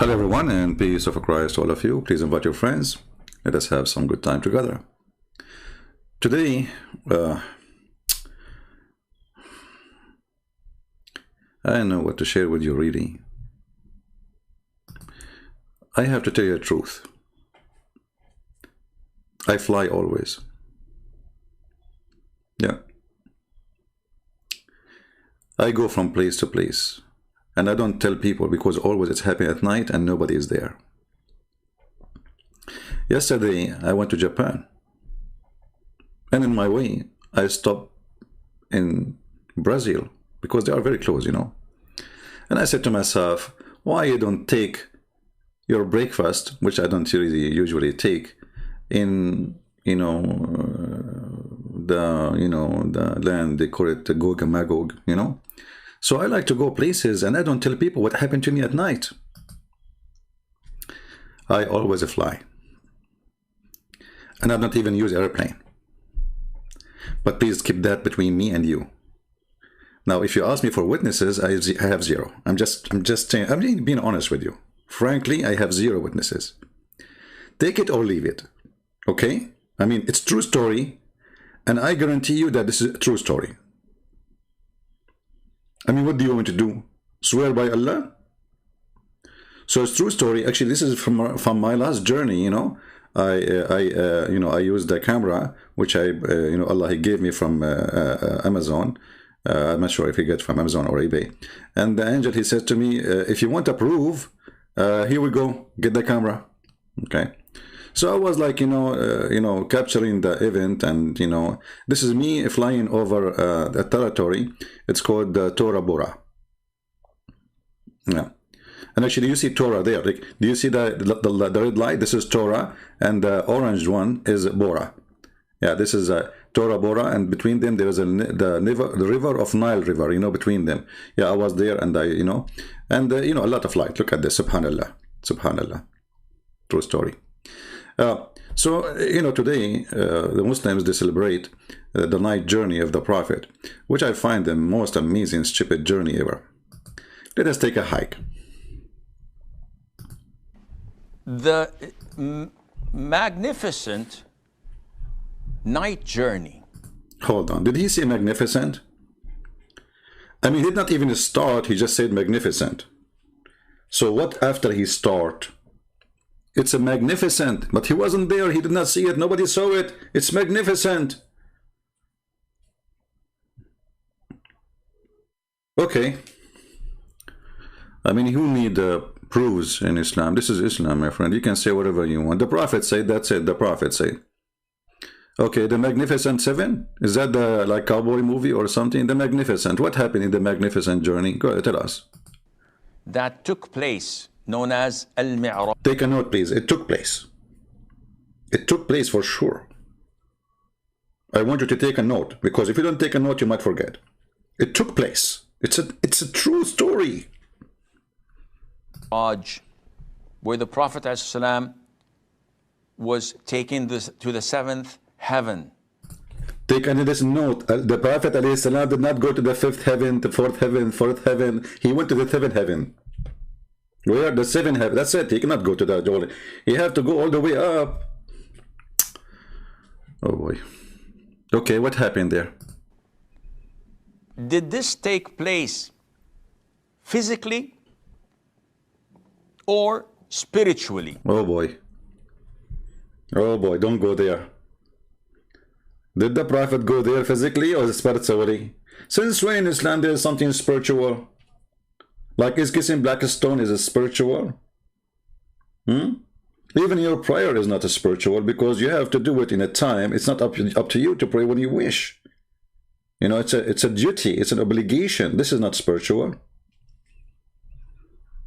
Hello everyone, and peace of Christ to all of you. Please invite your friends. Let us have some good time together. Today, I don't know what to share with you really. I have to tell you the truth. I fly always. Yeah. I go from place to place. And I don't tell people because always it's happening at night and nobody is there. Yesterday, I went to Japan. And in my way, I stopped in Brazil because they are very close, you know. And I said to myself, why you don't take your breakfast, which I don't really usually take, in, the land, they call it the Gog and Magog, you know. So I like to go places and I don't tell people what happened to me at night. I always fly. And I don't even use airplane. But please keep that between me and you. Now, if you ask me for witnesses, I have zero. I'm just saying, I'm being honest with you. Frankly, I have zero witnesses. Take it or leave it. Okay? I mean, it's true story. And I guarantee you that this is a true story. I mean, what do you want me to do? Swear by Allah? So it's true story. Actually, this is from my last journey. You know, I used the camera which Allah He gave me from Amazon. I'm not sure if He got from Amazon or eBay. And the angel, he said to me, if you want to prove, here we go, get the camera. Okay. So I was like, capturing the event, and this is me flying over a territory. It's called Tora Bora. Yeah, and actually, you see Torah there. Like, do you see the red light? This is Torah, and the orange one is Bora. Yeah, this is Tora Bora, and between them there is the river of Nile River. Between them. Yeah, I was there, and a lot of light. Look at this, Subhanallah, Subhanallah, true story. Today the Muslims, they celebrate the night journey of the Prophet, which I find the most amazing, stupid journey ever. Let us take a hike. The magnificent night journey. Hold on. Did he say magnificent? I mean, he did not even start. He just said magnificent. So what after he start? It's a magnificent, but he wasn't there. He did not see it. Nobody saw it. It's magnificent. Okay. I mean, who need proofs in Islam? This is Islam, my friend. You can say whatever you want. The Prophet said, that's it. The Prophet said. Okay, the Magnificent Seven? Is that the like cowboy movie or something? The Magnificent. What happened in the Magnificent journey? Go ahead, tell us. That took place, known as Al-Mi'raj. Take a note, please. It took place. It took place for sure. I want you to take a note, because if you don't take a note, you might forget. It took place. It's a true story. Where the Prophet ﷺ was taken to the seventh heaven. Take this note. The Prophet ﷺ did not go to the fifth heaven, the fourth heaven. He went to the seventh heaven. Where the seventh heaven? That's it. He cannot go to that. You have to go all the way up. Oh boy. Okay, what happened there? Did this take place physically or spiritually? Oh boy. Oh boy, don't go there. Did the Prophet go there physically or spiritually? Since when in Islam there is something spiritual? Like, is kissing black stone is a spiritual? Even your prayer is not a spiritual, because you have to do it in a time. It's not up to you to pray when you wish. It's a duty. It's an obligation. This is not spiritual.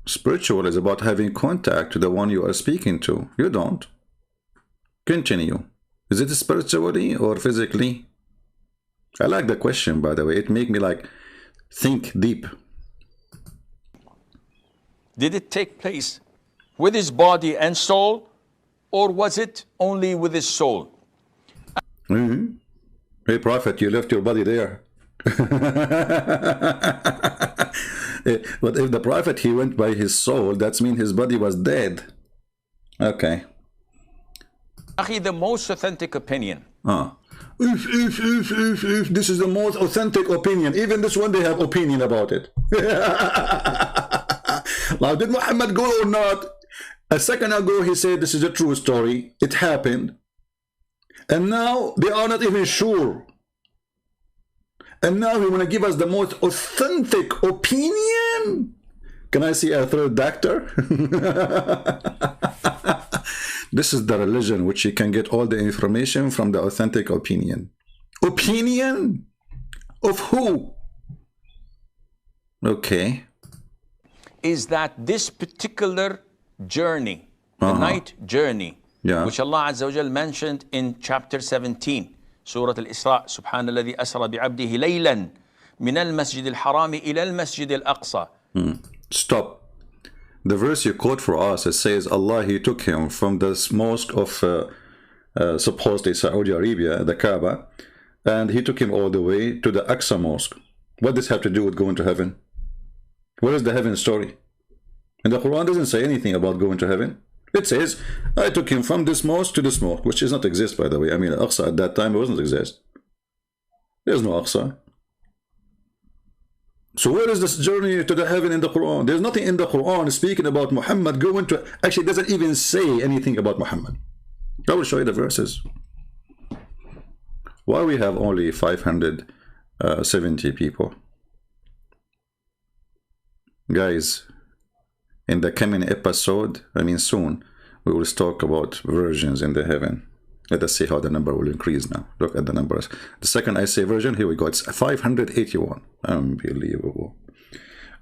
Spiritual is about having contact to the one you are speaking to. You don't. Continue. Is it spiritually or physically? I like the question, by the way. It makes me think deep. Did it take place with his body and soul, or was it only with his soul? Hey, Prophet, you left your body there. But if the prophet, he went by his soul, that means his body was dead. Okay. The most authentic opinion. If this is the most authentic opinion, even this one they have opinion about it. Now, did Muhammad go or not? A second ago he said this is a true story, it happened, and now they are not even sure. And now he want to give us the most authentic opinion. Can I see a third doctor? This is the religion which you can get all the information from the authentic opinion. Opinion? Of who? Okay. Is that this particular journey, the night journey, which Allah Azza wa Jal mentioned in chapter 17, Surah Al-Isra, Subhanalladhi asra bi'abdihi laylan min al-masjid al-harami ila al-masjid al-aqsa. Stop. The verse you quote for us, it says Allah, he took him from this mosque of supposedly Saudi Arabia, the Kaaba, and he took him all the way to the Aqsa mosque. What does this have to do with going to heaven? Where is the heaven story? And the Quran doesn't say anything about going to heaven. It says, I took him from this mosque to this mosque, which does not exist, by the way. I mean, Aqsa at that time, it doesn't exist. There's no Aqsa. So where is this journey to the heaven in the Quran? There's nothing in the Quran speaking about Muhammad going to... Actually, it doesn't even say anything about Muhammad. I will show you the verses. Why we have only 570 people? Guys, in the coming episode, I mean soon, we will talk about virgins in the heaven. Let us see how the number will increase now. Look at the numbers. The second I say virgin, here we go. It's 581. Unbelievable.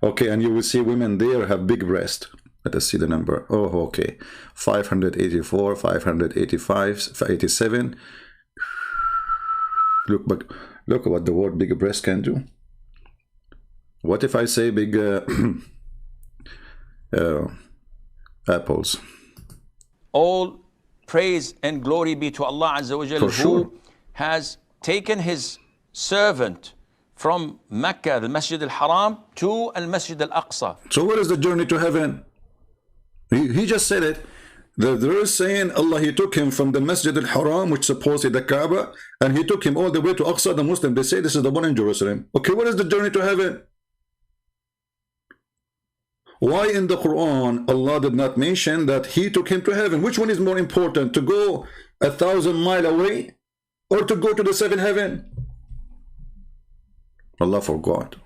Okay, and you will see women there have big breast. Let us see the number. Oh, okay. 584, 585, 87. Look what the word big breast can do. What if I say big apples? All praise and glory be to Allah Azza wa Jal, who has taken his servant from Mecca, the Masjid al-Haram, to al-Masjid al-Aqsa. So where is the journey to heaven? He just said it. They're saying Allah, he took him from the Masjid al-Haram, which supposedly the Kaaba, and he took him all the way to Aqsa. The Muslim, they say this is the one in Jerusalem. Okay, what is the journey to heaven? Why in the Quran Allah did not mention that he took him to heaven? Which one is more important, to go 1,000 miles away or to go to the seventh heaven? Allah forgot.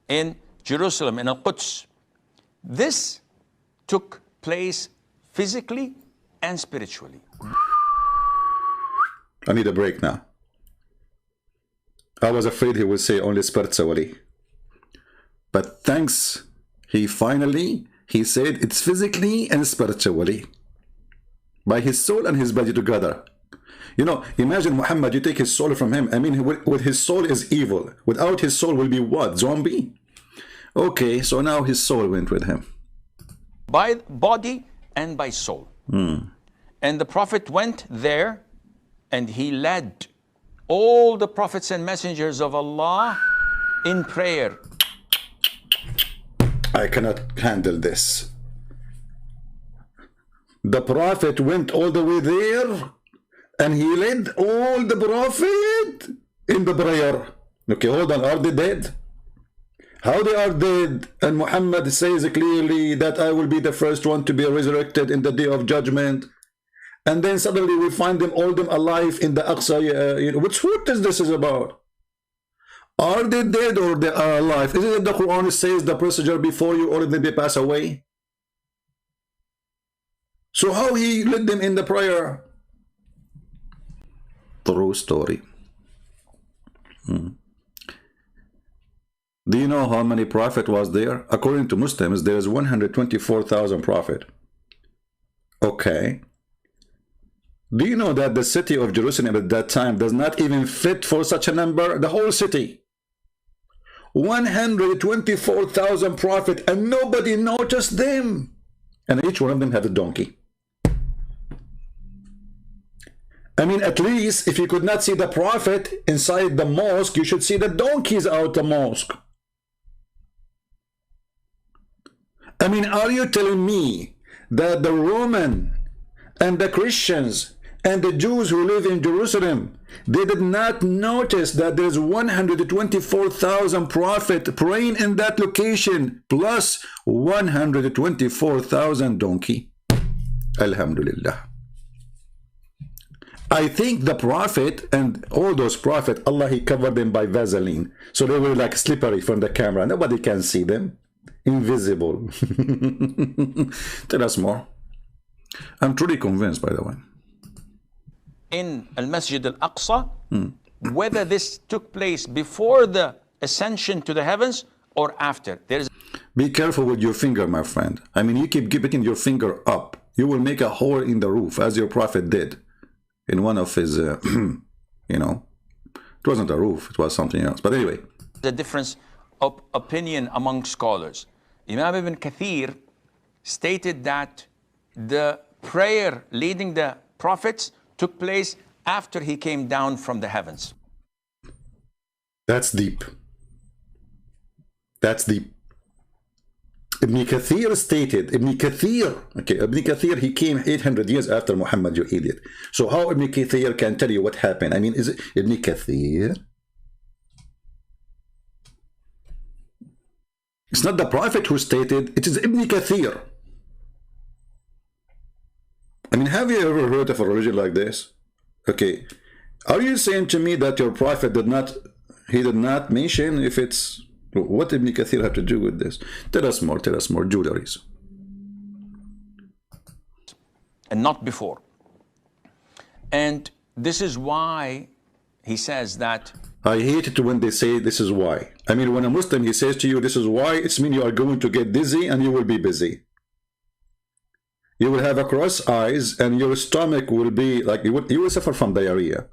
In Jerusalem, in Al-Quds, this took place physically and spiritually. I need a break now. I was afraid he would say only spiritually. But thanks, he said it's physically and spiritually. By his soul and his body together. You know, imagine Muhammad, you take his soul from him. I mean, with his soul is evil. Without his soul will be what? Zombie? Okay, so now his soul went with him. By body and by soul. And the Prophet went there and he led all the prophets and messengers of Allah in prayer. I cannot handle this. The Prophet went all the way there and he led all the Prophet in the prayer. Okay, hold on, are they dead? How they are dead? And Muhammad says clearly that I will be the first one to be resurrected in the day of judgment. And then suddenly we find them, all them alive in the Aqsa. What is this about? Are they dead or they are alive? Isn't it the Quran says the procedure before you or they pass away? So how he led them in the prayer? True story. Do you know how many prophet was there? According to Muslims, there is 124,000 prophet. Okay. Do you know that the city of Jerusalem at that time does not even fit for such a number? The whole city. 124,000 prophet and nobody noticed them. And each one of them had a donkey. I mean, at least if you could not see the Prophet inside the mosque, you should see the donkeys out the mosque. I mean, are you telling me that the Roman and the Christians and the Jews who live in Jerusalem, they did not notice that there's 124,000 prophets praying in that location, plus 124,000 donkey? Alhamdulillah. I think the Prophet and all those prophets, Allah, He covered them by Vaseline. So they were like slippery from the camera. Nobody can see them. Invisible. Tell us more. I'm truly convinced, by the way. In Al-Masjid Al-Aqsa, whether this took place before the ascension to the heavens or after. Be careful with your finger, my friend. I mean, you keep picking your finger up. You will make a hole in the roof, as your Prophet did in one of his, you know, it wasn't a roof, it was something else. But anyway. The difference of opinion among scholars. Imam Ibn Kathir stated that the prayer leading the prophets took place after he came down from the heavens. That's deep. That's deep. Ibn Kathir stated, Ibn Kathir, he came 800 years after Muhammad, you idiot. So how Ibn Kathir can tell you what happened? I mean, is it Ibn Kathir? It's not the Prophet who stated, it is Ibn Kathir. I mean, have you ever heard of a religion like this? Okay, are you saying to me that your Prophet did not mention if it's, what Ibn Kathir have to do with this? Tell us more, jewelries. And not before. And this is why he says that. I hate it when they say this is why. I mean, when a Muslim, he says to you, this is why, it's mean you are going to get dizzy and you will be busy. You will have a cross eyes and your stomach will be like, you will suffer from diarrhea.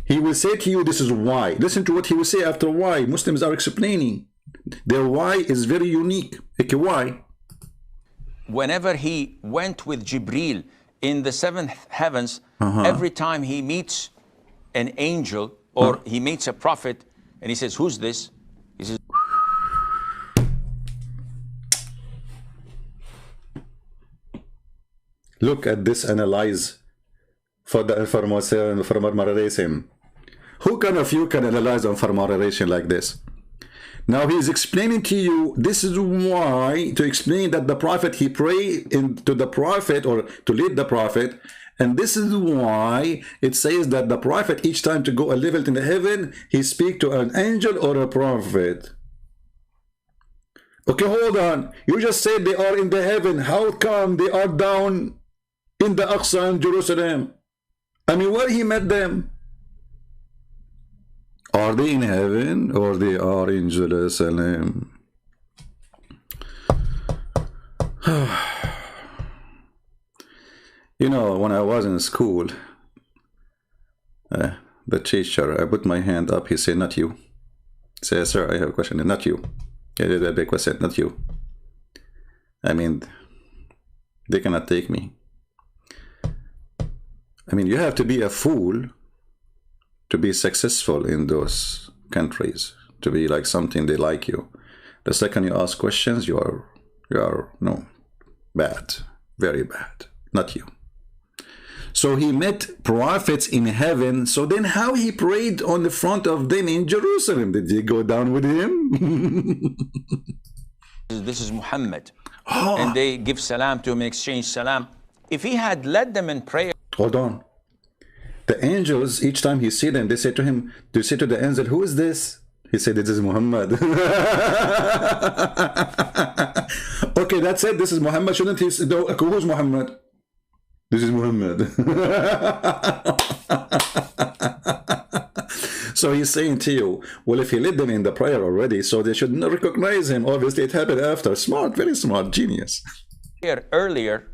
He will say to you, this is why. Listen to what he will say after why. Muslims are explaining. Their why is very unique. Okay, why? Whenever he went with Jibreel in the seventh heavens, every time he meets an angel or he meets a prophet and he says, who's this? He says, look at this, analyze for the information. Who kind of you can analyze information like this? Now he is explaining to you, this is why, to explain that the prophet, he prayed to the prophet or to lead the prophet, and this is why it says that the prophet, each time to go a level in the heaven, he speak to an angel or a prophet. Okay, hold on. You just said they are in the heaven. How come they are down in the Aqsa in Jerusalem? I mean, where he met them? Are they in heaven or they are in Jerusalem? You know, when I was in school, the teacher, I put my hand up, he said, not you. I said, sir, I have a question. Not you. Yeah, the big question, not you. I mean, they cannot take me. I mean, you have to be a fool to be successful in those countries, to be like something they like you. The second you ask questions, you are no, bad, very bad, not you. So he met prophets in heaven, so then how he prayed on the front of them in Jerusalem? Did he go down with him? This is Muhammad. And they give salam to him, exchange salam. If he had led them in prayer. Hold on. The angels, each time he see them, they say to him, they say to the angel, who is this? He said, this is Muhammad. Okay, that's it. This is Muhammad. Shouldn't he say, who's Muhammad? This is Muhammad. So he's saying to you, well, if he led them in the prayer already, so they should not recognize him. Obviously, it happened after. Smart, very smart, genius. Here earlier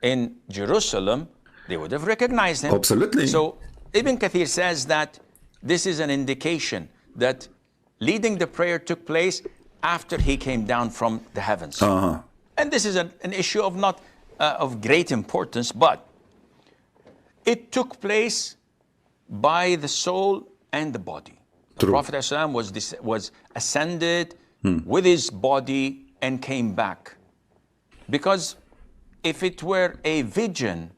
in Jerusalem, they would have recognized him. Absolutely. So Ibn Kathir says that this is an indication that leading the prayer took place after he came down from the heavens. And this is an issue of not of great importance, but it took place by the soul and the body. The Prophet ﷺ was ascended with his body and came back. Because if it were a vision,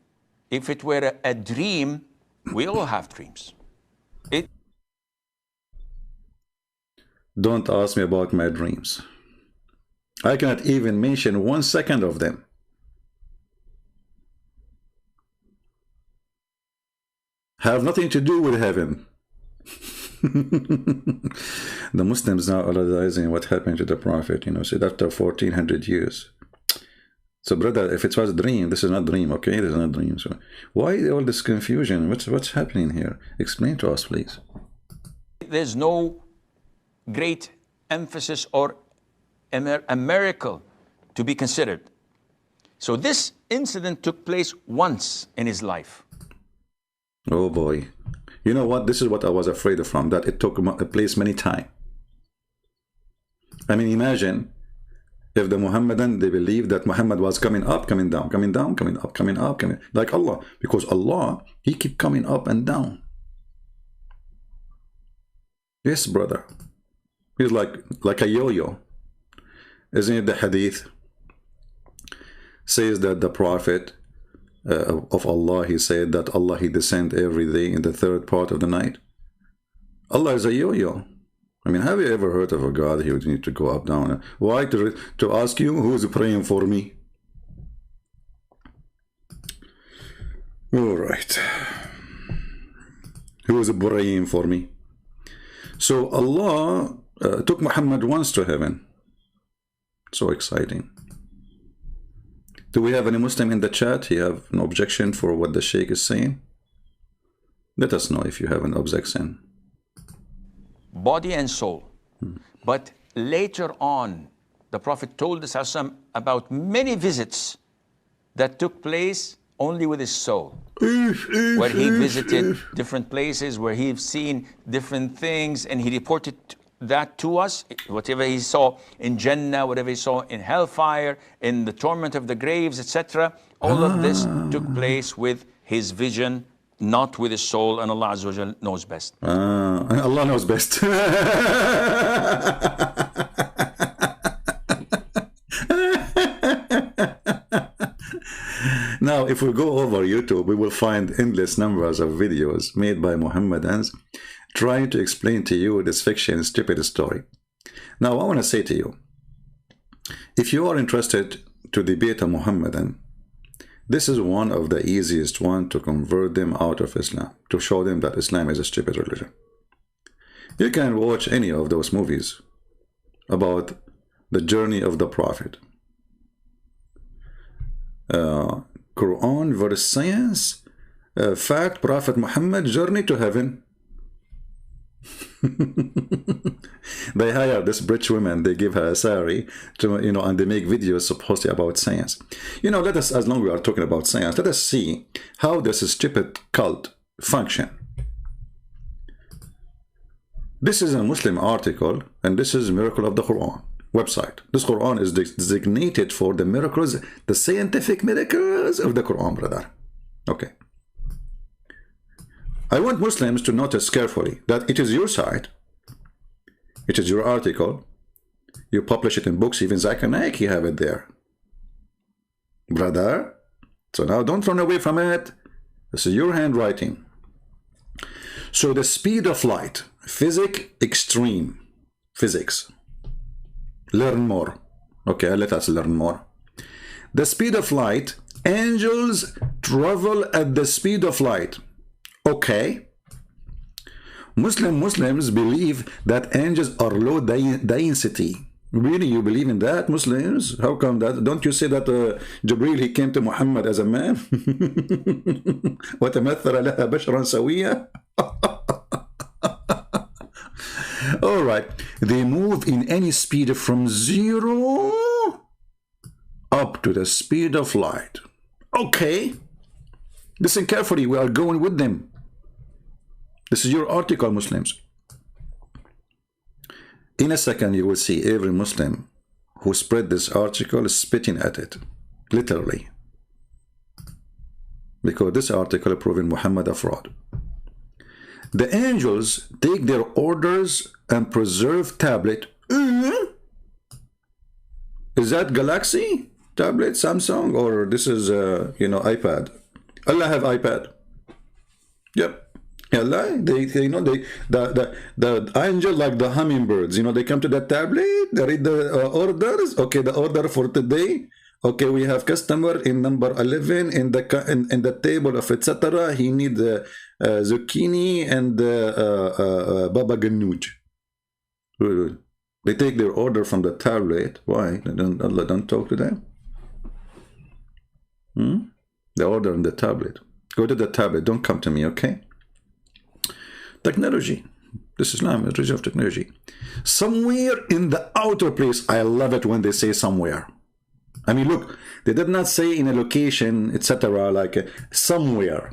if it were a dream, we all have dreams. Don't ask me about my dreams. I cannot even mention 1 second of them. Have nothing to do with heaven. The Muslims now are realizing what happened to the Prophet, you know, so after 1400 years. So brother, if it was a dream, this is not a dream, okay? This is not a dream. So why all this confusion? What's happening here? Explain to us, please. There's no great emphasis or a miracle to be considered. So this incident took place once in his life. Oh boy. You know what? This is what I was afraid of from, that it took place many times. I mean, imagine if the Muhammadan, they believe that Muhammad was coming up, coming down, coming down, coming up, coming up, coming, like Allah. Because Allah, he keep coming up and down. Yes, brother. He's like a yo-yo. Isn't it the hadith says that the Prophet of Allah, he said that Allah, he descend every day in the third part of the night. Allah is a yo-yo. I mean, have you ever heard of a God who would need to go up, down? Why? To ask you, who is praying for me? All right. Who is praying for me? So Allah took Muhammad once to heaven. So exciting. Do we have any Muslim in the chat? You have an objection for what the Sheikh is saying? Let us know if you have an objection. Body and soul. But later on, the Prophet told us about many visits that took place only with his soul. Where he visited different places, where he's seen different things, and he reported that to us, whatever he saw in Jannah, whatever he saw in hellfire, in the torment of the graves, etc. All of this took place with his vision, not with his soul, and Allah Azza wa Jal knows best. Allah knows best. Now, if we go over YouTube, we will find endless numbers of videos made by Mohammedans trying to explain to you this fiction, stupid story. Now, I want to say to you, if you are interested to debate a Mohammedan, this is one of the easiest one to convert them out of Islam, to show them that Islam is a stupid religion. You can watch any of those movies about the journey of the Prophet. Quran versus science, fact, Prophet Muhammad journey to heaven. They hire this rich woman, they give her a salary to, you know, and they make videos supposedly about science. You know, let us, as long as we are talking about science, let us see how this stupid cult function. This is a Muslim article, and this is Miracle of the Quran website. This Quran is designated for the miracles, the scientific miracles of the Quran, brother. Okay. I want Muslims to notice carefully that it is your site, it is your article, you publish it in books, even Zakir Naik, you have it there. Brother, so now don't run away from it. This is your handwriting. So the speed of light, physics extreme, physics. Learn more. Okay, let us learn more. The speed of light, angels travel at the speed of light. Okay. Muslims believe that angels are low density. Really, you believe in that, Muslims? How come that? Don't you say that Jibreel, he came to Muhammad as a man? وَتَمَثَّلَ لَهَا بَشْرًا سَوِيًّا. All right. They move in any speed from 0 up to the speed of light. Okay. Listen carefully. We are going with them. This is your article, Muslims. In a second, you will see every Muslim who spread this article spitting at it. Literally. because this article proving Muhammad a fraud. The angels take their orders and preserve tablet. Is that Galaxy tablet, Samsung, or this is iPad? Allah have iPad. Yep. Allah, the angel like the hummingbirds. They come to the tablet. They read the orders. Okay, the order for today. Okay, we have customer in number 11 in the table of etc. He need zucchini and baba ganoush. They take their order from the tablet. Why? Allah don't talk to them. The order in the tablet. Go to the tablet. Don't come to me. Okay. Technology. This is Islam, a religion of technology. Somewhere in the outer place. I love it when they say somewhere. I mean, look, they did not say in a location, etc. Like somewhere.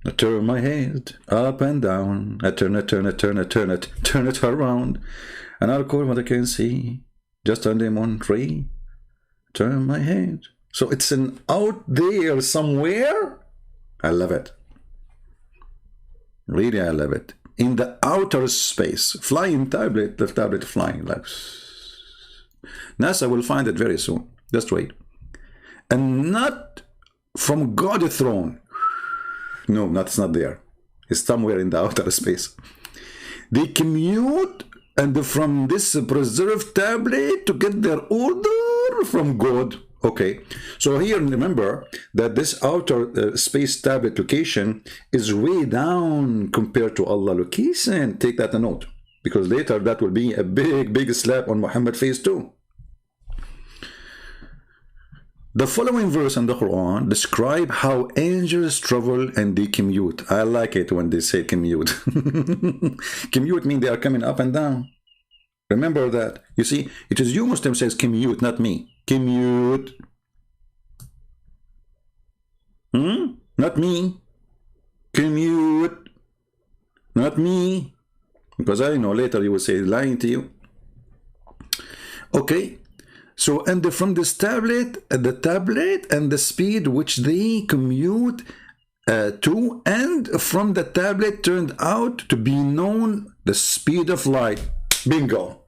I turn my head up and down. I turn it around. And I'll call what I can see. Just on the one tree. Turn my head. So it's an out there somewhere. I love it. Really, I love it. In the outer space. Flying tablet, the tablet flying like... NASA will find it very soon. Just wait. And not from God's throne. No, that's not there. It's somewhere in the outer space. They commute and from this preserved tablet to get their order from God. Okay, so here remember that this outer space tablet location is way down compared to Allah location. Take that a note, because later that will be a big slap on Muhammad's face too. The following verse in the Quran describe how angels travel and they commute. I like it when they say commute. Commute means they are coming up and down. Remember that. You see, it is you Muslim says commute, not me. Commute. Not me. Commute. Not me. Because I know later you will say lying to you. Okay. So, and from this tablet, the tablet and the speed which they commute to, and from the tablet turned out to be known the speed of light. Bingo.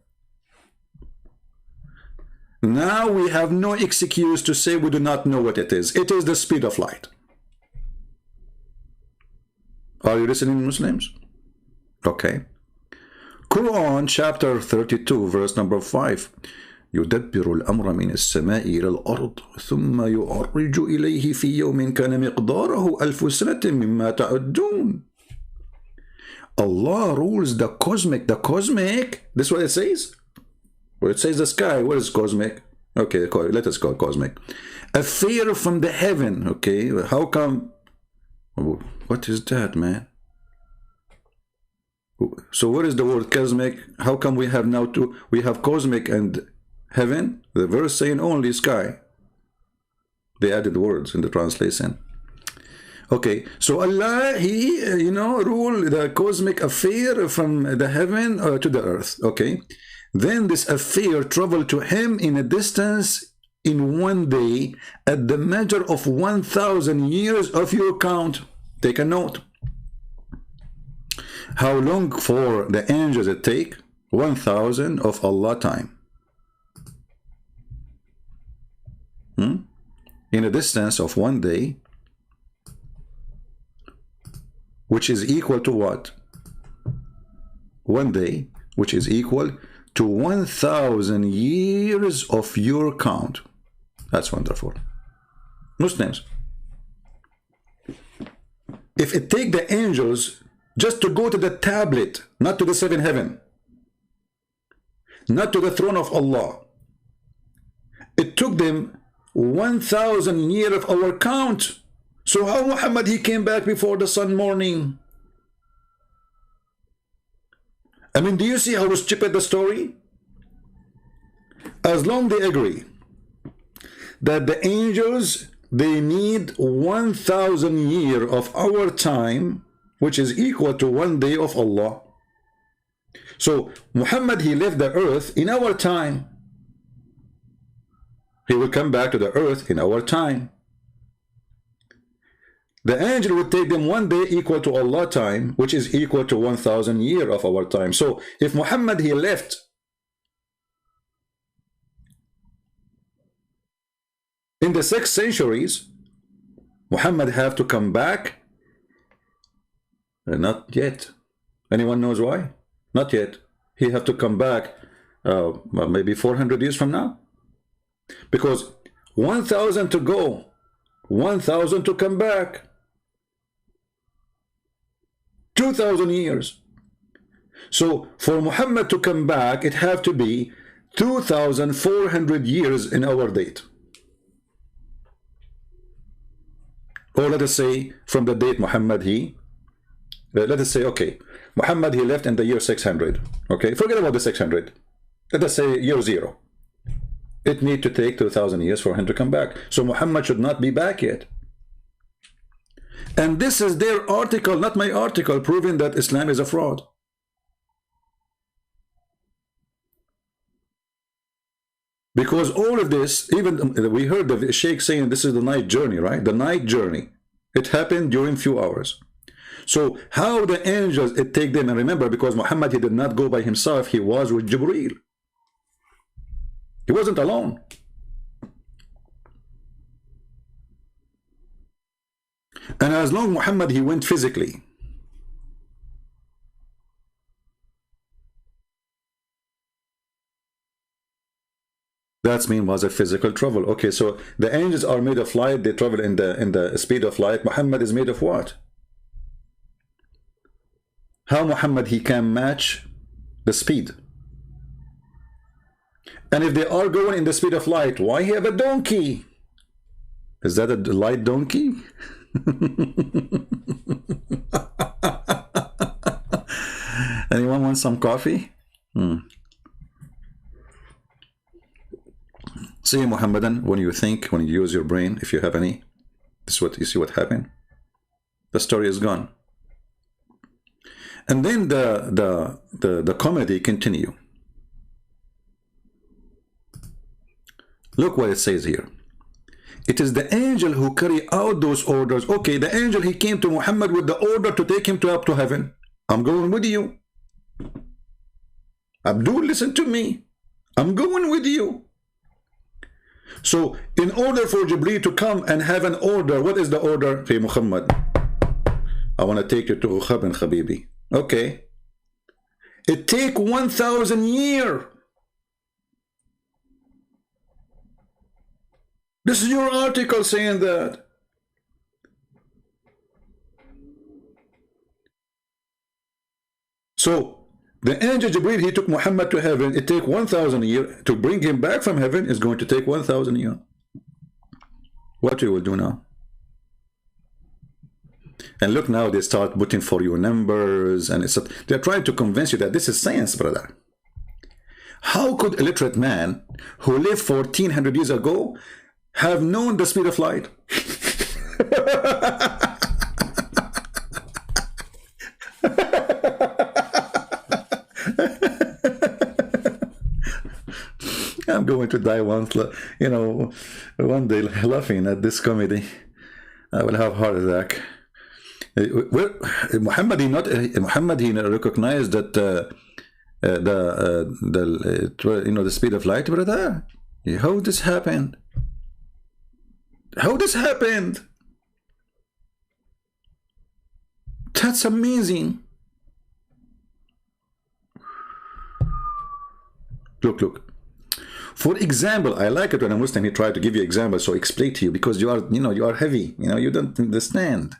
Now we have no excuse to say we do not know what it is. It is the speed of light. Are you listening, Muslims? Okay. Quran chapter 32 verse number 5. يدبر الأمر من السماء إلى الأرض ثم يعرج إليه في يوم كان مقداره 1000 سنة مما تعدون. Allah rules the cosmic. The cosmic, this is what it says? Well, it says the sky. What is cosmic? Okay, let us call it cosmic. Affair from the heaven. Okay, how come? What is that, man? So what is the word cosmic? How come we have now two? We have cosmic and heaven. The verse saying only sky. They added words in the translation. Okay, so Allah, He, rule the cosmic affair from the heaven to the earth. Okay, then this affair traveled to Him in a distance in one day at the measure of 1000 years of your count. Take a note. How long for the angels it take? 1000 of Allah time. In a distance of one day, which is equal to what? One day, which is equal to 1000 years of your count. That's wonderful. Muslims, if it take the angels just to go to the tablet, not to the seventh heaven, not to the throne of Allah, it took them 1000 years of our count. So how Muhammad, he came back before the sun morning? I mean, do you see how stupid the story? As long they agree that the angels, they need 1000 years of our time, which is equal to one day of Allah. So Muhammad, he left the earth in our time. He will come back to the earth in our time. The angel would take them 1 day equal to Allah time, which is equal to 1,000 years of our time. So if Muhammad, he left in the 6th centuries, Muhammad have to come back. Not yet. Anyone knows why? Not yet. He have to come back maybe 400 years from now. Because 1,000 to go, 1,000 to come back. 2,000 years. So for Muhammad to come back, it have to be 2,400 years in our date. Or let us say from the date Muhammad let us say, okay, Muhammad, he left in the year 600. Okay, forget about the 600. Let us say year 0. It need to take 2,000 years for him to come back. So Muhammad should not be back yet. And this is their article, not my article, proving that Islam is a fraud. Because all of this, even we heard the Sheikh saying this is the night journey, right? The night journey. It happened during few hours. So how the angels, it take them, and remember, because Muhammad, he did not go by himself, he was with Jibreel. He wasn't alone. And as long as Muhammad, he went physically. That mean was a physical travel. Okay, so the angels are made of light, they travel in the speed of light. Muhammad is made of what? How Muhammad, he can match the speed? And if they are going in the speed of light, why he have a donkey? Is that a light donkey? Anyone want some coffee? See, Muhammadan, when you think, when you use your brain, if you have any, this is what you see what happened. The story is gone. And then the comedy continue. Look what it says here. It is the angel who carry out those orders. Okay, the angel, he came to Muhammad with the order to take him up to heaven. I'm going with you. Abdul, listen to me. I'm going with you. So, in order for Jibreel to come and have an order, what is the order? Hey, Muhammad, I want to take you to Khabin, Habibi. Okay. It take 1,000 years. This is your article saying that. So, the angel Jibreel, he took Muhammad to heaven. It take 1,000 years. To bring him back from heaven is going to take 1,000 years. What you will do now? And look now, they start putting for you numbers, and they're trying to convince you that this is science, brother. How could a illiterate man who lived 1,400 years ago have known the speed of light? I'm going to die once, one day laughing at this comedy. I will have a heart attack. Muhammad, he recognized that the speed of light, brother. How this happened? How this happened? That's amazing. Look. For example, I like it when a Muslim, he try to give you examples, so explain to you, because you are heavy, you don't understand.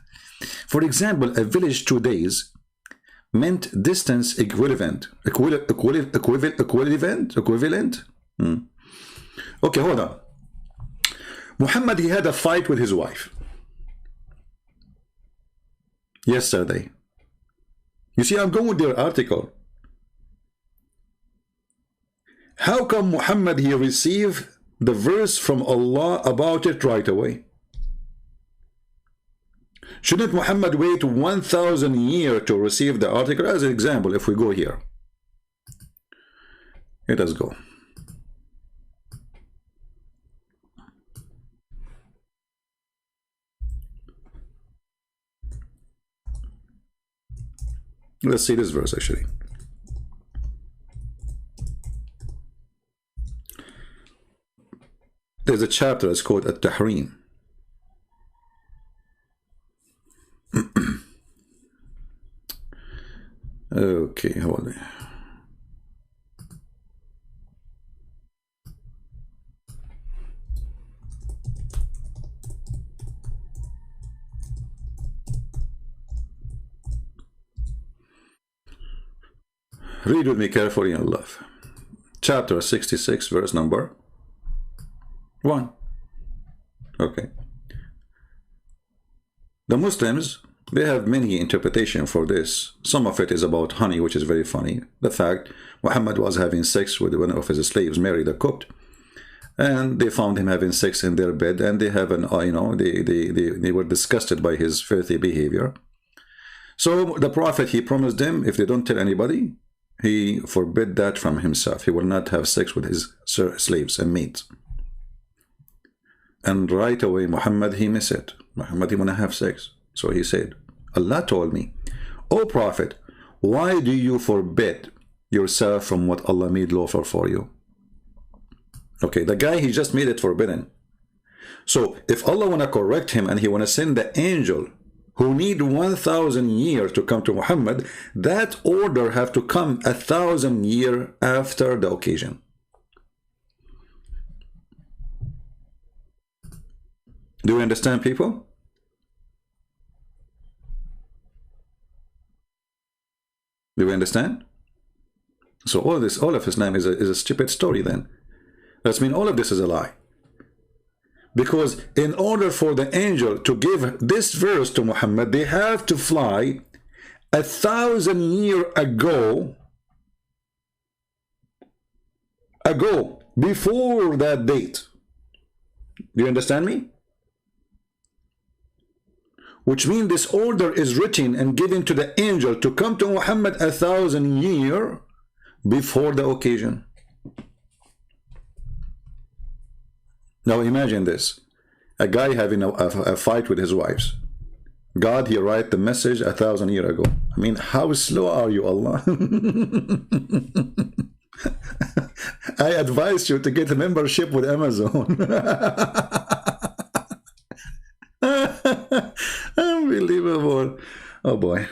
For example, a village 2 days meant distance equivalent. Equivalent? Okay, hold on. Muhammad, he had a fight with his wife yesterday. You see, I'm going with their article. How come Muhammad, he received the verse from Allah about it right away? Shouldn't Muhammad wait 1,000 years to receive the article? As an example, if we go here. Let us go. Let's see this verse actually. There's a chapter that's called At-Tahrim. Okay, hold on. Read with me carefully in love. Chapter 66, verse number 1. Okay. The Muslims, they have many interpretations for this. Some of it is about honey, which is very funny. The fact Muhammad was having sex with one of his slaves, married a Copt, and they found him having sex in their bed, and they have an, they were disgusted by his filthy behavior. So the Prophet, he promised them, if they don't tell anybody, he forbid that from himself. He will not have sex with his slaves and maids. And right away, Muhammad, he missed it. Muhammad, he want to have sex. So he said, Allah told me, O Prophet, why do you forbid yourself from what Allah made lawful for you? Okay, the guy, he just made it forbidden. So if Allah want to correct him and he want to send the angel who need 1,000 years to come to Muhammad, that order have to come 1,000 years after the occasion. Do you understand, people? Do you understand? So all of Islam is a stupid story then. That means all of this is a lie. Because in order for the angel to give this verse to Muhammad, they have to fly 1,000 years ago, before that date. Do you understand me? Which means this order is written and given to the angel to come to Muhammad 1,000 years before the occasion. Now imagine this. A guy having a fight with his wives. God, he write the message 1,000 years ago. I mean, how slow are you, Allah? I advise you to get a membership with Amazon. Unbelievable. Oh boy.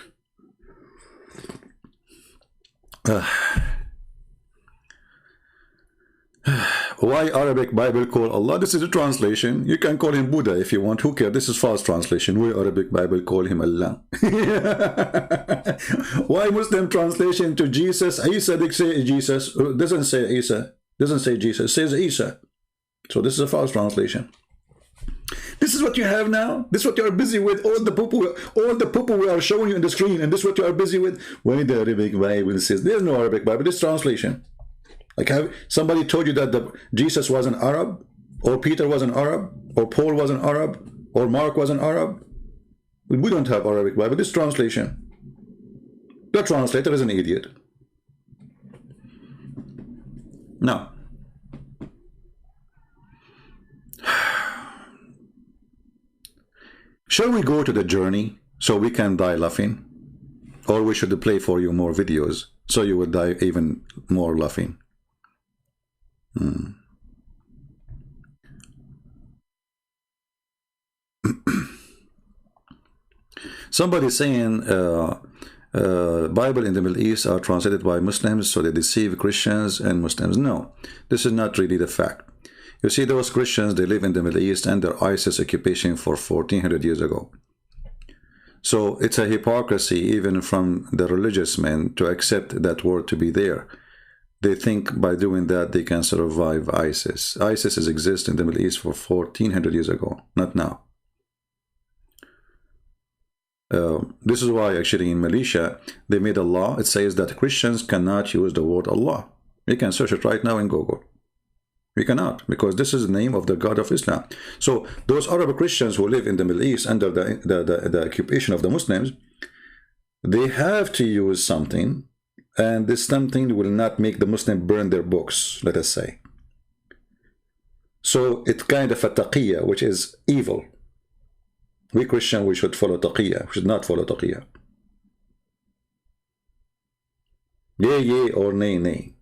Why Arabic Bible call Allah? This is a translation. You can call him Buddha if you want. Who cares? This is false translation. Why Arabic Bible call him Allah? Why Muslim translation to Jesus? Isa, they say Jesus. Doesn't say Isa. Doesn't say Jesus. It says Isa. So this is a false translation. This is what you have now. This is what you are busy with. All the poo-poo we are showing you on the screen, and this is what you are busy with. Why the Arabic Bible says there's no Arabic Bible. This translation. Like, have somebody told you that Jesus was an Arab, or Peter was an Arab, or Paul was an Arab, or Mark was an Arab? We don't have Arabic Bible. This translation. The translator is an idiot. Now, shall we go to the journey so we can die laughing? Or we should play for you more videos so you would die even more laughing? Somebody saying Bible in the Middle East are translated by Muslims so they deceive Christians and Muslims. No, this is not really the fact. You see, those Christians, they live in the Middle East under ISIS occupation for 1400 years ago. So it's a hypocrisy even from the religious men to accept that word to be there. They think by doing that they can survive ISIS. ISIS exists in the Middle East for 1400 years ago, not now. This is why actually in Malaysia they made a law. It says that Christians cannot use the word Allah. You can search it right now in Google. We cannot, because this is the name of the God of Islam. So those Arab Christians who live in the Middle East under the occupation of the Muslims, they have to use something, and this something will not make the Muslim burn their books, let us say. So it's kind of a taqiyya, which is evil. We Christian, we should follow taqiyya. We should not follow taqiyya. Yea, yea, or nay, nay.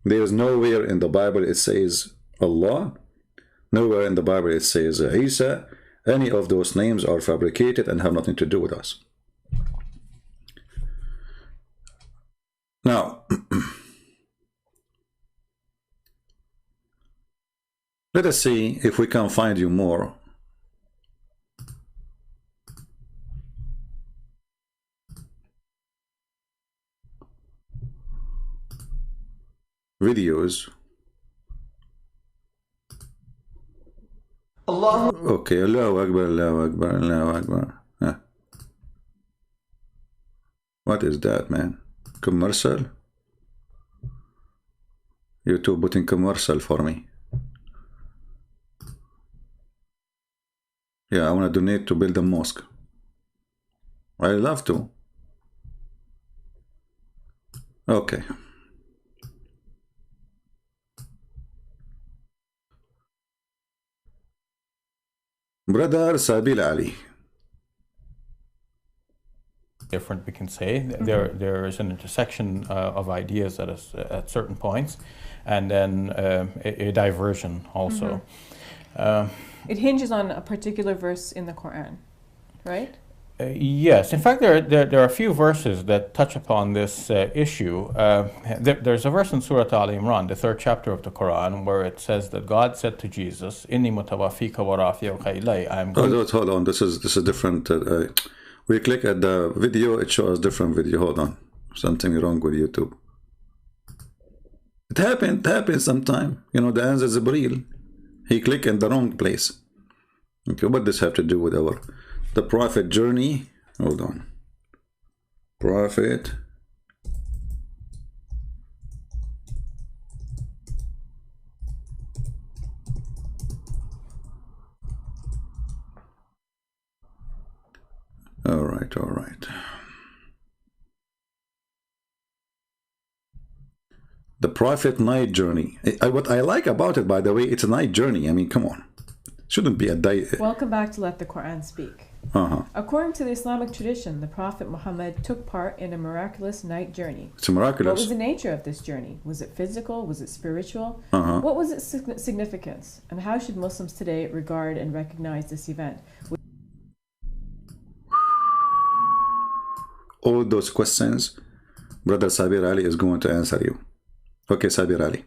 There is nowhere in the Bible it says Allah. Nowhere in the Bible it says Isa. Any of those names are fabricated and have nothing to do with us. Now, let us see if we can find you more videos. Allah. Okay, Allahu Akbar, Allahu Akbar, Allahu Akbar. Huh. What is that, man? Commercial? YouTube putting commercial for me. Yeah, I want to donate to build a mosque. I love to. Okay. Brother Sabil Ali. Different, we can say. There is an intersection of ideas at certain points, and then a diversion also. It hinges on a particular verse in the Quran, right? Yes, in fact, there are a few verses that touch upon this issue. There's a verse in Surah Al Imran, the 3rd chapter of the Quran, where it says that God said to Jesus, "Inni mutawaffika wa rafi'uka ilay." Hold on, this is different. We click at the video, it shows different video. Hold on, something wrong with YouTube. It happens sometime. You know, the answer is Jibreel. He clicked in the wrong place. Okay, what does this have to do with the prophet journey? Hold on. Prophet all right. The prophet night journey. What I like about it, by the way, it's a night journey. I mean, come on. Shouldn't be a day. Welcome back to Let the Quran Speak. According to the Islamic tradition, the Prophet Muhammad took part in a miraculous night journey. It's miraculous. What was the nature of this journey? Was it physical? Was it spiritual? What was its significance? And how should Muslims today regard and recognize this event? All those questions, Brother Sabir Ali is going to answer you. Okay, Sabir Ali.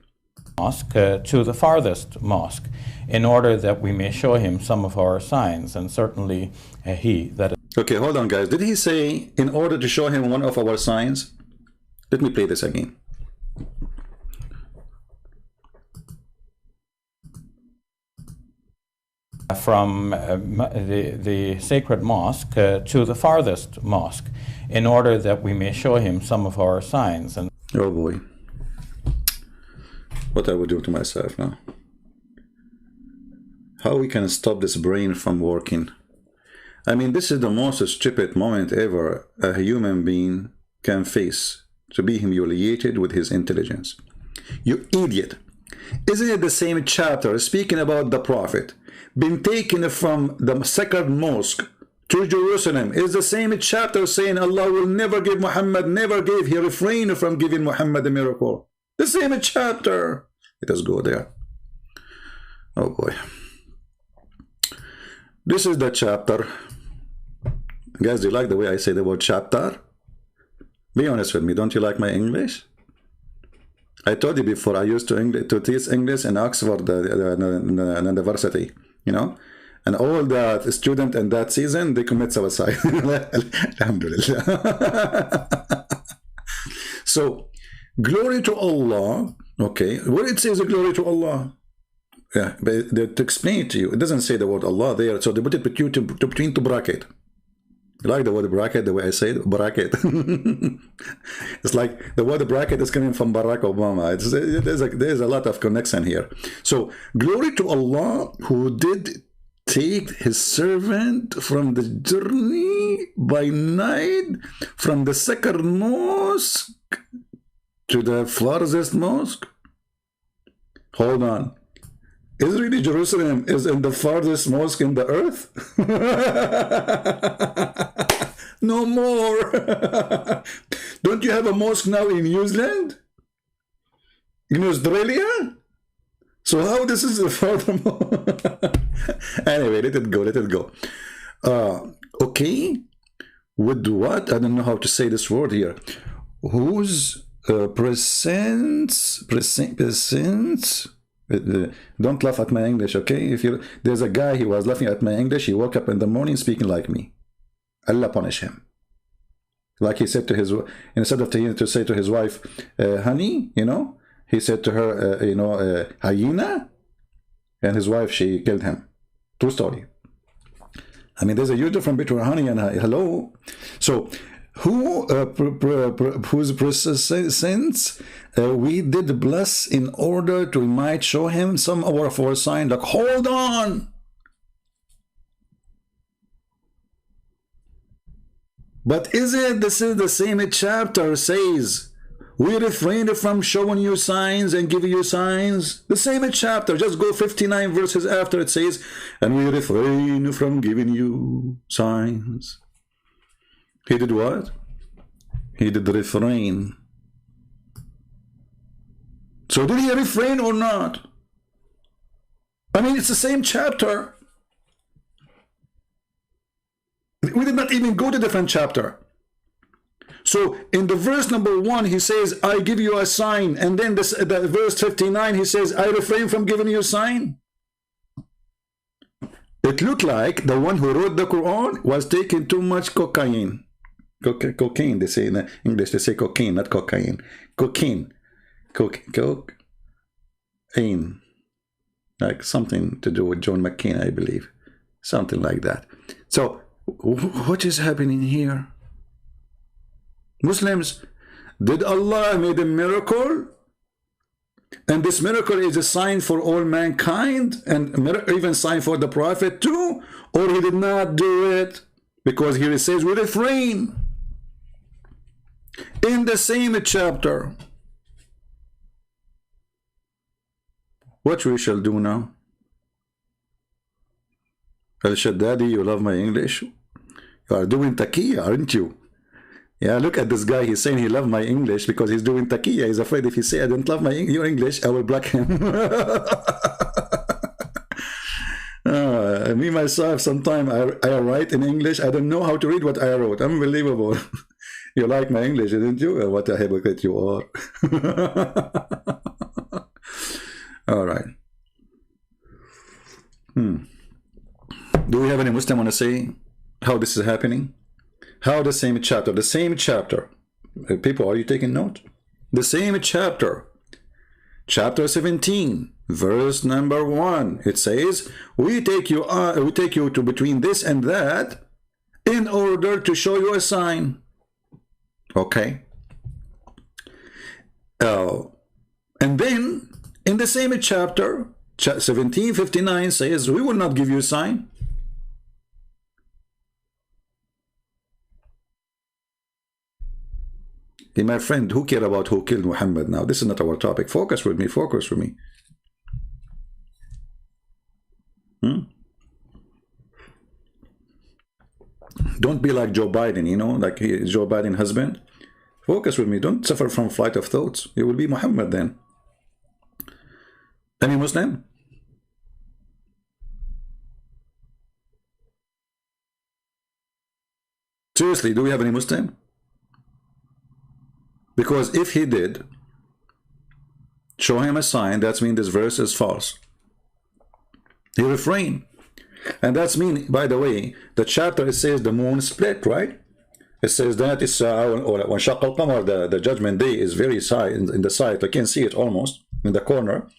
Mosque to the farthest mosque, in order that we may show him some of our signs, and certainly he that. Okay, hold on, guys. Did he say in order to show him one of our signs? Let me play this again. From the sacred mosque to the farthest mosque, in order that we may show him some of our signs. And oh boy, what I would do to myself now. How we can stop this brain from working? I mean, this is the most stupid moment ever a human being can face, to be humiliated with his intelligence. You idiot. Isn't it the same chapter speaking about the prophet been taken from the sacred mosque to Jerusalem? Is the same chapter saying Allah will never give Muhammad, never gave, he refrained from giving Muhammad a miracle. The same chapter. Let us go there. Oh boy. This is the chapter. Guys, do you like the way I say the word chapter? Be honest with me. Don't you like my English? I told you before, I used to teach English in Oxford University, you know, and all the students in that season, they commit suicide. Alhamdulillah. So, glory to Allah. Okay, where it says glory to Allah? Yeah, but to explain it to you, it doesn't say the word Allah there, so they put it between two bracket. You like the word bracket, the way I say it? Bracket. It's like the word bracket is coming from Barack Obama. There's a lot of connection here. So, glory to Allah who did take his servant from the journey by night from the sacred mosque to the farthest mosque. Hold on. Is really Jerusalem is in the farthest mosque in the earth? No more. Don't you have a mosque now in New Zealand? In Australia? So how this is furthermore? Anyway, let it go, let it go. Okay, with what? I don't know how to say this word here. Whose presence? Don't laugh at my English, okay? If you, there's a guy, he was laughing at my English. He woke up in the morning speaking like me. Allah punish him. Like he said to his, instead of to say to his wife, honey, you know, he said to her, you know, hyena, and his wife, she killed him. True story. I mean, there's a huge difference between honey and hello. So, whose presence we did bless in order to might show him some of our sign. Like, hold on. But is it, this is the same chapter says, we refrained from showing you signs and giving you signs. The same chapter, just go 59 verses after it says, and we refrain from giving you signs. He did what? He did refrain. So did he refrain or not? I mean, it's the same chapter. We did not even go to different chapter. So in the verse number 1, he says, I give you a sign. And then the verse 59, he says, I refrain from giving you a sign. It looked like the one who wrote the Quran was taking too much cocaine. Cocaine, they say in English, they say cocaine, not cocaine. Cocaine. Cocaine. Like something to do with John McCain, I believe. Something like that. So, what is happening here? Muslims, did Allah made a miracle? And this miracle is a sign for all mankind and even sign for the Prophet too? Or he did not do it? Because here it says we refrain. In the same chapter. What we shall do now? Al-Shaddadi, you love my English? You are doing taqiyya, aren't you? Yeah, look at this guy. He's saying he loves my English because he's doing taqiyya. He's afraid if he say I don't love your English, I will block him. Me, myself, sometimes I write in English. I don't know how to read what I wrote. Unbelievable. You like my English, didn't you? What a hypocrite you are. All right. Do we have any Muslim want to say how this is happening? How the same chapter, people, are you taking note? The same chapter, chapter 17, verse number 1, it says, we take you to between this and that in order to show you a sign. Okay. And then in the same chapter, 17:59 says, we will not give you a sign. Hey, my friend, who cares about who killed Muhammad now? This is not our topic. Focus with me, focus with me. Don't be like Joe Biden, you know, like Joe Biden's husband. Focus with me. Don't suffer from flight of thoughts. You will be Muhammad then. Any Muslim? Seriously, do we have any Muslim? Because if he did, show him a sign, that's mean this verse is false. He refrained. And that's mean, by the way, the chapter, it says the moon split, right? It says that it's when Shaq al-Qamar, the judgment day is very side in the side. I can see it almost in the corner.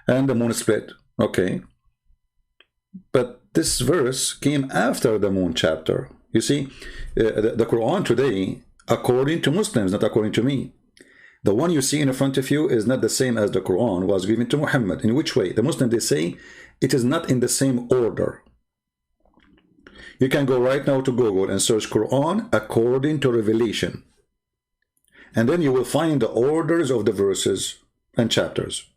And the moon split. Okay. But this verse came after the moon chapter. You see, the Quran today, according to Muslims, not according to me, the one you see in front of you is not the same as the Quran was given to Muhammad. In which way? The Muslims, they say it is not in the same order. You can go right now to Google and search Quran according to revelation. And then you will find the orders of the verses and chapters.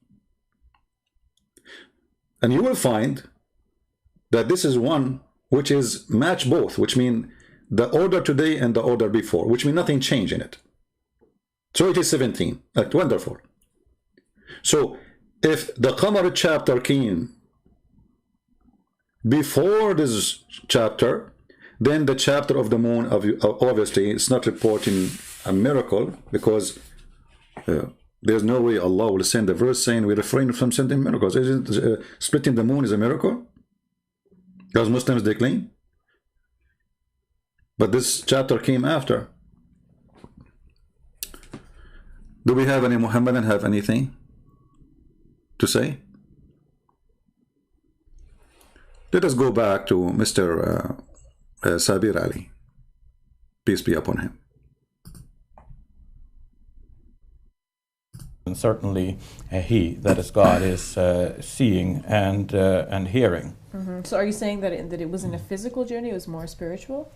And you will find that this is one which is match both, which mean the order today and the order before, which mean nothing changed in it. So it is 17. Wonderful. So if the Qamar chapter came before this chapter, then the chapter of the moon, obviously, it's not reporting a miracle, because there's no way Allah will send a verse saying we refrain from sending miracles. Isn't splitting the moon is a miracle? As Muslims they claim. But this chapter came after. Do we have any Muhammadan have anything to say? Let us go back to Mr. Sabir Ali. Peace be upon him. And certainly he, that is God, is seeing and hearing. So are you saying that it wasn't a physical journey, it was more spiritual?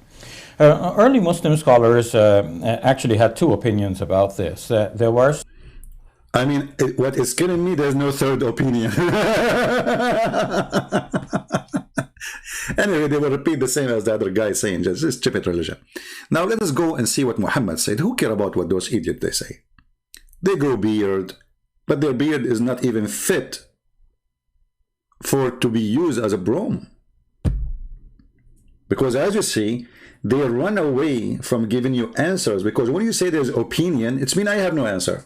Early Muslim scholars actually had two opinions about this. There were... I mean, what is killing me, there's no third opinion. Anyway, they will repeat the same as the other guy saying, just stupid religion. Now let us go and see what Muhammad said. Who care about what those idiots they say? They grow beard, but their beard is not even fit for to be used as a broom. Because as you see, they run away from giving you answers, because when you say there's opinion, it's mean I have no answer.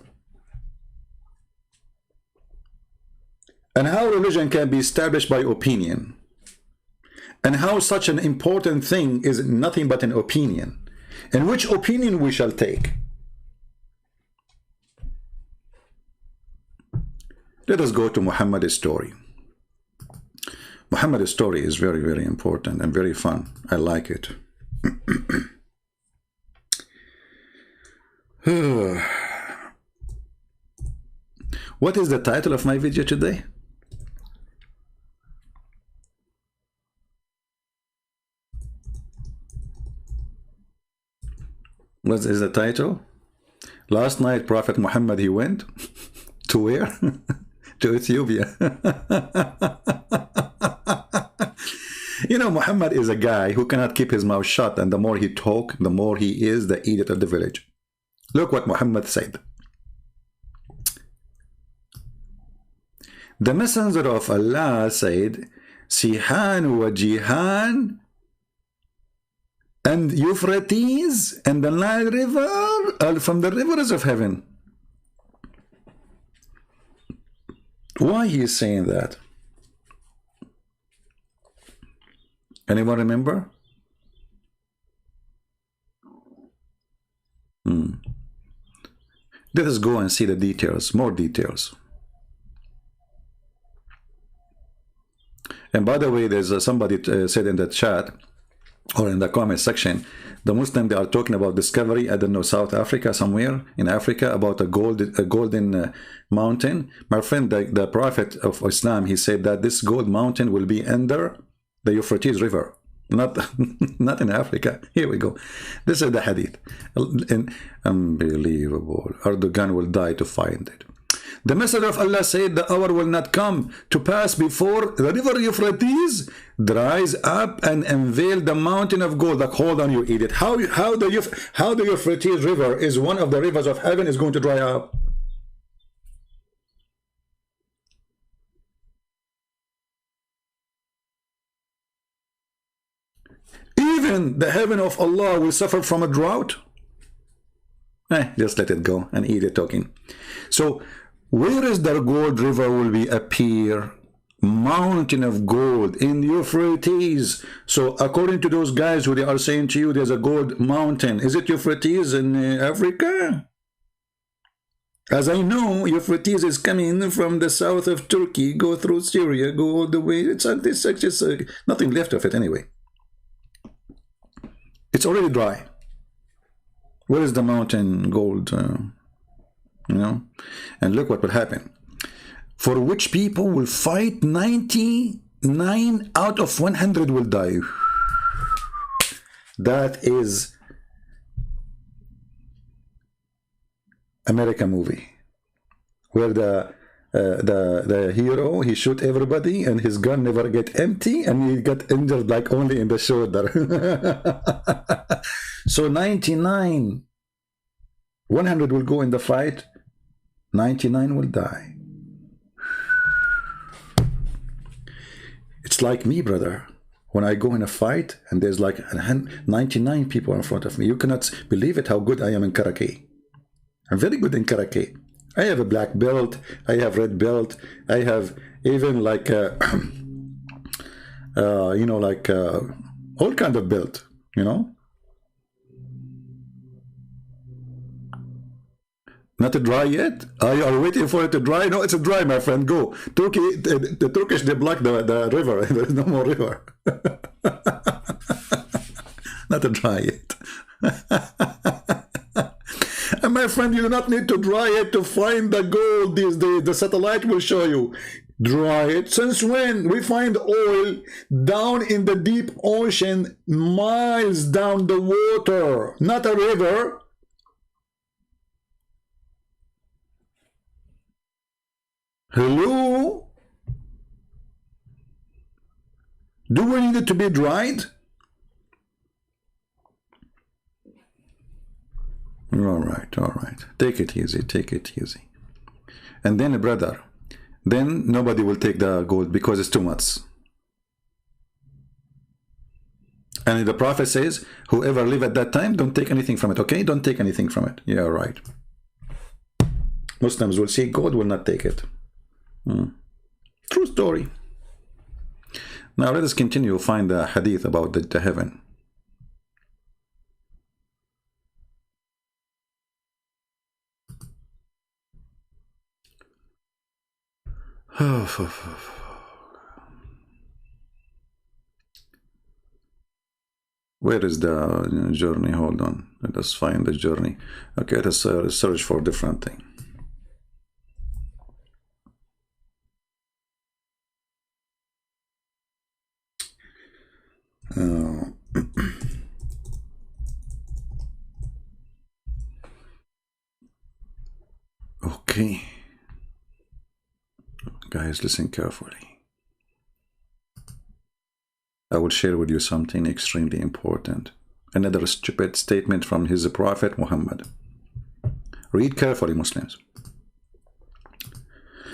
And how religion can be established by opinion, and how such an important thing is nothing but an opinion, and which opinion we shall take. Let us go to Muhammad's story. Muhammad's story is very, very important and very fun. I like it. What is the title of my video today? What is the title? Last night Prophet Muhammad, he went to where? To Ethiopia. You know, Muhammad is a guy who cannot keep his mouth shut, and the more he talk, the more he is the idiot of the village. Look what Muhammad said. The messenger of Allah said, Sihan wa Jihan and Euphrates and the Nile River are from the rivers of heaven. Why he is saying that? Anyone remember? Let us go and see the details, more details. And by the way, there's somebody said in the chat or in the comment section, the Muslim, they are talking about discovery, I don't know, South Africa, somewhere in Africa, about a golden mountain. My friend, the Prophet of Islam, he said that this gold mountain will be under the Euphrates River, not in Africa. Here we go. This is the hadith. Unbelievable. Erdogan will die to find it. The Messenger of Allah said, the hour will not come to pass before the river Euphrates dries up and unveil the mountain of gold. Like, hold on, you idiot. How the Euphrates River is one of the rivers of heaven is going to dry up? Even the heaven of Allah will suffer from a drought? Just let it go, an idiot talking. So, where is the gold river will be appear? Mountain of gold in Euphrates. So according to those guys who they are saying to you there's a gold mountain, is it Euphrates in Africa? As I know, Euphrates is coming from the south of Turkey, go through Syria, go all the way. It's nothing left of it anyway. It's already dry. Where is the mountain gold? You know, and look what will happen. For which people will fight, 99 out of 100 will die. That is American movie, where the hero, he shoot everybody and his gun never get empty and he got injured like only in the shoulder. So 99 100 will go in the fight, 99 will die. It's like me, brother. When I go in a fight and there's like 99 people in front of me, you cannot believe it how good I am in karate. I'm very good in karate. I have a black belt, I have red belt, I have even like you know, like all kind of belt, you know. Not dry yet? Are you waiting for it to dry? No, it's a dry, my friend. Go. Turkey, the Turkish, they block the river. There's no more river. Not a dry yet. And my friend, you do not need to dry it to find the gold these days. The satellite will show you. Dry it. Since when? We find oil down in the deep ocean, miles down the water, not a river. Hello? Do we need it to be dried? All right, all right. Take it easy, take it easy. And then, brother, then nobody will take the gold because it's too much. And the Prophet says, whoever live at that time, don't take anything from it, okay? Don't take anything from it. Yeah, right. Muslims will see gold, will not take it. True story. Now let us continue, find the hadith about the heaven. Where is the journey? Hold on. Let us find the journey. Okay, let us search for different thing. Okay, guys, listen carefully. I will share with you something extremely important. Another stupid statement from his prophet Muhammad. Read carefully, Muslims.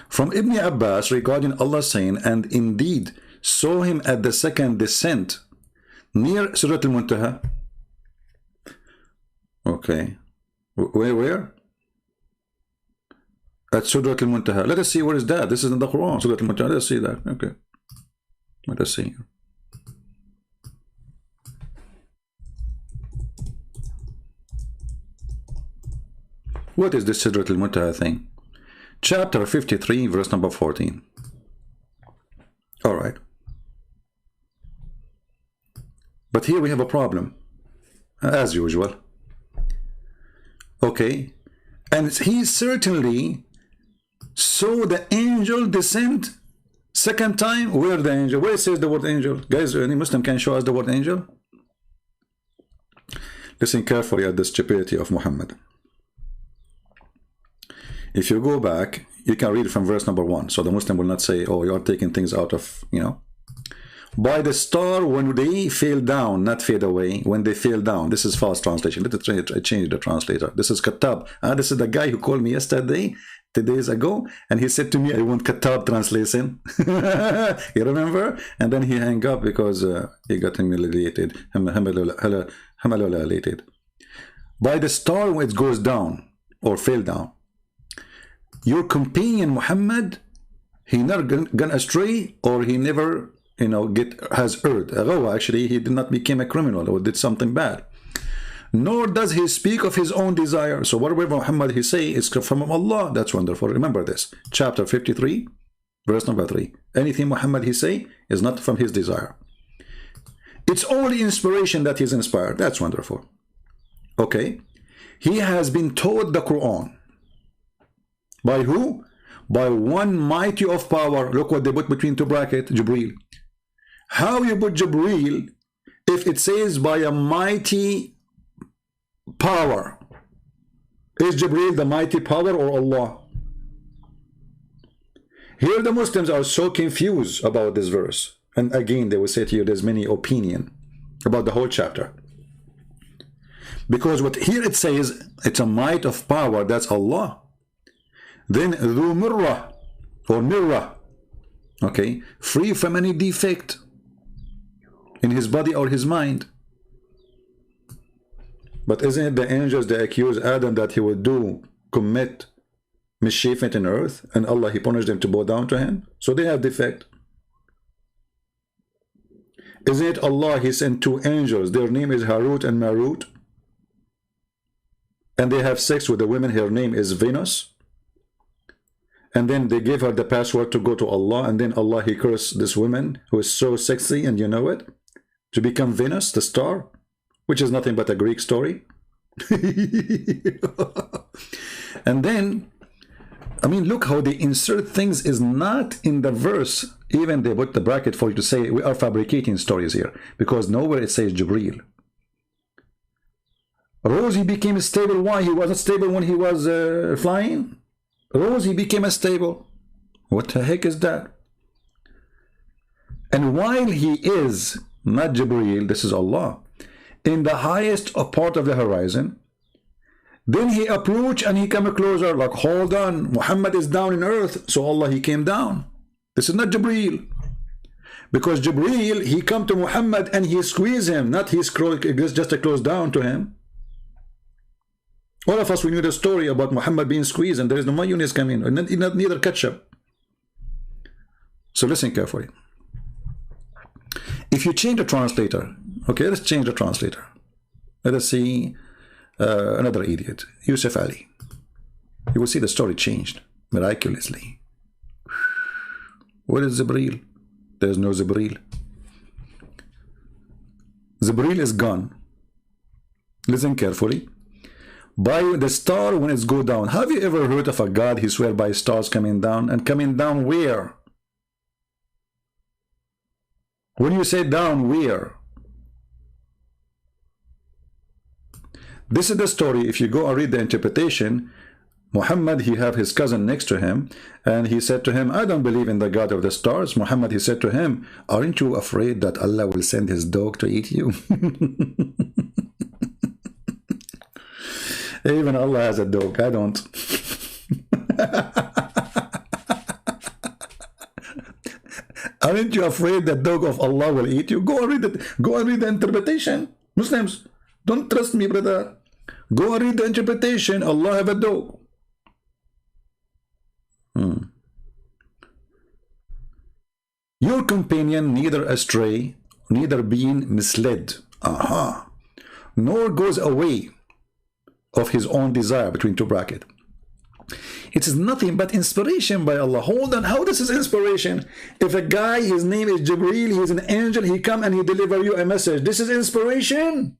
From Ibn Abbas regarding Allah saying, and indeed saw him at the second descent near Surah Al-Muntaha. Okay. Where? At Surah Al-Muntaha. Let us see where is that. This is in the Quran. Surah Al-Muntaha. Let us see that. Okay. Let us see. What is this Surah Al-Muntaha thing? Chapter 53, verse number 14. All right. But here we have a problem, as usual. Okay. And he certainly saw the angel descend second time. Where the angel? Where it says the word angel? Guys, any Muslim can show us the word angel? Listen carefully at the stupidity of Muhammad. If you go back, you can read from verse number 1. So the Muslim will not say, oh, you are taking things out of, you know. By the star when they fell down, not fade away, when they fell down. This is false translation. Let us change the translator. This is Kattab. This is the guy who called me yesterday, 2 days ago, and he said to me, I want Kattab translation. You remember? And then he hung up because he got humiliated. By the star when it goes down or fell down. Your companion Muhammad, he never gone astray, or he never, you know, has erred. Actually, he did not become a criminal or did something bad. Nor does he speak of his own desire. So whatever Muhammad he say is from Allah. That's wonderful. Remember this. Chapter 53, verse number 3. Anything Muhammad he say is not from his desire. It's only inspiration that he's inspired. That's wonderful. Okay. He has been taught the Quran. By who? By one mighty of power. Look what they put between two brackets, Jibreel. How you put Jibreel if it says by a mighty power? Is Jibreel the mighty power or Allah? Here the Muslims are so confused about this verse. And again, they will say to you there's many opinions about the whole chapter. Because what here it says, it's a might of power, that's Allah. Then ذو مرة or mirror, okay, free from any defect in his body or his mind. But isn't it the angels that accuse Adam that he would commit mischief in earth, and Allah, he punished them to bow down to him? So they have defect. Isn't it Allah, he sent 2 angels, their name is Harut and Marut, and they have sex with the women, her name is Venus, and then they gave her the password to go to Allah, and then Allah, he cursed this woman who is so sexy, and you know it, to become Venus, the star, which is nothing but a Greek story. And then, I mean, look how they insert things is not in the verse. Even they put the bracket for you to say we are fabricating stories here, because nowhere it says Jibreel. Rosie became stable. Why? He wasn't stable when he was flying. Rosie became stable. What the heck is that? And while he is not Jibreel, this is Allah, in the highest part of the horizon, then he approached and he came closer, like, hold on, Muhammad is down in earth, so Allah, he came down. This is not Jibreel, because Jibreel, he come to Muhammad and he squeeze him, not he just a close down to him. All of us, we knew the story about Muhammad being squeezed, and there is no mayonnaise coming, and neither ketchup. So listen carefully. If you change the translator, okay, let's change the translator. Let us see another idiot, Yusuf Ali. You will see the story changed miraculously. Where is Jibreel? There is no Jibreel. Jibreel is gone. Listen carefully. By the star when it's go down. Have you ever heard of a God he swear by stars coming down? And coming down where? When you say down, where? This is the story. If you go and read the interpretation, Muhammad, he have his cousin next to him, and he said to him, I don't believe in the God of the stars. Muhammad, he said to him, aren't you afraid that Allah will send his dog to eat you? Even Allah has a dog. I don't. Aren't you afraid that dog of Allah will eat you? Go and read it. Go and read the interpretation. Muslims, don't trust me, brother. Go and read the interpretation. Allah have a dog. Your companion neither astray, neither being misled, nor goes away of his own desire, between 2 brackets. It is nothing but inspiration by Allah. Hold on, how this is inspiration? If a guy, his name is Jibreel, he's an angel, he come and he deliver you a message. This is inspiration.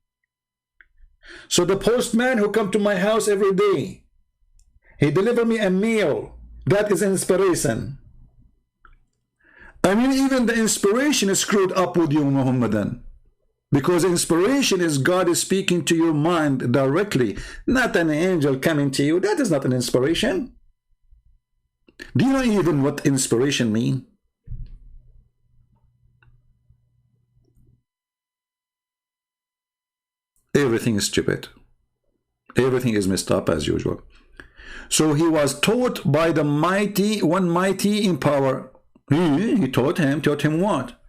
So the postman who come to my house every day, he deliver me a meal. That is inspiration. I mean, even the inspiration is screwed up with you, Muhammadan. Because inspiration is God is speaking to your mind directly, not an angel coming to you. That is not an inspiration. Do you know even what inspiration means? Everything is stupid. Everything is messed up as usual. So he was taught by the mighty, one mighty in power. He taught him what?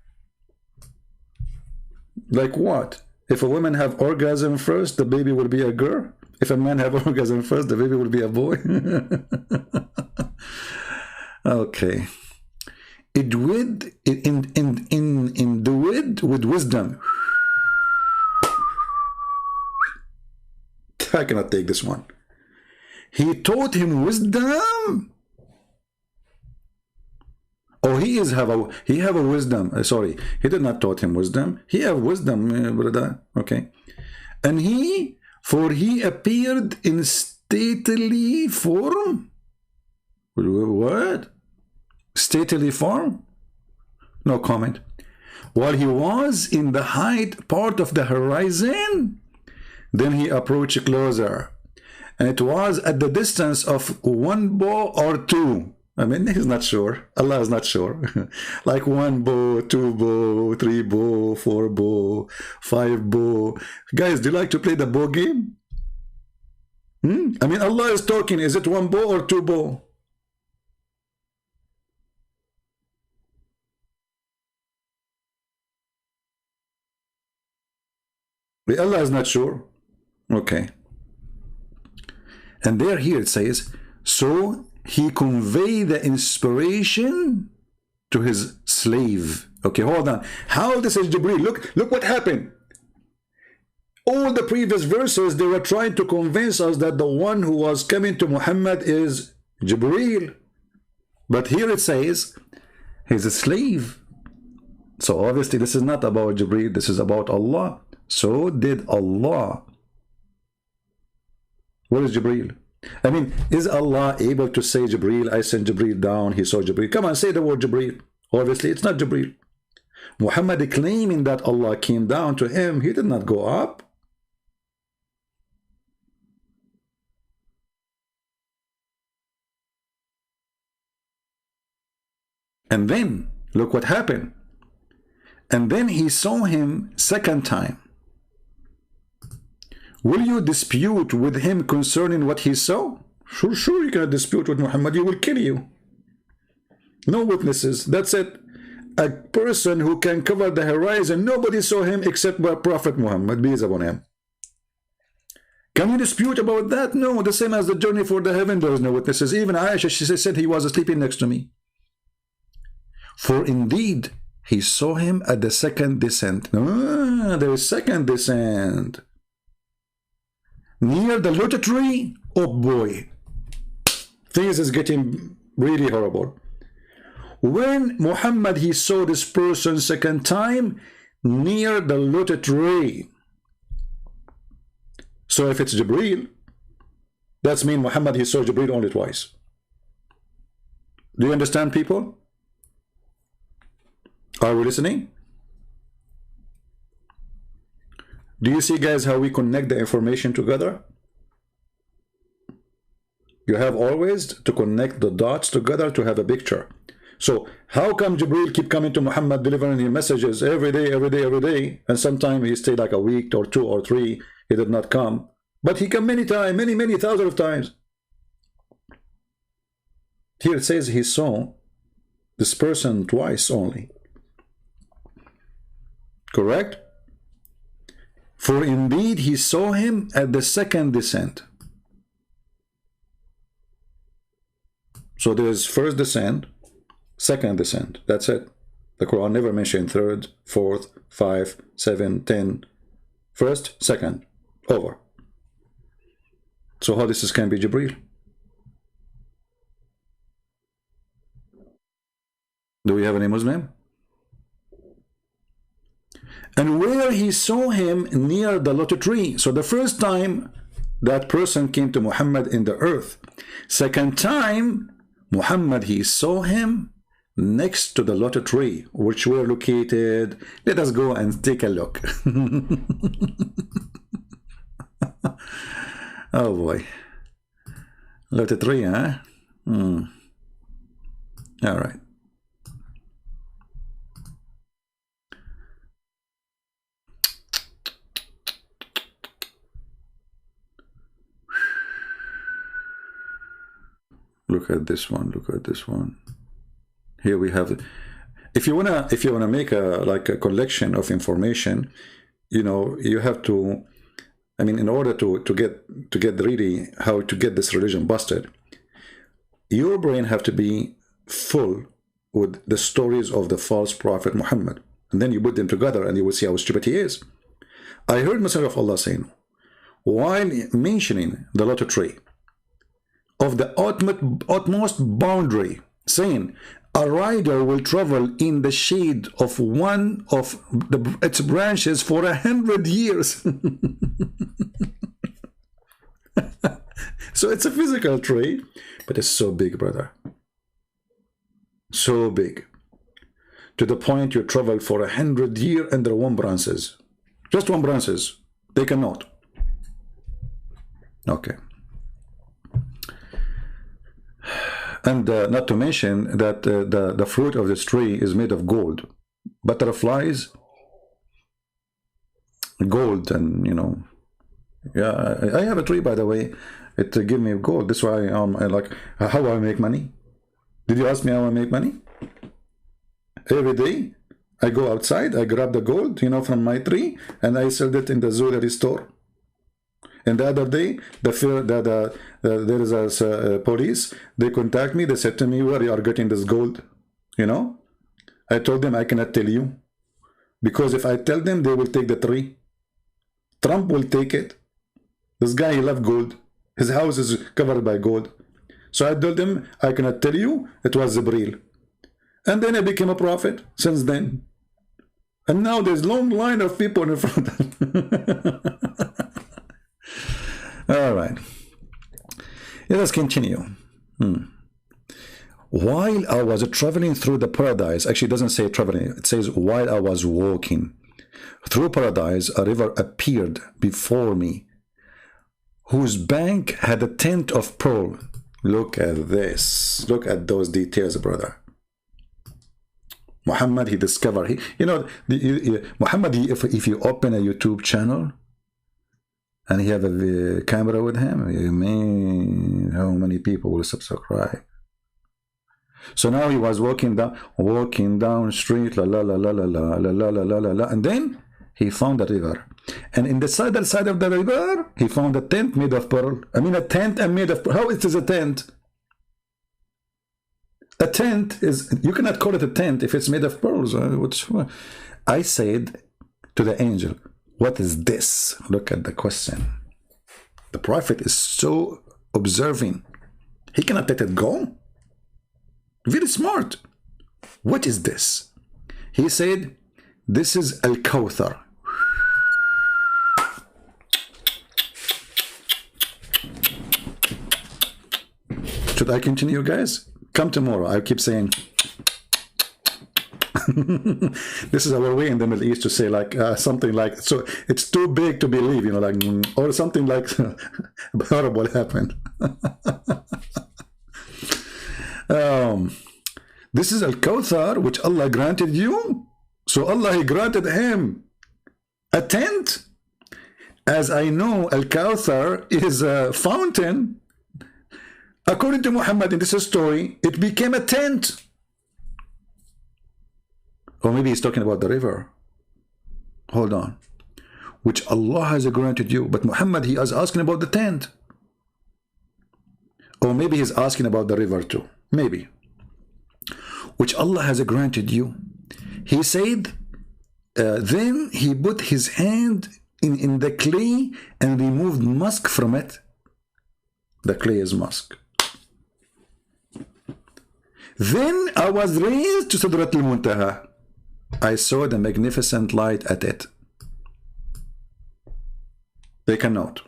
Like what? If a woman have orgasm first, the baby will be a girl. If a man have orgasm first, the baby will be a boy. Okay. Endued with wisdom. I cannot take this one. He taught him wisdom. Oh, he have a wisdom. Sorry, he did not taught him wisdom. He have wisdom, brother. Okay, and he appeared in stately form. What? Stately form? No comment. While he was in the height part of the horizon, then he approached closer, and it was at the distance of 1 bow or 2. I mean, he's not sure. Allah is not sure. Like 1 bow, 2 bow, 3 bow, 4 bow, 5 bow. Guys, do you like to play the bow game? I mean, Allah is talking. Is it 1 bow or 2 bow? Allah is not sure. Okay. And here it says, so he conveyed the inspiration to his slave. Okay, hold on. How this is Jibreel? Look what happened. All the previous verses, they were trying to convince us that the one who was coming to Muhammad is Jibreel. But here it says, he's a slave. So obviously this is not about Jibreel, this is about Allah. So did Allah. Where is Jibreel? I mean, is Allah able to say Jibreel, I sent Jibreel down, he saw Jibreel? Come on, say the word Jibreel. Obviously it's not Jibreel. Muhammad claiming that Allah came down to him, he did not go up. And then, look what happened. And then he saw him second time. Will you dispute with him concerning what he saw? Sure, you cannot dispute with Muhammad, he will kill you. No witnesses, that's it. A person who can cover the horizon, nobody saw him except by Prophet Muhammad, peace upon him. Can you dispute about that? No, the same as the journey for the heaven, there is no witnesses. Even Aisha, she said he was sleeping next to me. For indeed, he saw him at the second descent. There is second descent. Near the Lupe tree. Oh boy. Things is getting really horrible. When Muhammad, he saw this person second time near the Lupe tree. So if it's Jibreel, that's mean Muhammad, he saw Jibreel only twice. Do you understand, people? Are we listening? Do you see, guys, how we connect the information together? You have always to connect the dots together to have a picture. So how come Jibreel keep coming to Muhammad, delivering his messages every day, and sometimes he stayed like a week or 2 or 3, he did not come, but he come many times, many thousands of times. Here it says he saw this person twice only. Correct? For indeed he saw him at the second descent. So there's first descent, second descent. That's it. The Quran never mentioned third, fourth, 5, 7, 10. First, second, over. So how this can be Jibreel? Do we have any Muslim? And where he saw him near the Lupe tree. So the first time that person came to Muhammad in the earth. Second time, Muhammad, he saw him next to the Lupe tree, which were located. Let us go and take a look. Oh boy. Lupe tree, huh? All right. Look at this one. Look at this one. Here we have it. If you wanna make a collection of information, you know, you have to. I mean, in order to get really how to get this religion busted, your brain have to be full with the stories of the false prophet Muhammad, and then you put them together, and you will see how stupid he is. I heard Messenger of Allah saying, while mentioning the Lupe tree, of the utmost boundary, saying a rider will travel in the shade of one of its branches for 100 years. So it's a physical tree, but it's so big, brother. So big. To the point you travel for 100 years under one branches. Just one branches. They cannot. Okay. And not to mention that the fruit of this tree is made of gold. Butterflies, gold, and you know, yeah, I have a tree, by the way. It give me gold. That's why I like, how I make money. Did you ask me how I make money? Every day I go outside, I grab the gold, you know, from my tree, and I sell it in the jewelry store. And the other day, there is a police. They contact me. They said to me, "Where you are getting this gold?" You know, I told them I cannot tell you, because if I tell them, they will take the tree. Trump will take it. This guy, he loves gold. His house is covered by gold. So I told them I cannot tell you. It was Jibril. And then I became a prophet since then. And now there's a long line of people in front of All right. Let us continue. While I was traveling through the paradise, actually it doesn't say traveling, it says while I was walking through paradise, a river appeared before me, whose bank had a tint of pearl. Look at this. Look at those details, brother. Muhammad, he discovered, Muhammad, if you open a YouTube channel and he have a camera with him, man, how many people will subscribe? So now he was walking down street, la la la la la la la la la la la, and then he found a river. And in the side of the river, he found a tent made of pearl. I mean, a tent made of pearl. How it is a tent? A tent is, you cannot call it a tent if it's made of pearls. I said to the angel, what is this? Look at the question. The prophet is so observing. He cannot let it go. Very smart. What is this? He said, this is Al-Kawthar. Should I continue, guys? Come tomorrow. I keep saying this is our way in the Middle East to say like something like, so it's too big to believe, you know, like, or something like horrible happened. This is Al-Kawthar, which Allah granted you. So Allah, he granted him a tent. As I know, Al-Kawthar is a fountain. According to Muhammad in this story, it became a tent. Or maybe he's talking about the river. Hold on. Which Allah has granted you. But Muhammad, he is asking about the tent. Or maybe he's asking about the river too. Maybe. Which Allah has granted you. He said, then he put his hand in the clay and removed musk from it. The clay is musk. Then I was raised to Sidrat al-Muntaha. I saw the magnificent light at it. Take a note.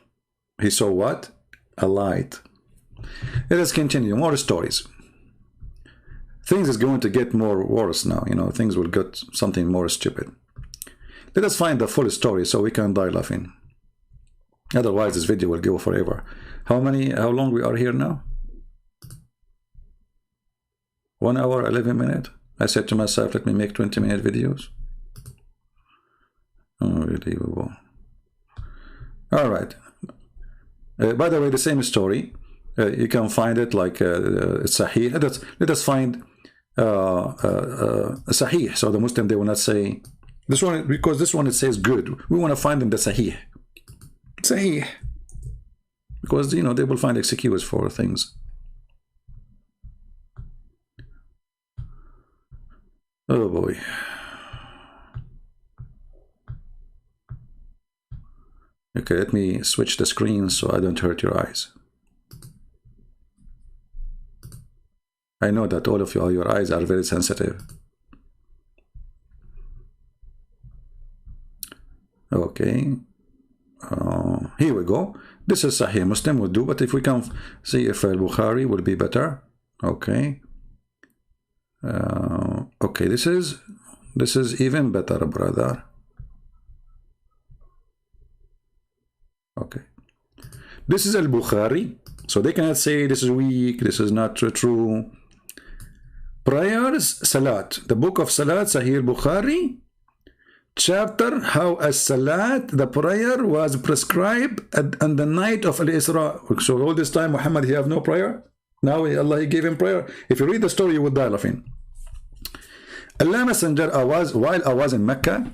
He saw what? A light. Let us continue. More stories. Things is going to get more worse now. You know, things will get something more stupid. Let us find the full story so we can die laughing. Otherwise, this video will go forever. How long we are here now? 1 hour, 11 minutes. I said to myself, let me make 20-minute videos. Unbelievable. All right. By the way, the same story. You can find it like Sahih. Let us find Sahih. So the Muslim, they will not say this one, because this one it says good. We want to find in the Sahih. Sahih. Because, you know, they will find excuse for things. Oh boy. Okay, let me switch the screen so I don't hurt your eyes. I know that all of you, your eyes are very sensitive. Okay. Here we go. This is Sahih Muslim would do, but if we can see if Al-Bukhari will be better. Okay. Okay, this is even better, brother. Okay. This is Al-Bukhari. So they cannot say this is weak, this is not true. Prayers, Salat. The book of Salat, Sahih Bukhari, chapter how as Salat, the prayer was prescribed on the night of Al-Isra. So all this time Muhammad, he have no prayer. Now Allah, he gave him prayer. If you read the story, you would die laughing. Allah Messenger, while I was in Mecca,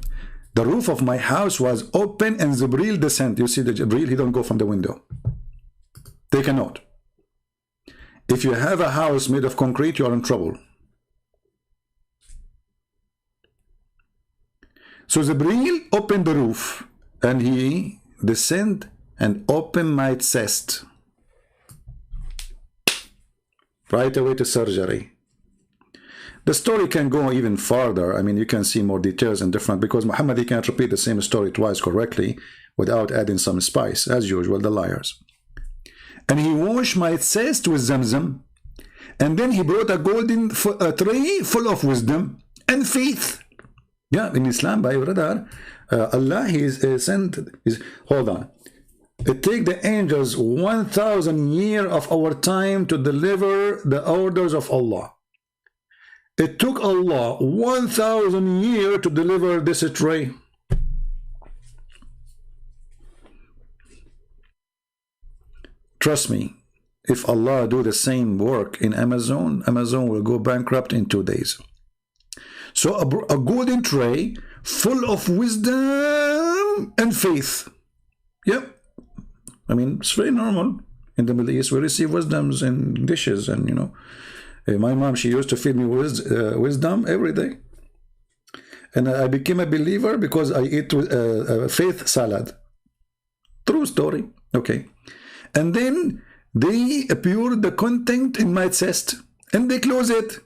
the roof of my house was open and Jibreel descend. You see the Jibreel, he don't go from the window. Take a note. If you have a house made of concrete, you are in trouble. So Jibreel opened the roof and he descend and opened my chest. Right away to surgery. The story can go even farther. I mean, you can see more details and different, because Muhammad, he can't repeat the same story twice correctly without adding some spice, as usual, the liars. And he washed my chest with Zamzam, and then he brought a golden tray full of wisdom and faith. Yeah, in Islam, by brother, Allah, he is sent. Hold on. It takes the angels 1,000 years of our time to deliver the orders of Allah. It took Allah 1,000 years to deliver this tray. Trust me, if Allah do the same work in Amazon, Amazon will go bankrupt in 2 days. So a golden tray full of wisdom and faith. Yep. I mean, it's very normal. In the Middle East, we receive wisdoms in dishes, and you know, my mom, she used to feed me wisdom every day. And I became a believer because I ate faith salad. True story. Okay. And then they poured the content in my chest and they close it.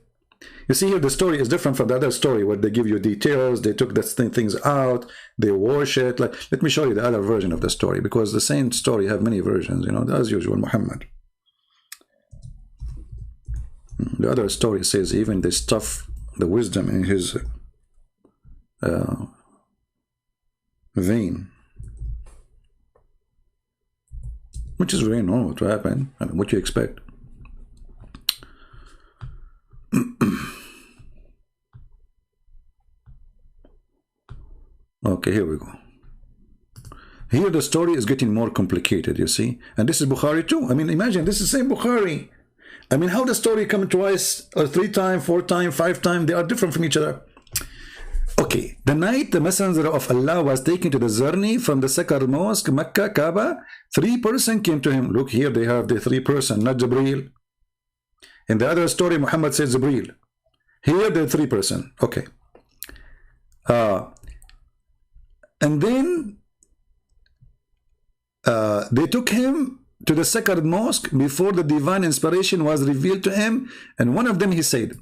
You see here, the story is different from the other story where they give you details. They took the things out, they wash it. Like, let me show you the other version of the story, because the same story have many versions, you know, as usual, Muhammad. The other story says even they stuff the wisdom in his vein, which is very normal to happen. I mean, what you expect. Okay, here we go. Here the story is getting more complicated, you see. And this is Bukhari too. I mean, imagine, this is the same Bukhari. I mean, how the story come twice, or 3 times, 4 times, 5 times, they are different from each other. Okay, the night the Messenger of Allah was taken to the journey from the sacred mosque, Mecca, Kaaba, 3 persons came to him. Look here, they have the 3 persons, not Jibreel. In the other story, Muhammad says Jibreel. Here, the 3 persons. Okay. And then they took him to the sacred mosque before the divine inspiration was revealed to him. And one of them, he said,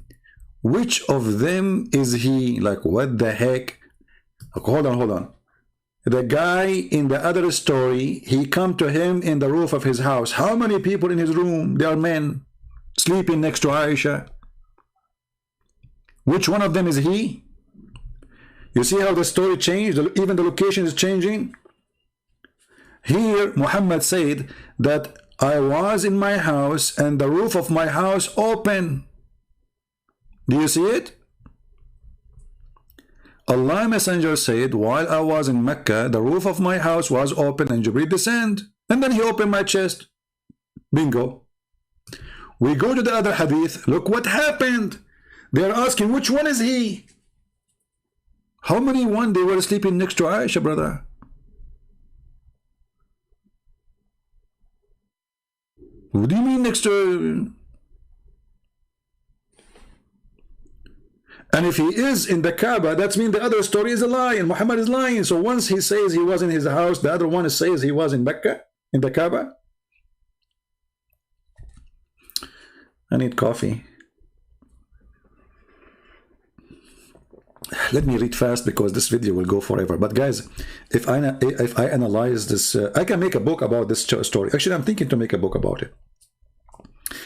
which of them is he? Like, what the heck? Hold on. The guy in the other story, he come to him in the roof of his house. How many people in his room? They are men sleeping next to Aisha. Which one of them is he? You see how the story changed? Even the location is changing. Here, Muhammad said that I was in my house and the roof of my house open. Do you see it? Allah Messenger said, while I was in Mecca, the roof of my house was open and Jibreel descended. And then he opened my chest. Bingo. We go to the other hadith. Look what happened. They are asking, which one is he? How many one they were sleeping next to Aisha, brother? What do you mean next to? And if he is in the Kaaba, that means the other story is a lie and Muhammad is lying. So once he says he was in his house, the other one says he was in Mecca, in the Kaaba. I need coffee. Let me read fast because this video will go forever. But guys, if I analyze this, I can make a book about this story. Actually, I'm thinking to make a book about it.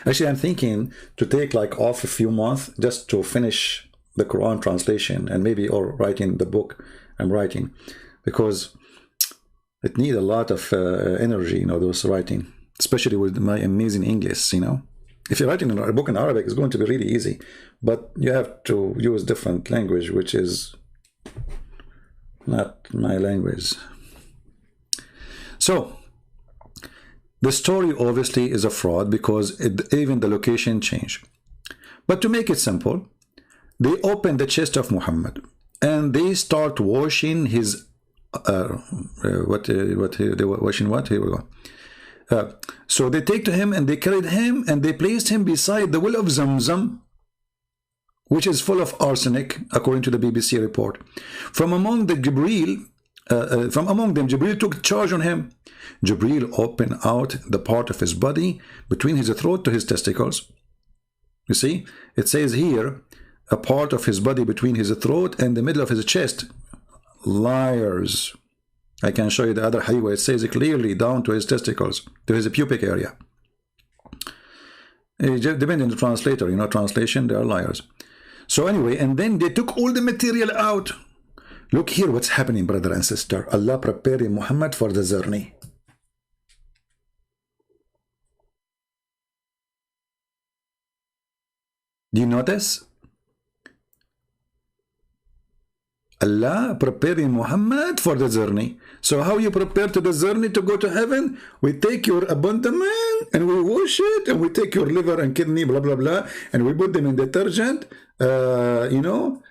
Actually, I'm thinking to take like off a few months just to finish the Quran translation and maybe or writing the book I'm writing, because it needs a lot of energy, you know, those writing. especially with my amazing English, you know. If you're writing a book in Arabic, it's going to be really easy, but you have to use different language, which is not my language. So the story obviously is a fraud because even the location changed. But to make it simple, they open the chest of Muhammad and they start washing his they were washing what? Here we go. So they take to him and they carried him and they placed him beside the well of Zamzam, which is full of arsenic, according to the BBC report. From among them, Jibril took charge on him. Jibril opened out the part of his body between his throat to his testicles. You see, it says here, a part of his body between his throat and the middle of his chest. Liars. I can show you the other hadith where it says it clearly down to his testicles, to his pubic area. Depending on the translator, you know, translation, they are liars. So anyway, and then they took all the material out. Look here what's happening, brother and sister. Allah preparing Muhammad for the journey. Do you notice? Allah preparing Muhammad for the journey. So how you prepare to the journey to go to heaven? We take your abdomen and we wash it, and we take your liver and kidney, blah blah blah, and we put them in detergent, you know,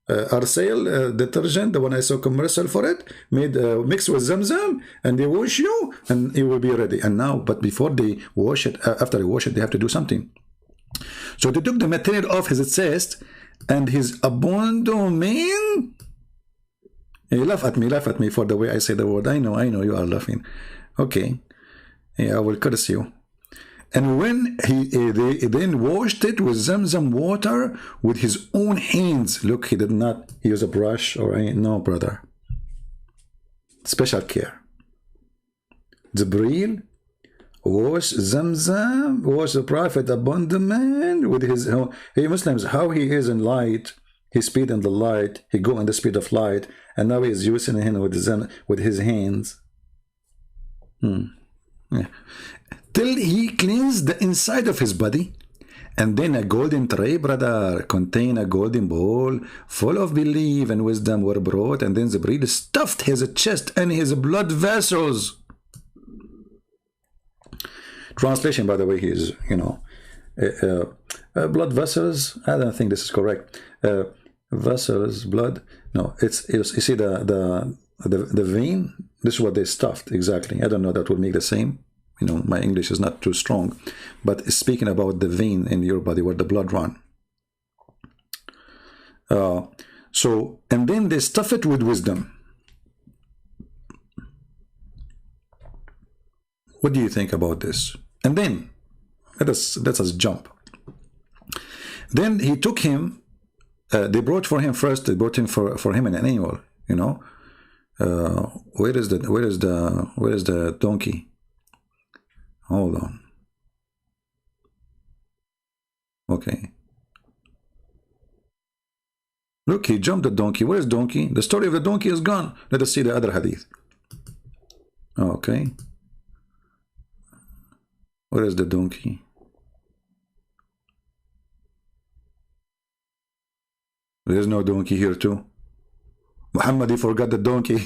Arcel detergent, the one I saw commercial for it, made mixed with Zamzam, and they wash you and you will be ready. And now, but before they wash it, after they wash it, they have to do something. So they took the material off his chest and his abdomen. You laugh at me for the way I say the word. I know you are laughing. Okay, yeah, I will curse you. And when they then washed it with Zamzam water with his own hands. Look, he did not use a brush or any, no, brother. Special care. Jibril wash Zamzam, wash the Prophet abandonment with his, hey Muslims, how he is in light, he speed in the light, he go in the speed of light, and now he is using him with his hands. Yeah. Till he cleansed the inside of his body, and then a golden tray, brother, contain a golden bowl full of belief and wisdom were brought, and then Jibril stuffed his chest and his blood vessels. Translation, by the way, is, you know, blood vessels. I don't think this is correct. Vessels, blood. No, it's you see the vein. This is what they stuffed exactly. I don't know. That would make the same. You know, my English is not too strong, but it's speaking about the vein in your body where the blood run. So, and then they stuff it with wisdom. What do you think about this? And then let us jump. Then he took him. They brought for him first. They brought him for him an animal. You know, where is the donkey? Hold on. Okay. Look, he jumped the donkey. Where is donkey? The story of the donkey is gone. Let us see the other hadith. Okay. Where is the donkey? There's no donkey here too. Muhammad, he forgot the donkey.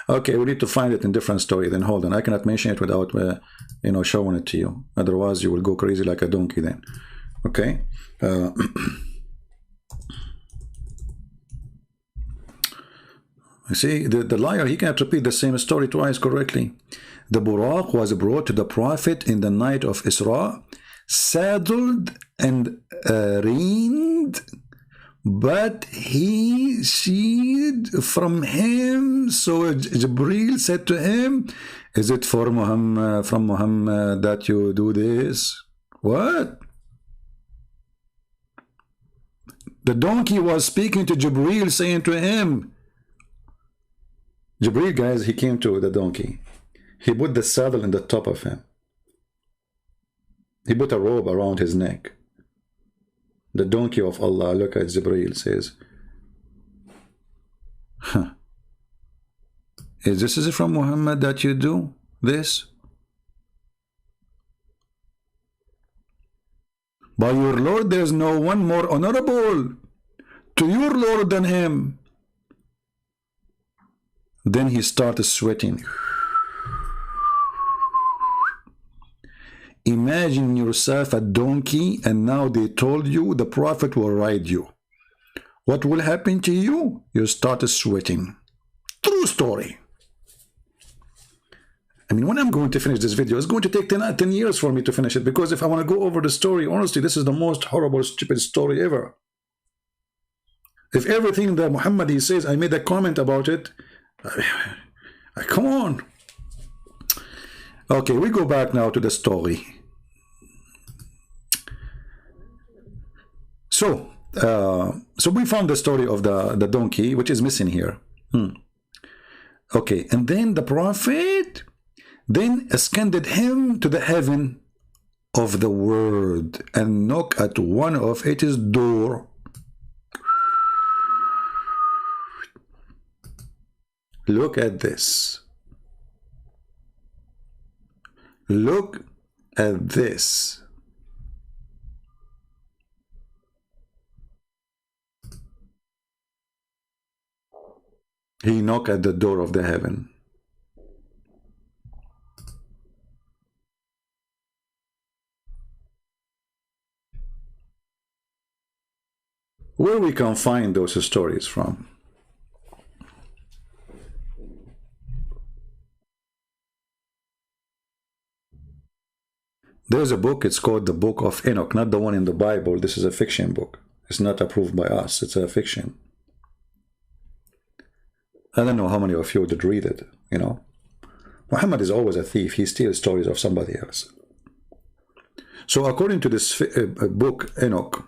Okay, we need to find it in different story. Then hold on, I cannot mention it without, you know, showing it to you. Otherwise, you will go crazy like a donkey then. Okay. You see, the liar, he cannot repeat the same story twice correctly. The Buraq was brought to the Prophet in the night of Isra, saddled and reined, but he sheed from him. So Jibril said to him, is it for Muhammad, from Muhammad that you do this? What? The donkey was speaking to Jibril, saying to him, Jibril, guys, he came to the donkey. He put the saddle in the top of him. He put a robe around his neck. The donkey of Allah, look at Jibreel, says, huh. Is this from Muhammad that you do this? By your Lord, there is no one more honorable to your Lord than him. Then he started sweating. Imagine yourself a donkey, and now they told you the Prophet will ride you. What will happen to you? You started sweating. True story. I mean, when I'm going to finish this video, it's going to take 10 years for me to finish it, because if I want to go over the story, honestly, this is the most horrible, stupid story ever. If everything that Muhammad he says, I made a comment about it, come on. Okay, we go back now to the story. So we found the story of the donkey, which is missing here. Okay, and then the Prophet then ascended him to the heaven of the world and knocked at one of its door. Look at this. Look at this. He knocked at the door of the heaven. Where we can find those stories from? There's a book, it's called the Book of Enoch, not the one in the Bible. This is a fiction book. It's not approved by us. It's a fiction. I don't know how many of you did read it, you know. Muhammad is always a thief. He steals stories of somebody else. So according to this book, Enoch,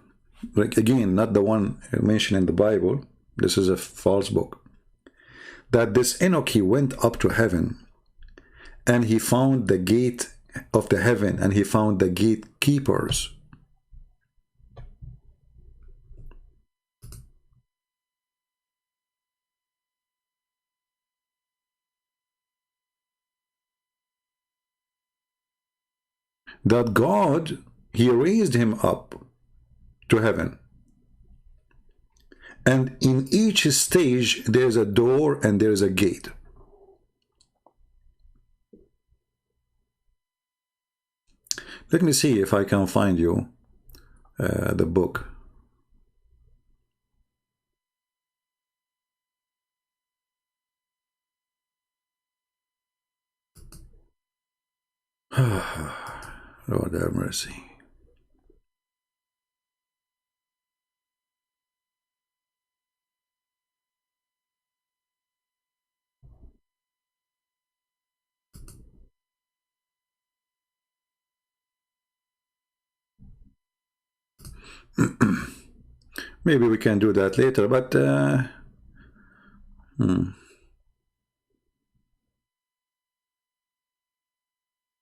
like again, not the one mentioned in the Bible, this is a false book, that this Enoch, he went up to heaven and he found the gate of the heaven and he found the gatekeepers. That God, he raised him up to heaven. And in each stage, there's a door and there's a gate. Let me see if I can find you the book. Lord have mercy. Maybe we can do that later, but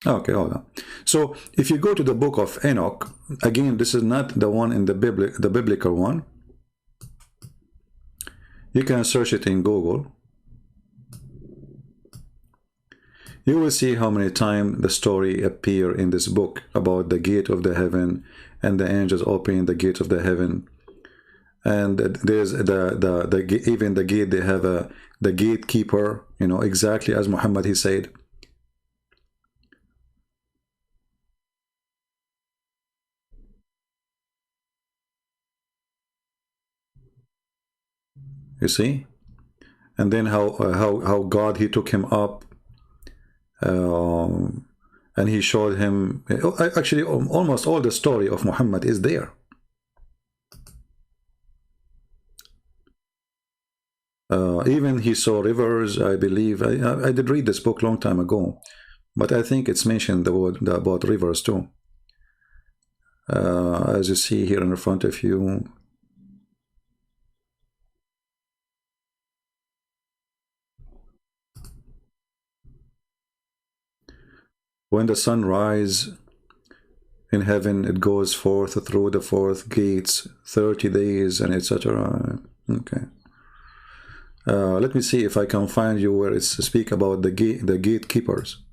okay, hold on. So if you go to the book of Enoch, again, this is not the one in the biblical one. You can search it in Google. You will see how many times the story appear in this book about the gate of the heaven and the angels opening the gate of the heaven. And there's even the gate, they have the gatekeeper, you know, exactly as Muhammad he said. You see? And then how God, he took him up, and he showed him, actually almost all the story of Muhammad is there. Even he saw rivers, I believe. I did read this book long time ago, but I think it's mentioned about rivers too. As you see here in front of you. When the sun rises in heaven, it goes forth through the fourth gates, 30 days, and etc. Okay. Let me see if I can find you where it's speak about the gatekeepers.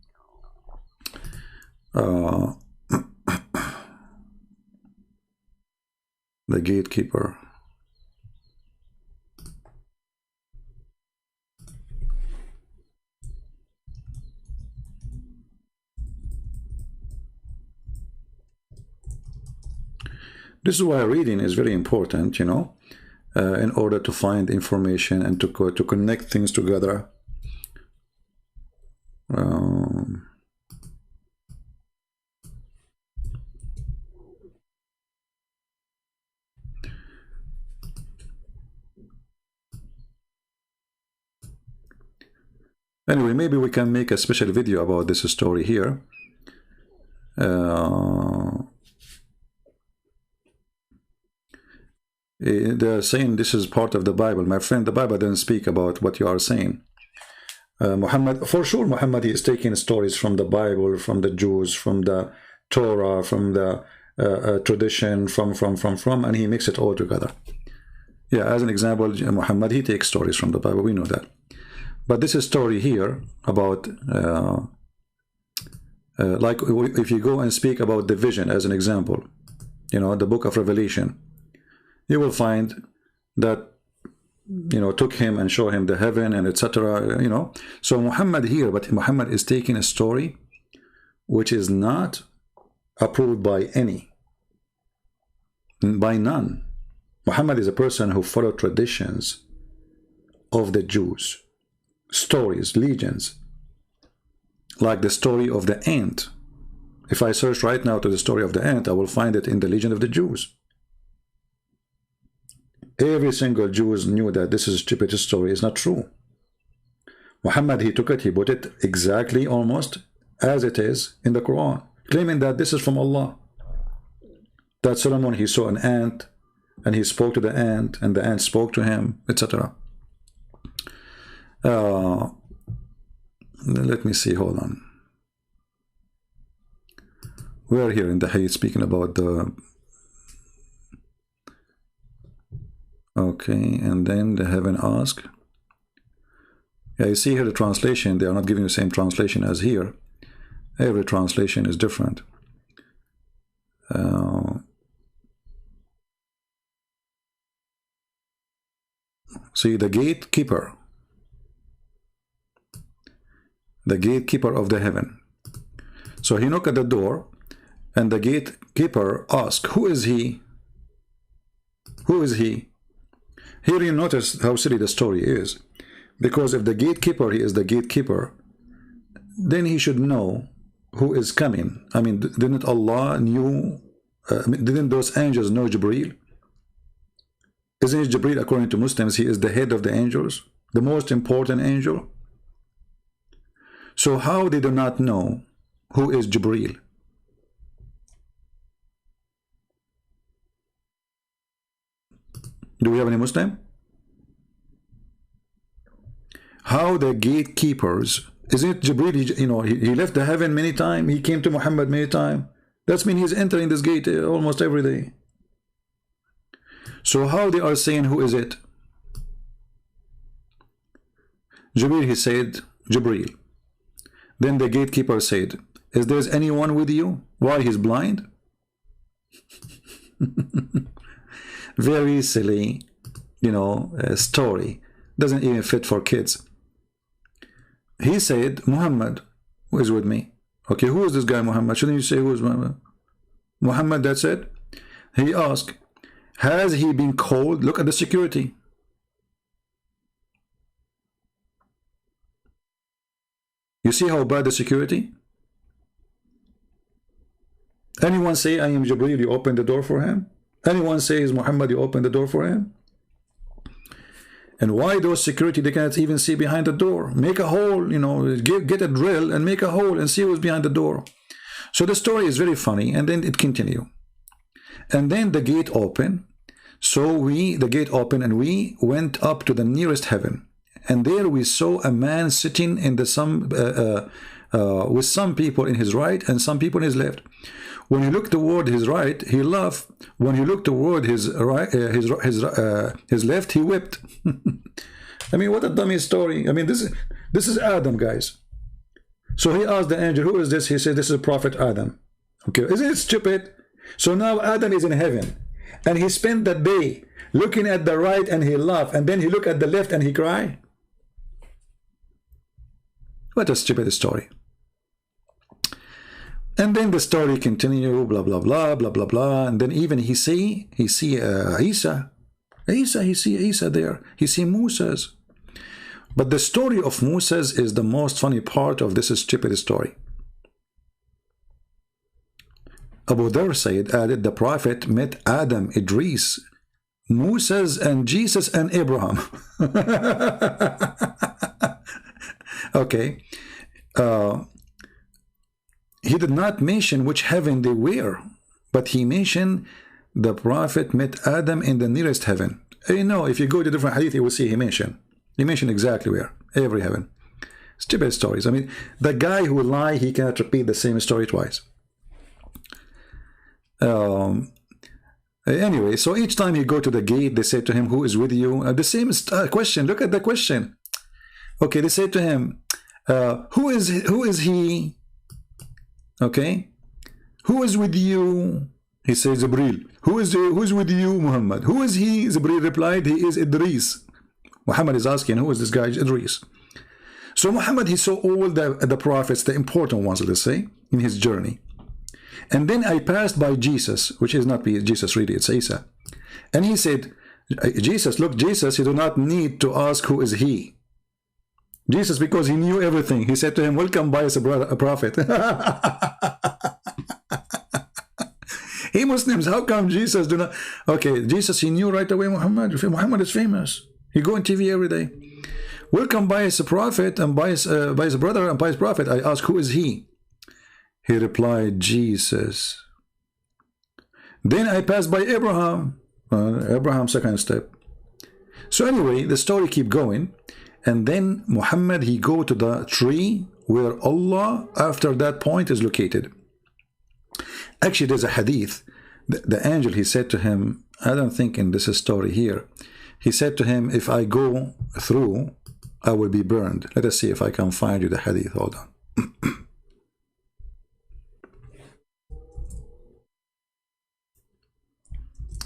The gatekeeper. This is why reading is very important, you know, in order to find information and to connect things together. Anyway, maybe we can make a special video about this story here. They're saying this is part of the Bible. My friend, the Bible doesn't speak about what you are saying. Muhammad, for sure, Muhammad is taking stories from the Bible, from the Jews, from the Torah, from the tradition, from, and he mixes it all together. Yeah, as an example, Muhammad, he takes stories from the Bible, we know that. But this is story here about, like if you go and speak about the vision as an example, you know, the book of Revelation, you will find that, you know, took him and show him the heaven and etc. You know, so Muhammad here, but Muhammad is taking a story which is not approved by any, by none. Muhammad is a person who followed traditions of the Jews, stories, legends, like the story of the ant. If I search right now to the story of the ant, I will find it in the legend of the Jews. Every single Jew knew that this is Djupet's story is not true. Muhammad, he took it, he put it exactly almost as it is in the Quran, claiming that this is from Allah. That Solomon, he saw an ant and he spoke to the ant and the ant spoke to him, etc. Let me see, hold on. We're here in the Hadith speaking about the... Okay, and then the heaven ask. Yeah, you see here the translation, they are not giving the same translation as here. Every translation is different. See, the gatekeeper of the heaven. So he knocked at the door, and the gatekeeper asked, who is he? Who is he? Here you notice how silly the story is. Because if the gatekeeper, he is the gatekeeper, then he should know who is coming. I mean, didn't Allah knew, didn't those angels know Jibreel? Isn't it Jibreel, according to Muslims, he is the head of the angels, the most important angel? So how they do not know who is Jibreel? Do we have any Muslim? How the gatekeepers, isn't it Jibreel, he left the heaven many times, he came to Muhammad many times. That means he's entering this gate almost every day. So how they are saying who is it? Jibreel, he said, Jibreel. Then the gatekeeper said, is there anyone with you? Why, he's blind? Very silly, story. Doesn't even fit for kids. He said, Muhammad, who is with me? Okay, who is this guy Muhammad? Shouldn't you say who is Muhammad? Muhammad, that's it. He asked, has he been called? Look at the security. You see how bad the security? Anyone say, I am Jibreel, you open the door for him? Anyone says Muhammad, you open the door for him? And why those security, they cannot even see behind the door? Make a hole, get a drill and make a hole and see who's behind the door. So the story is very funny, and then it continues. And then the gate opened. So the gate opened and we went up to the nearest heaven. And there we saw a man sitting in with some people in his right and some people in his left. When you look toward his right, he laughed. When you look toward his right, his left, he wept. I mean, what a dummy story. I mean, this is Adam, guys. So he asked the angel, who is this? He said, this is Prophet Adam. Okay, isn't it stupid? So now Adam is in heaven, and he spent that day looking at the right and he laughed, and then he looked at the left and he cried. What a stupid story. And then the story continue, blah blah blah blah blah blah, and then even he see Isa there. He see Moses. But the story of Moses is the most funny part of this stupid story. Abu Dhar said, added, the prophet met Adam, Idris, Moses, and Jesus, and Abraham. Okay. He did not mention which heaven they were, but he mentioned the prophet met Adam in the nearest heaven. You know, if you go to different hadith, you will see he mentioned exactly where, every heaven. Stupid stories. I mean, the guy who lie, he cannot repeat the same story twice. Anyway, so each time he go to the gate, they say to him, who is with you? The same question. Look at the question. Okay, they say to him, who is he? Okay, who is with you? He says, Jibreel. Who is with you, Muhammad? Who is he? Jibreel replied, he is Idris. Muhammad is asking, who is this guy? Idris. So Muhammad, he saw all the prophets, the important ones, let's say, in his journey. And then I passed by Jesus, which is not Jesus really, it's Isa. And he said, Jesus, look, Jesus, you do not need to ask who is he. Jesus, because he knew everything, he said to him, welcome by as a prophet. Hey Muslims, how come Jesus do not? Okay, Jesus, he knew right away Muhammad. Muhammad is famous. He go on TV every day. Welcome by as a prophet and by his brother and by his prophet. I ask, who is he? He replied, Jesus. Then I passed by Abraham. Abraham, second step. So anyway, the story keep going. And then Muhammad, he go to the tree where Allah, after that point, is located. Actually, there's a hadith. The angel, he said to him, I don't think in this story here, he said to him, if I go through, I will be burned. Let us see if I can find you the hadith. Hold on.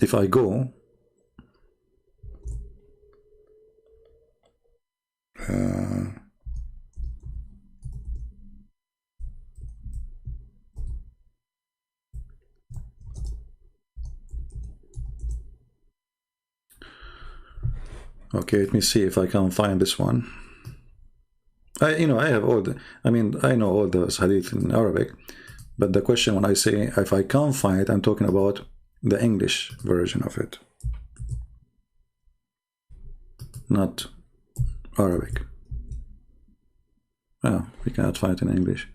If I go, okay, let me see if I can find this one. I have all the, I know all those hadith in Arabic, but the question when I say if I can't find it, I'm talking about the English version of it, not Arabic. Oh, we cannot find it in English.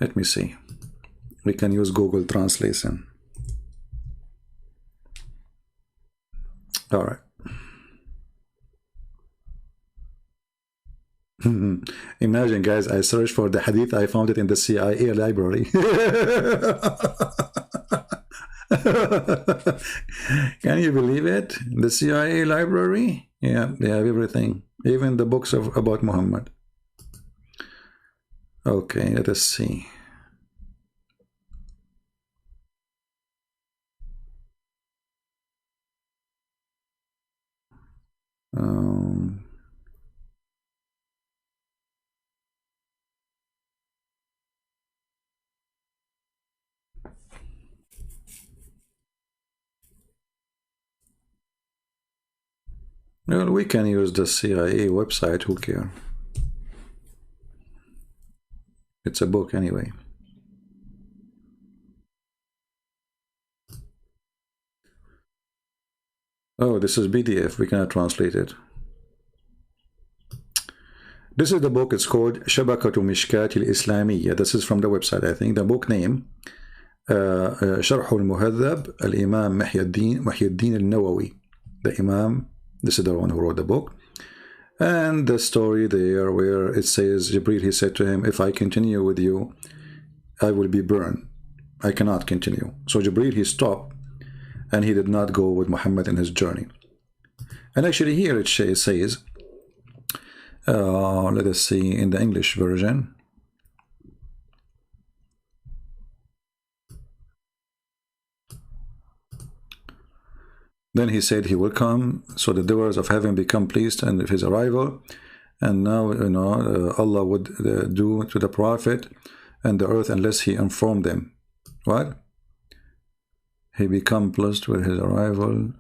Let me see. We can use Google Translation. All right. Imagine, guys, I searched for the hadith, I found it in the CIA library. Can you believe it? The CIA library? Yeah, they have everything, even the books about Muhammad. Okay, let us see. Well, we can use the CIA website, who cares? It's a book anyway. Oh, this is PDF, we cannot translate it. This is the book, it's called Shabakatu Mishkat al-Islamiyya. This is from the website, I think. The book name, Sharh al-Muhadhab, al-Imam Muhyiddin al-Nawawi. The Imam, this is the one who wrote the book. And the story there where it says, Jibreel, he said to him, if I continue with you, I will be burned. I cannot continue. So Jibreel, he stopped, and he did not go with Muhammad in his journey. And actually here it says, Let us see in the English version. Then he said he will come, so the doors of heaven become pleased and of his arrival. And now, Allah would do to the prophet and the earth unless he informed them. What? He become pleased with his arrival,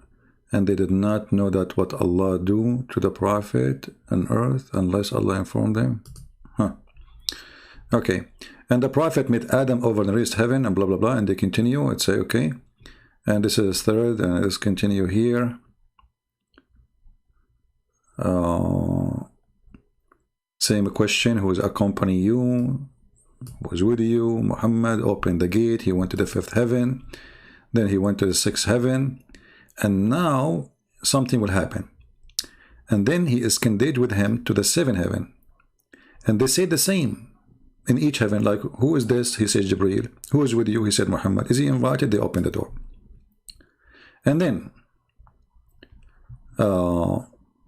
and they did not know that what Allah do to the prophet and earth unless Allah informed them. Okay. And the prophet met Adam over the raised heaven and blah blah blah, and they continue. It's say okay. And this is third, and let's continue here. Same question, who is accompany you, was with you. Muhammad opened the gate, he went to the fifth heaven, then he went to the sixth heaven, and now something will happen. And then he is conveyed with him to the seventh heaven. And they say the same in each heaven, like, who is this? He says Jibreel. Who is with you? He said Muhammad. Is he invited? They open the door. And then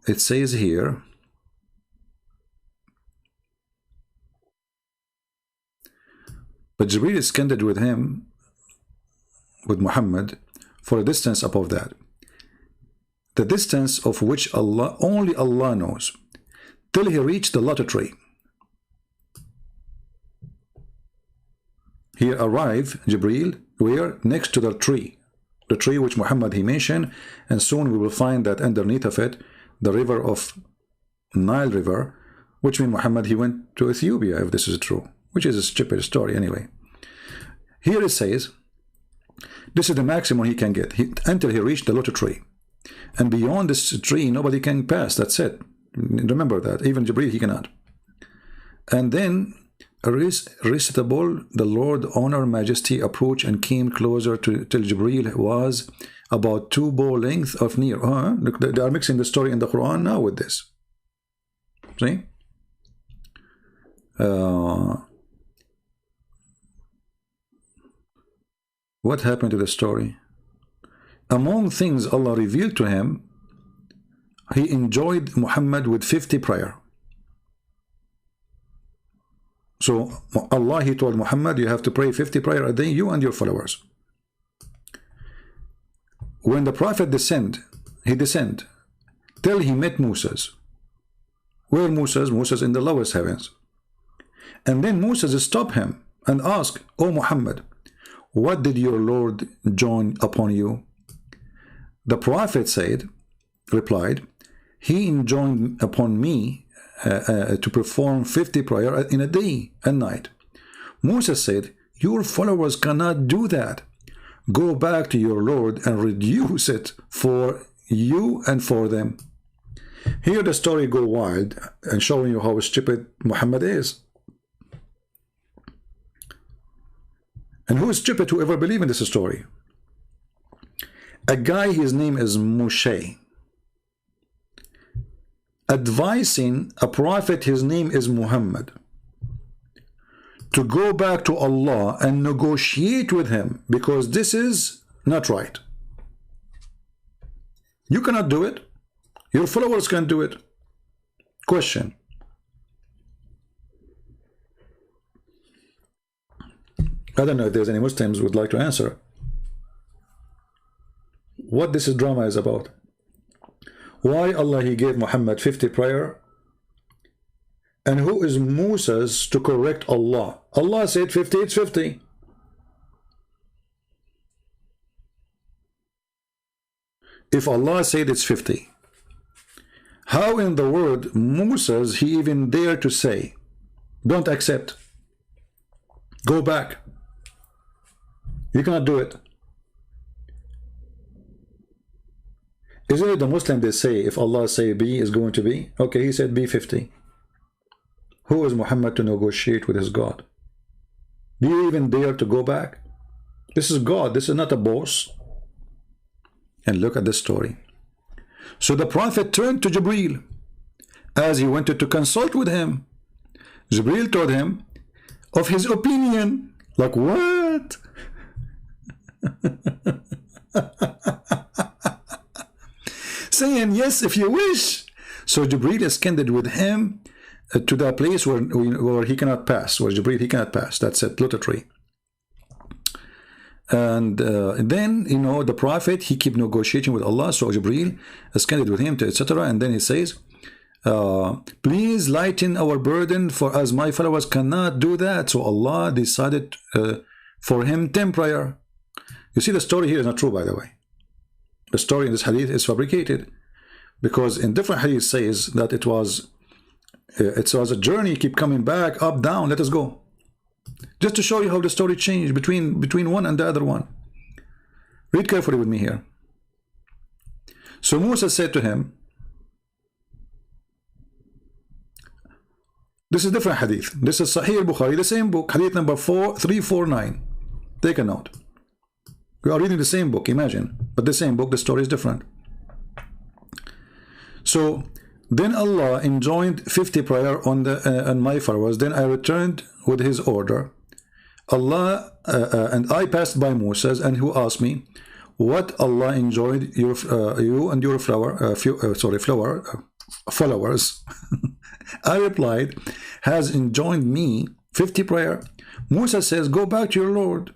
it says here, but Jibreel is connected with him, with Muhammad, for a distance above that. The distance of which only Allah knows, till he reached the lotus tree. He arrived, Jibreel, where? Next to the tree. The tree which Muhammad he mentioned, and soon we will find that underneath of it, the river of Nile River, which means Muhammad he went to Ethiopia, if this is true, which is a stupid story anyway. Here it says, this is the maximum he can get, until he reached the lotus tree. And beyond this tree, nobody can pass, that's it. Remember that, even Jibreel he cannot. And then irresistible, the Lord honor majesty approached and came closer till Jibreel was about 2 bow length of near. Look, they are mixing the story in the Quran now with this. See? What happened to the story? Among things Allah revealed to him, he enjoyed Muhammad with 50 prayer. So Allah, he told Muhammad, you have to pray 50 prayer a day, you and your followers. When the Prophet he descended till he met Moses. Where Moses? Moses in the lowest heavens. And then Moses stopped him and asked, O Muhammad, what did your Lord join upon you? The Prophet replied, he enjoined upon me to perform 50 prayer in a day and night. Moses said, your followers cannot do that. Go back to your Lord and reduce it for you and for them. Here the story go wild and showing you how stupid Muhammad is. And who is stupid to ever believe in this story? A guy, his name is Moshe, advising a prophet, his name is Muhammad, to go back to Allah and negotiate with him, because this is not right. You cannot do it. Your followers can do it. Question. I don't know if there's any Muslims who would like to answer what this drama is about. Why Allah he gave Muhammad 50 prayer, and who is Moses to correct Allah? Allah said 50, it's 50. If Allah said it's 50, how in the world Moses he even dare to say, don't accept, go back? You cannot do it. Isn't it the Muslim they say, if Allah say B is going to be? Okay, he said B 50. Who is Muhammad to negotiate with his God? Do you even dare to go back? This is God, this is not a boss. And look at this story. So the Prophet turned to Jibreel as he wanted to consult with him. Jibreel told him of his opinion. Like what? Saying yes if you wish. So Jibreel is candid with him to that place where he cannot pass, where Jibreel he cannot pass. That's it, literally. And then, you know, the prophet, he keep negotiating with Allah. So Jibreel scanned with him, etc. And then he says, please lighten our burden, for as my followers cannot do that. So Allah decided for him 10 prayer. You see, the story here is not true, by the way. The story in this hadith is fabricated, because in different hadith says that it was a journey, keep coming back, up, down, let us go. Just to show you how the story changed between one and the other one. Read carefully with me here. So Musa said to him, this is different hadith. This is Sahih al-Bukhari, the same book, hadith number 349. Take a note. We are reading the same book, imagine. But the same book, the story is different. So then Allah enjoined 50 prayer on my followers. Then I returned with his order. Allah and I passed by Moses, and who asked me, what Allah enjoined you and your followers? I replied, has enjoined me 50 prayer. Musa says, go back to your Lord,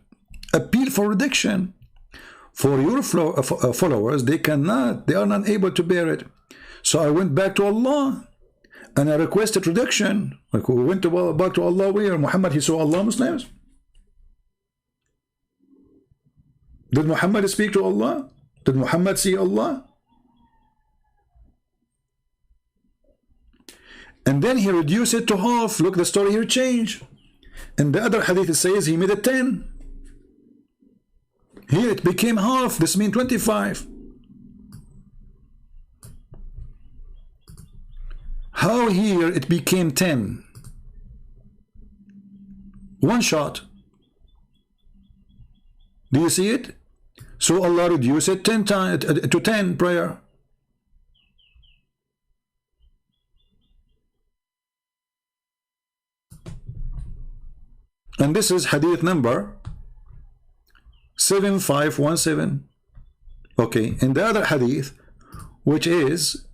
appeal for reduction. For your followers, they are not able to bear it. So I went back to Allah and I requested reduction. Like, we went back to Allah where? Muhammad, he saw Allah, Muslims? Did Muhammad speak to Allah? Did Muhammad see Allah? And then he reduced it to half. Look, the story here changed. In the other hadith it says he made it 10. Here it became half. This means 25. How here it became 10? One shot. Do you see it? So Allah reduced it 10 times to 10 prayer. And this is hadith number 7517. Okay, in the other hadith, which is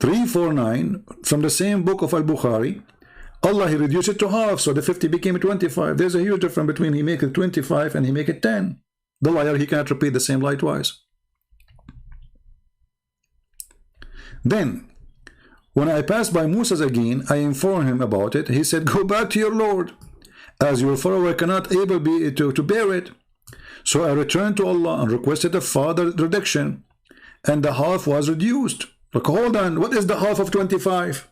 349 from the same book of Al-Bukhari, Allah, he reduced it to half, so the 50 became 25. There's a huge difference between he make it 25 and he make it 10. The liar, he cannot repeat the same lie twice. Then, when I passed by Moses again, I informed him about it. He said, go back to your Lord, as your follower cannot able be to bear it. So I returned to Allah and requested a further reduction, and the half was reduced. Look, hold on, what is the half of 25?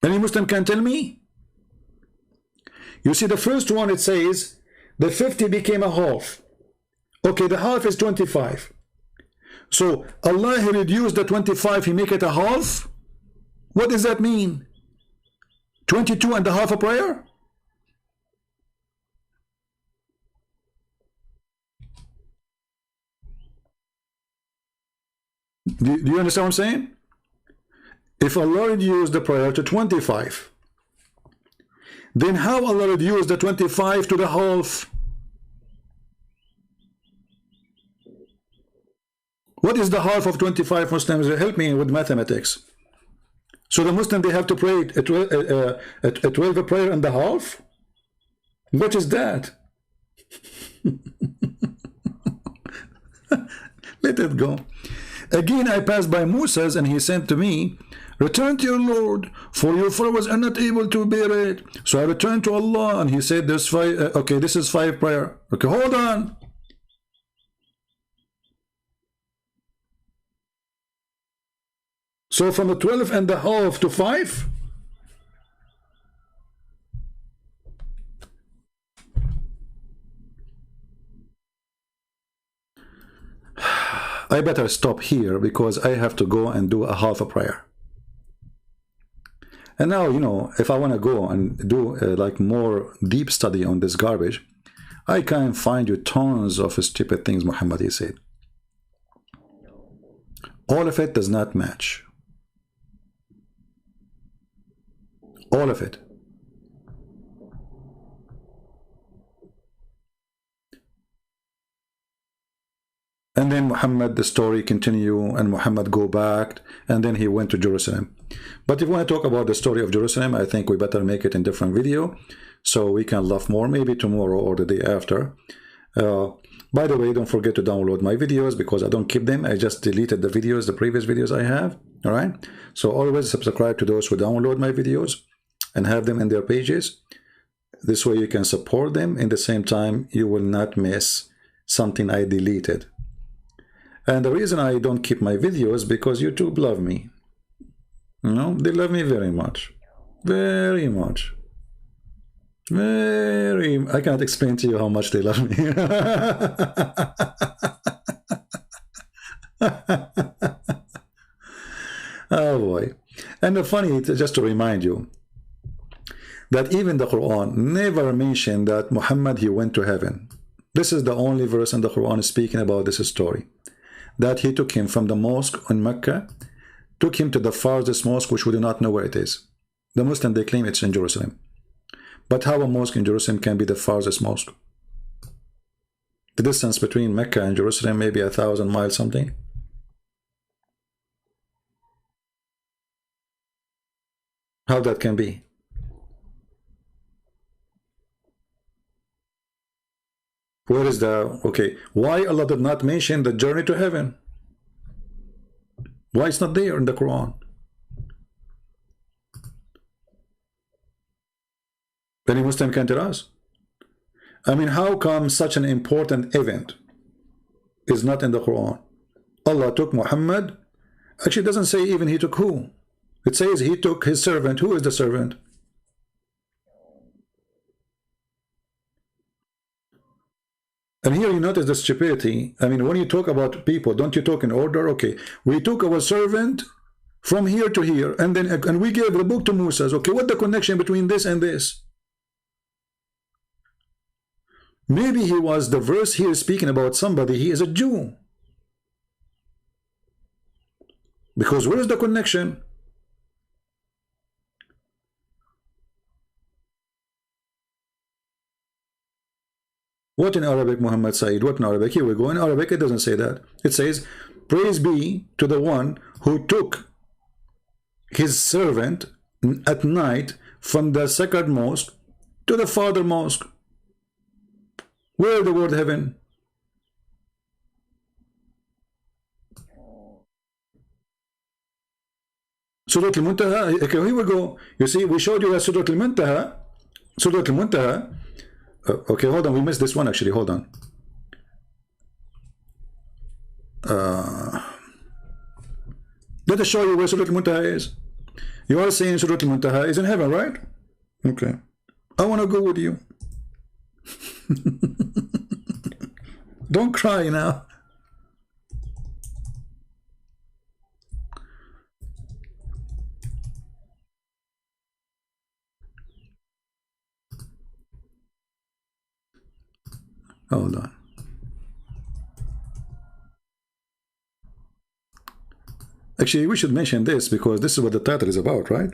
Any Muslim can tell me? You see, the first one, it says the 50 became a half. Okay, the half is 25. So Allah, he reduced the 25, he make it a half. What does that mean? 22 and a half a prayer? Do you understand what I'm saying? If Allah reduced the prayer to 25, then how Allah reduced the 25 to the half? What is the half of 25, Muslims? Help me with mathematics. So the Muslim, they have to pray a 12 a prayer and a half? What is that? Let it go. Again, I passed by Moses, and he said to me, return to your Lord, for your followers are not able to bear it. So I returned to Allah, and he said, there's 5, okay, this is 5 prayer. Okay, hold on. So from the 12 and a half to 5? I better stop here, because I have to go and do a half a prayer. And now, you know, if I want to go and do like more deep study on this garbage, I can find you tons of stupid things Muhammad he said. All of it does not match. All of it. And then Muhammad, the story continue, and Muhammad go back, and then he went to Jerusalem. But if we want to talk about the story of Jerusalem, I think we better make it in different video, so we can laugh more, maybe tomorrow or the day after. By the way, don't forget to download my videos, because I don't keep them. I just deleted the videos, the previous videos I have. All right, so always subscribe to those who download my videos and have them in their pages. This way you can support them. In the same time, you will not miss something I deleted. And the reason I don't keep my videos, because YouTube love me. You know, they love me very much. Very much. I cannot explain to you how much they love me. Oh boy. And the funny, just to remind you, that even the Quran never mentioned that Muhammad, he went to heaven. This is the only verse in the Quran speaking about this story. That he took him from the mosque in Mecca, took him to the farthest mosque, which we do not know where it is. The Muslims, they claim it's in Jerusalem. But how a mosque in Jerusalem can be the farthest mosque? The distance between Mecca and Jerusalem may be 1,000 miles something. How that can be? Where is the, okay, why Allah did not mention the journey to heaven? Why it's not there in the Quran? Any Muslim can tell us. I mean, how come such an important event is not in the Quran? Allah took Muhammad. Actually, it doesn't say even he took who. It says he took his servant. Who is the servant? And here you notice the stupidity. I mean, when you talk about people, don't you talk in order? Okay, we took our servant from here to here, and then we gave the book to Moses. Okay, what the connection between this and this? Maybe he was, the verse here speaking about somebody, he is a Jew. Because where is the connection? What in Arabic, Muhammad Said? What in Arabic? Here we go. In Arabic, it doesn't say that. It says, praise be to the one who took his servant at night from the sacred mosque to the farther mosque. Where is the word heaven? Surah Al-Muntaha. Okay, here we go. You see, we showed you that Surah Al-Muntaha. Surah Al-Muntaha. Okay, hold on. We missed this one actually. Hold on. Let us show you where Surah Al-Muntaha is. You are saying Surah Al-Muntaha is in heaven, right? Okay. I want to go with you. Don't cry now. Hold on. Actually, we should mention this because this is what the title is about, right?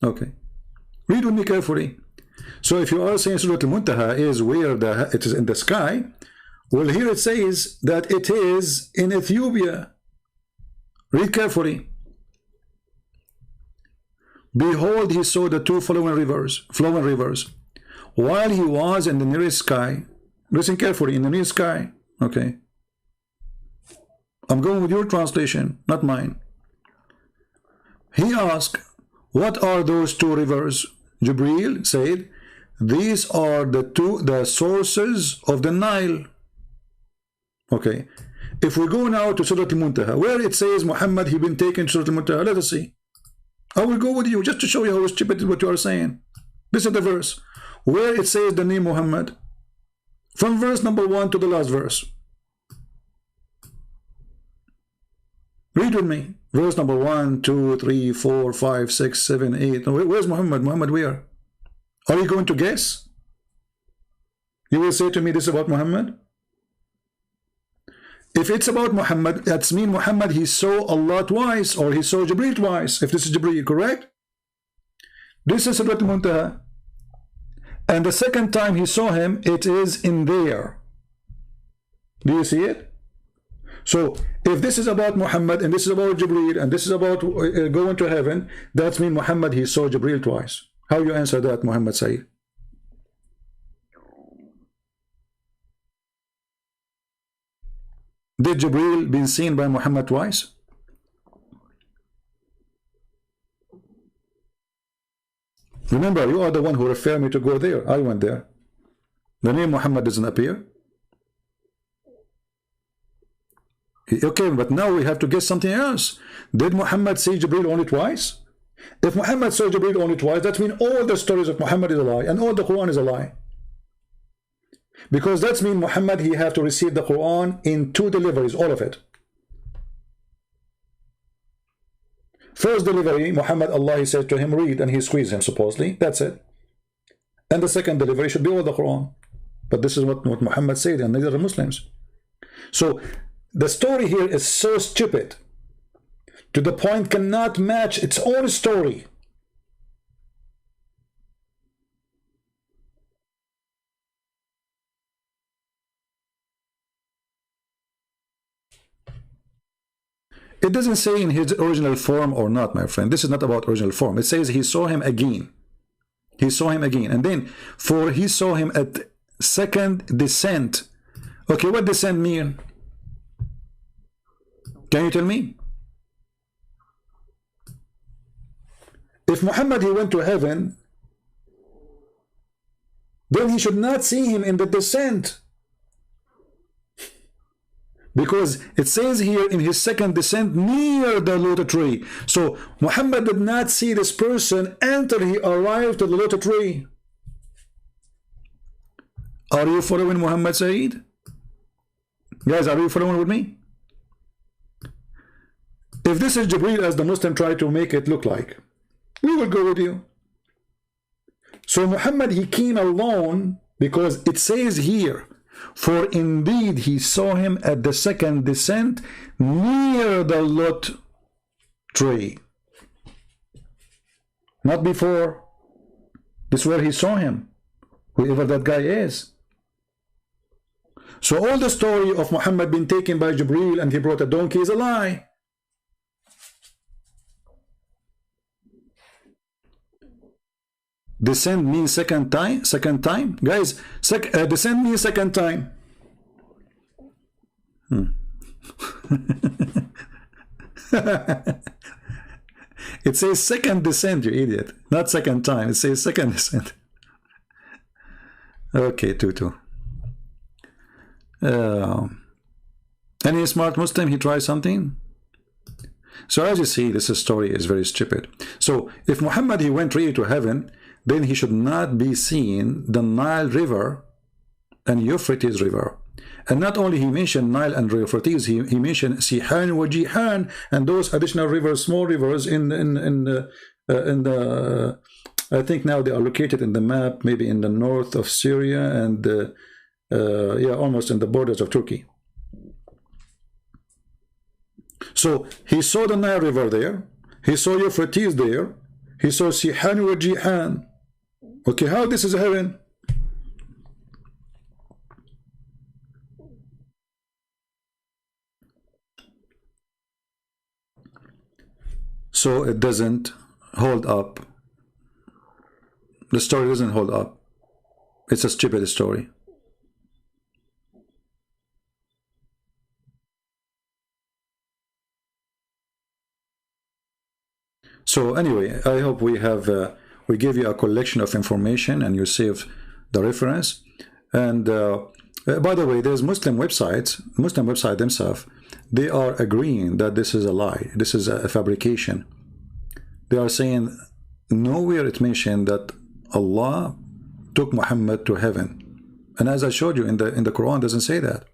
Okay. Read with me carefully. So if you are saying Surah Al-Muntaha is where it is in the sky, well, here it says that it is in Ethiopia. Read carefully. Behold, he saw the two flowing rivers, while he was in the nearest sky. Listen carefully, in the nearest sky. Okay. I'm going with your translation, not mine. He asked, what are those two rivers? Jibreel said, these are the sources of the Nile. Okay. If we go now to Surah Al-Muntaha, where it says Muhammad, he been taken to Surah Al-Muntaha, let us see. I will go with you just to show you how stupid is what you are saying. This is the verse where it says the name Muhammad, from verse number 1 to the last verse. Read with me. Verse number 1, 2, 3, 4, 5, 6, 7, 8. Where's Muhammad? Muhammad where? Are you going to guess? You will say to me this is about Muhammad? If it's about Muhammad, that's mean Muhammad, he saw Allah twice, or he saw Jibreel twice, if this is Jibreel, correct? This is Surah Al-Muntaha. And the second time he saw him, it is in there. Do you see it? So if this is about Muhammad, and this is about Jibreel, and this is about going to heaven, that means Muhammad, he saw Jibreel twice. How you answer that, Muhammad Sayyid? Did Jibreel been seen by Muhammad twice? Remember, you are the one who referred me to go there. I went there. The name Muhammad doesn't appear. Okay, but now we have to guess something else. Did Muhammad see Jibreel only twice? If Muhammad saw Jibreel only twice, that means all the stories of Muhammad is a lie, and all the Quran is a lie. Because that means Muhammad, he have to receive the Quran in 2 deliveries, all of it. First delivery, Muhammad, Allah, he says to him, read, and he squeezed him, supposedly. That's it. And the second delivery should be all the Quran. But this is what Muhammad said, and neither are Muslims. So the story here is so stupid, to the point cannot match its own story. It doesn't say in his original form or not, my friend. This is not about original form. It says he saw him again. He saw him again. And then, for he saw him at second descent. Okay, what descent mean? Can you tell me? If Muhammad, he went to heaven, then he should not see him in the descent. Because it says here in his second descent near the lotus tree. So Muhammad did not see this person until he arrived to the lotus tree. Are you following Muhammad Sayyid? Guys, are you following with me? If this is Jibreel as the Muslim try to make it look like, we will go with you. So Muhammad, he came alone because it says here, for indeed he saw him at the second descent near the lotus tree. Not before. This is where he saw him, whoever that guy is. So all the story of Muhammad being taken by Jibreel and he brought a donkey is a lie. Descent means second time. Guys, descent means second time. It says second descent, you idiot. Not second time. It says second descent. Okay, Tutu. Any smart Muslim, he tries something? So as you see, this story is very stupid. So if Muhammad, he went really to heaven, then he should not be seeing the Nile River and Euphrates River. And not only he mentioned Nile and Euphrates, he mentioned Sihan wa Jihan and those additional rivers, small rivers in the I think now they are located in the map, maybe in the north of Syria and yeah, almost in the borders of Turkey. So he saw the Nile River there, he saw Euphrates there, he saw Sihan wa Jihan. Okay, how this is heaven? So it doesn't hold up. The story doesn't hold up. It's a stupid story. So anyway, I hope we have we gave you a collection of information and you saved the reference. And by the way, there's Muslim website themselves, they are agreeing that this is a lie, this is a fabrication. They are saying nowhere it mentioned that Allah took Muhammad to heaven. And as I showed you in the Quran, doesn't say that.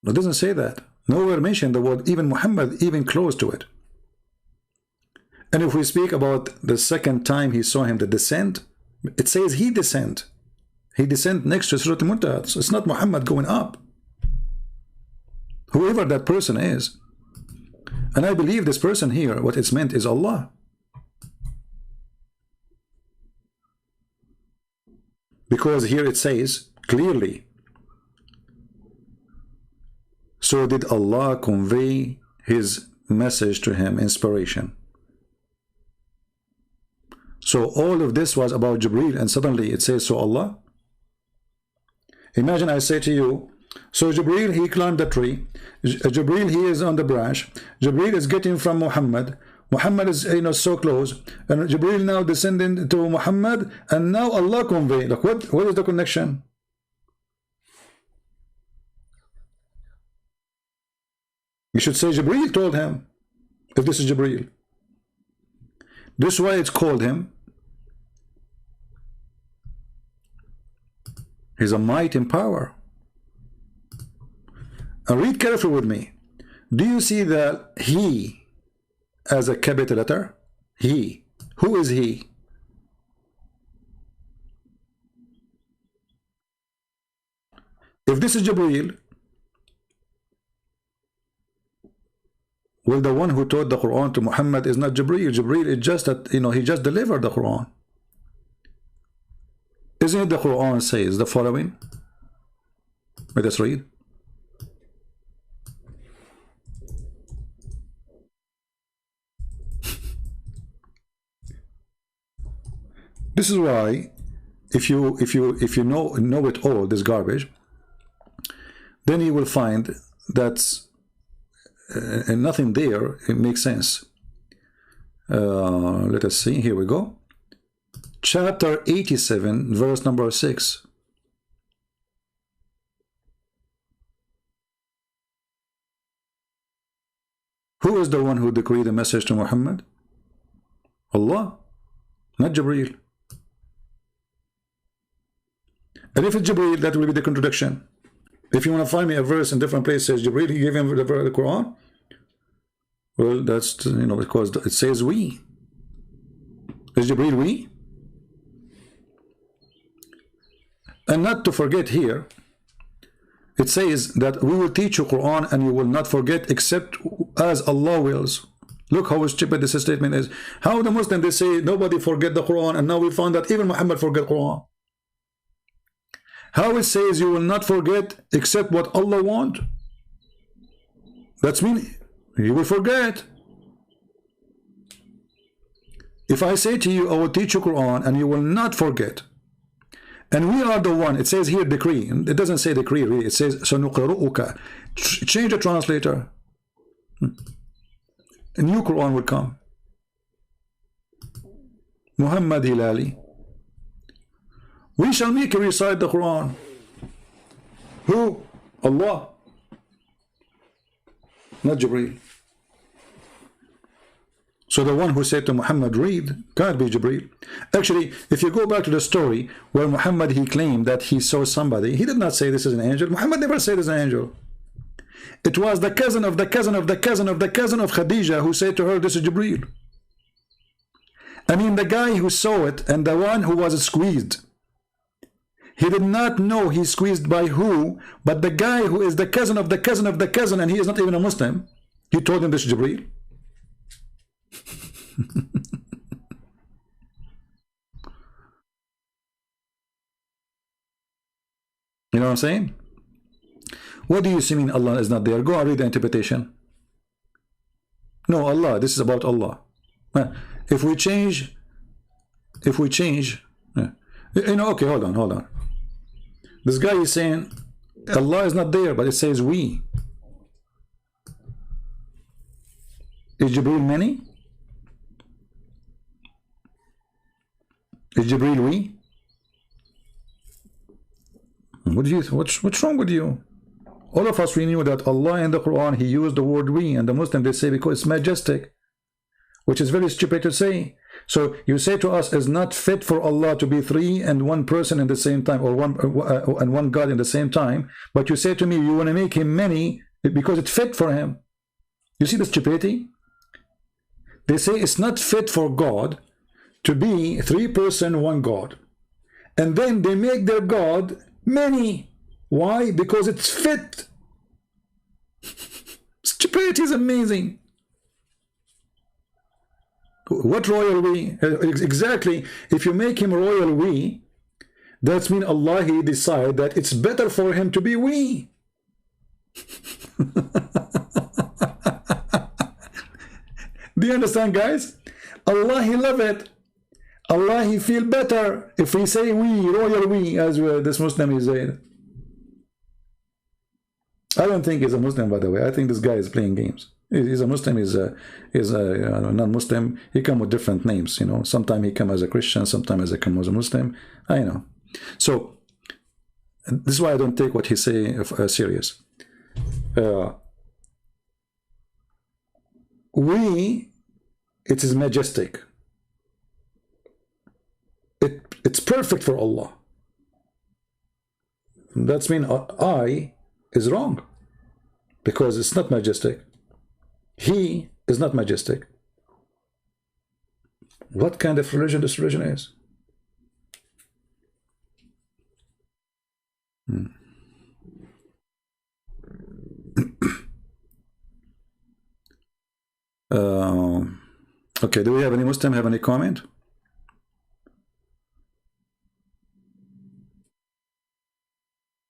It doesn't say that. Nowhere mentioned the word even Muhammad, even close to it. And if we speak about the second time he saw him, the descent, it says he descent. He descent next to Surah Al-Muntaha. So it's not Muhammad going up. Whoever that person is. And I believe this person here, what it's meant is Allah. Because here it says clearly, so did Allah convey his message to him, inspiration. So all of this was about Jibreel, and suddenly it says, so Allah. Imagine I say to you, so Jibreel, he climbed the tree. Jibreel, he is on the branch. Jibreel is getting from Muhammad. Muhammad is, so close. And Jibreel now descending to Muhammad, and now Allah conveyed. Like what is the connection? You should say Jibreel told him, if this is Jibreel. This is why it's called him. He's a might in power. And read carefully with me. Do you see that he as a capital letter? He. Who is he? If this is Jibreel, well, the one who taught the Quran to Muhammad is not Jibreel. Jibreel is just that, he just delivered the Quran. Isn't it the Quran says the following? Let us read. This is why, if you know it all, this garbage, then you will find that and nothing there. It makes sense. Let us see. Here we go. Chapter 87, verse number 6. Who is the one who decreed the message to Muhammad? Allah, not Jibreel. And if it's Jibreel, that will be the contradiction. If you want to find me a verse in different places, Jibreel, he gave him the Quran. Well, that's, because it says we. Is Jibreel we? And not to forget here, it says that we will teach you Quran and you will not forget except as Allah wills. Look how stupid this statement is. How the Muslims, they say nobody forget the Quran, and now we found that even Muhammad forget Quran. How it says you will not forget except what Allah want. That's mean you will forget. If I say to you, I will teach you Quran and you will not forget, and we are the one, it says here decree, it doesn't say decree really, it says sanuqru'uka. Change the translator. A new Quran will come. Muhammad Hilali. We shall make you recite the Quran. Who? Allah. Not Jibreel. So the one who said to Muhammad, read, can't be Jibreel. Actually, if you go back to the story where Muhammad, he claimed that he saw somebody, he did not say this is an angel. Muhammad never said this is an angel. It was the cousin of the cousin of the cousin of the cousin of Khadija who said to her, this is Jibreel. I mean, the guy who saw it and the one who was squeezed, he did not know he's squeezed by who, but the guy who is the cousin of the cousin of the cousin, and he is not even a Muslim, he told him this is Jibreel. You know what I'm saying? What do you see mean Allah is not there? Go and read the interpretation. No, Allah, this is about Allah. If we change, okay, hold on. This guy is saying Allah is not there, but it says we. Is Jibreel many? Is Jibreel we? What's wrong with you? All of us, we knew that Allah in the Quran, he used the word we, and the Muslim, they say because it's majestic, which is very stupid to say. So you say to us, it's not fit for Allah to be three and one person in the same time, or one God in the same time, but you say to me, you want to make him many because it's fit for him. You see the stupidity? They say it's not fit for God to be three person, one God. And then they make their God many. Why? Because it's fit. Stupidity is amazing. What royal we? Exactly. If you make him royal we, That means Allah, he decide that it's better for him to be we. Do you understand, guys? Allah, he love it. Allah, he feel better if we say we, royal we, as this Muslim is saying. I don't think he's a Muslim, by the way. I think this guy is playing games. He's a Muslim, he's a non-Muslim. He come with different names, you know. Sometimes he come as a Christian, sometimes he come as a Muslim. I know. So this is why I don't take what he say serious. We, it is majestic. It's perfect for Allah. That means I is wrong, because it's not majestic. He is not majestic. What kind of religion this religion is? Okay, do we have any Muslim have any comment?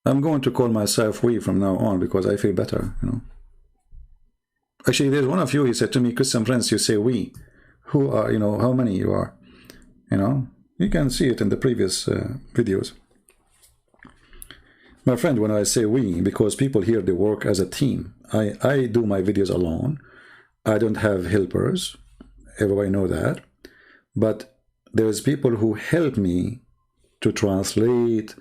I'm going to call myself we from now on because I feel better, you know. Actually, there's one of you, he said to me, Christian friends, you say we. Who are, you know, how many you are? You know, you can see it in the previous videos. My friend, when I say we, because people here, they work as a team. I do my videos alone. I don't have helpers. Everybody know that. But there's people who help me to translate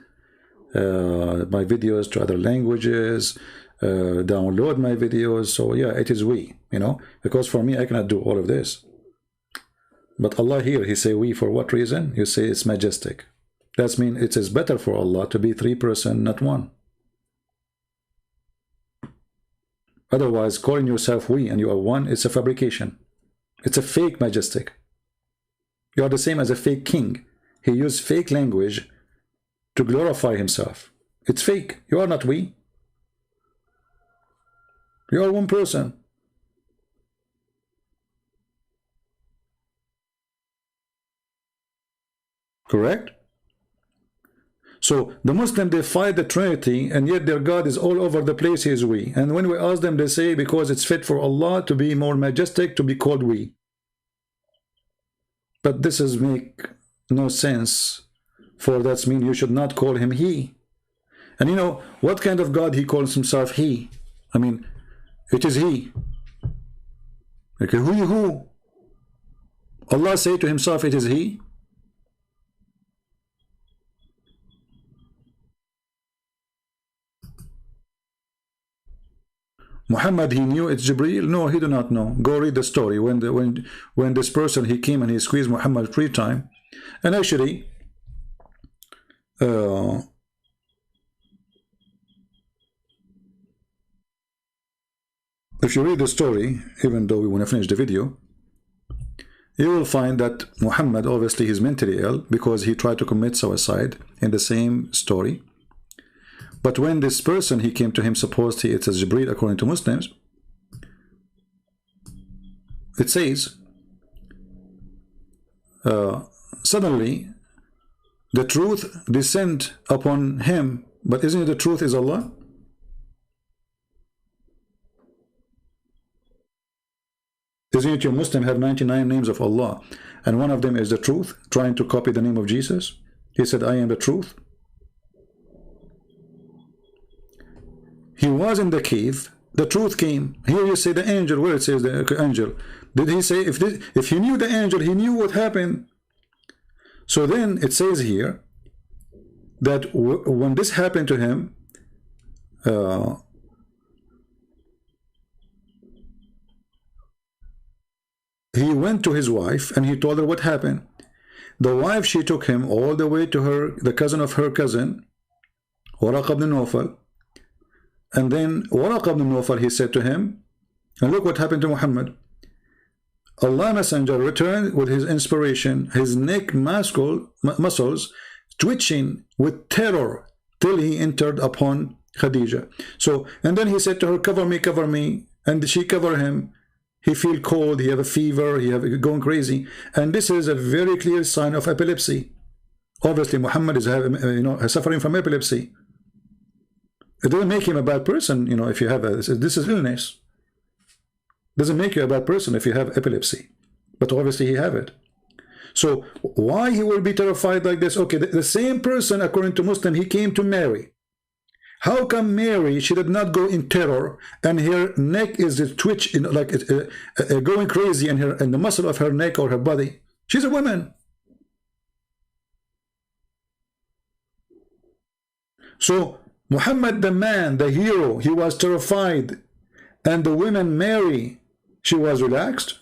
my videos to other languages, download my videos. So yeah, it is we, you know, because for me, I cannot do all of this. But Allah here, he say we for what reason? You say it's majestic. That means it is better for Allah to be 3 persons, not 1. Otherwise, calling yourself we and you are 1, it's a fabrication. It's a fake majestic. You are the same as a fake king. He used fake language to glorify himself. It's fake. You are not we. You are 1 person. Correct? So the Muslim, they fight the Trinity, and yet their God is all over the place. He is we. And when we ask them, they say because it's fit for Allah to be more majestic, to be called we. But this is make no sense. For that means you should not call him he. And you know, what kind of God he calls himself he? I mean, it is he. Okay, who? Allah say to himself, it is he? Muhammad, he knew it's Jibreel? No, he do not know. Go read the story. When this person, he came and he squeezed Muhammad 3 times. And actually, if you read the story, even though we want to finish the video, you will find that Muhammad, obviously, he's mentally ill because he tried to commit suicide in the same story. But when this person, he came to him, supposedly it's as Jibreel according to Muslims, it says, suddenly the truth descend upon him. But isn't it the truth is Allah? Isn't it your Muslim have 99 names of Allah, and one of them is the truth, trying to copy the name of Jesus? He said, I am the truth. He was in the cave, the truth came. Here you say the angel, where it says the angel. Did he say, if he knew the angel, he knew what happened? So then it says here that when this happened to him, he went to his wife and he told her what happened. The wife, she took him all the way to the cousin of her cousin, Waraq ibn Nawfal. And then Waraq ibn Nawfal, he said to him, and look what happened to Muhammad. Allah Messenger returned with his inspiration, his neck muscles twitching with terror till he entered upon Khadija. So, and then he said to her, cover me, and she covered him. He feel cold, he have a fever, he have going crazy, and this is a very clear sign of epilepsy. Obviously, Muhammad is suffering from epilepsy. It doesn't make him a bad person, if you have this is illness. Doesn't make you a bad person if you have epilepsy. But obviously he have it. So why he will be terrified like this? Okay, the same person, according to Muslim, he came to Mary. How come Mary, she did not go in terror and her neck is twitch, going crazy in the muscle of her neck or her body? She's a woman. So Muhammad, the man, the hero, he was terrified, and the woman Mary, she was relaxed.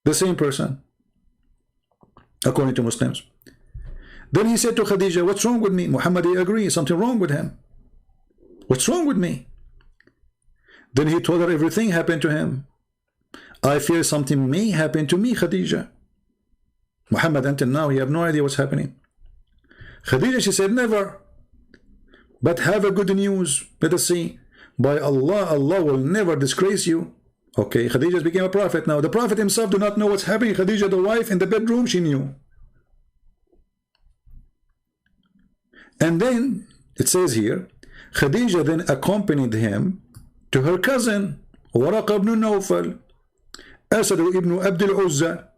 The same person, according to Muslims. Then he said to Khadija, what's wrong with me? Muhammad, he agrees, something wrong with him. What's wrong with me? Then he told her everything happened to him. I fear something may happen to me, Khadija. Muhammad, until now, he have no idea what's happening. Khadija, she said, never. But have a good news. Let us see. By Allah, Allah will never disgrace you. Okay, Khadija became a prophet now. The prophet himself do not know what's happening. Khadija, the wife, in the bedroom, she knew. And then, it says here, Khadija then accompanied him to her cousin, Waraqa ibn Nawfal, Asad ibn Abdul Uzza.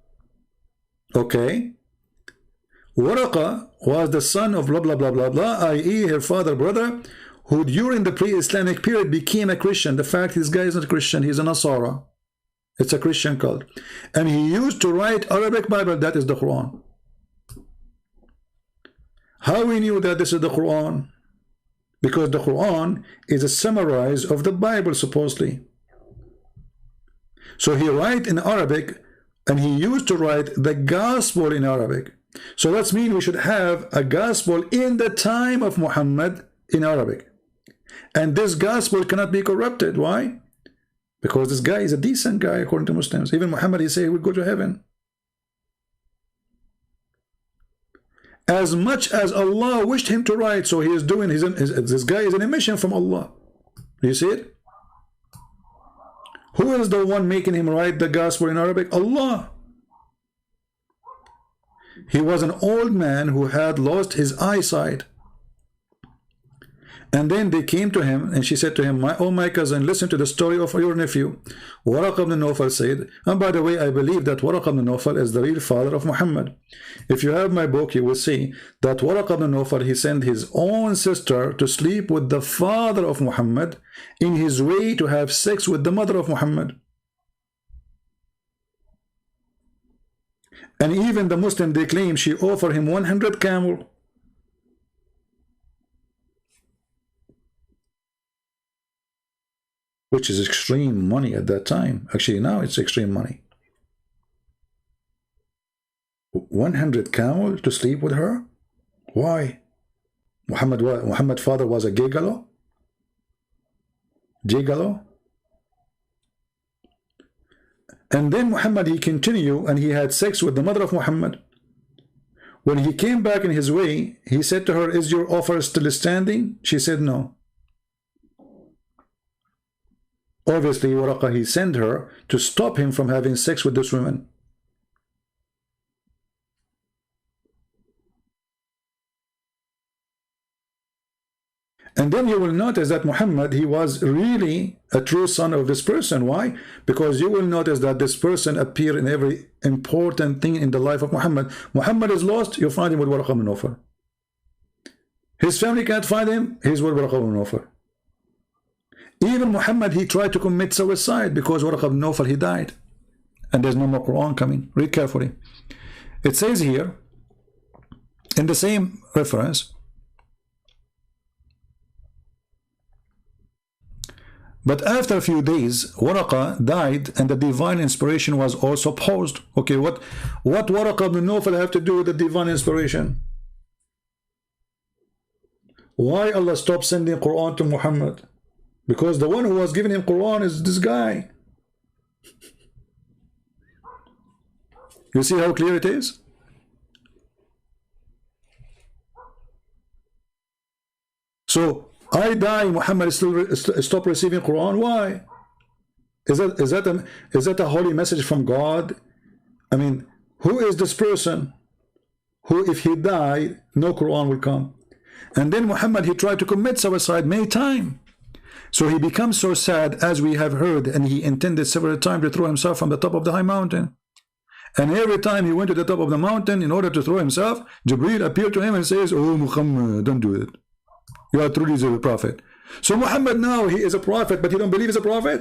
Okay. Waraqa was the son of blah blah blah blah blah, i.e. her father brother, who during the pre-Islamic period became a Christian. The fact this guy is not a Christian, he's a Nasara. It's a Christian cult. And he used to write Arabic Bible, that is the Quran. How we knew that this is the Quran? Because the Quran is a summary of the Bible, supposedly. So he write in Arabic, and he used to write the gospel in Arabic. So that means we should have a gospel in the time of Muhammad in Arabic. And this gospel cannot be corrupted. Why? Because this guy is a decent guy, according to Muslims. Even Muhammad, he say he would go to heaven. As much as Allah wished him to write, so he is doing this guy is an emission from Allah. Do you see it? Who is the one making him write the gospel in Arabic? Allah. He was an old man who had lost his eyesight. And then they came to him, and she said to him, oh my cousin, listen to the story of your nephew. Waraqa ibn Nawfal said, and by the way, I believe that Waraqa ibn Nawfal is the real father of Muhammad. If you have my book, you will see that Waraqa ibn Nawfal, he sent his own sister to sleep with the father of Muhammad in his way to have sex with the mother of Muhammad. And even the Muslim, they claim she offered him 100 camel. Which is extreme money at that time. Actually, now it's extreme money. 100 camel to sleep with her? Why? Muhammad's father was a gigolo? Gigolo? And then Muhammad, he continued and he had sex with the mother of Muhammad. When he came back in his way, he said to her, is your offer still standing? She said no. Obviously, Waraqa, he sent her to stop him from having sex with this woman. And then you will notice that Muhammad, he was really a true son of this person. Why? Because you will notice that this person appeared in every important thing in the life of Muhammad. Muhammad is lost, you find him with Waraqa ibn Nawfal. His family can't find him, he's with Waraqa ibn Nawfal. Even Muhammad, he tried to commit suicide because Waraqa ibn Nawfal, he died. And there's no more Quran coming. Read carefully. It says here, in the same reference, but after a few days, Waraqa died and the divine inspiration was also paused. Okay, what Waraqa ibn Nawfal have to do with the divine inspiration? Why Allah stopped sending Quran to Muhammad? Because the one who was giving him Quran is this guy. You see how clear it is? So I die, Muhammad still stop receiving Quran. Why? Is that a holy message from God? I mean, who is this person who, if he died, no Quran will come? And then Muhammad, he tried to commit suicide many times. So he becomes so sad, as we have heard, and he intended several times to throw himself from the top of the high mountain. And every time he went to the top of the mountain in order to throw himself, Jibreel appeared to him and says, "Oh Muhammad, don't do it. You are truly a prophet." So Muhammad now, he is a prophet, but he don't believe he's a prophet.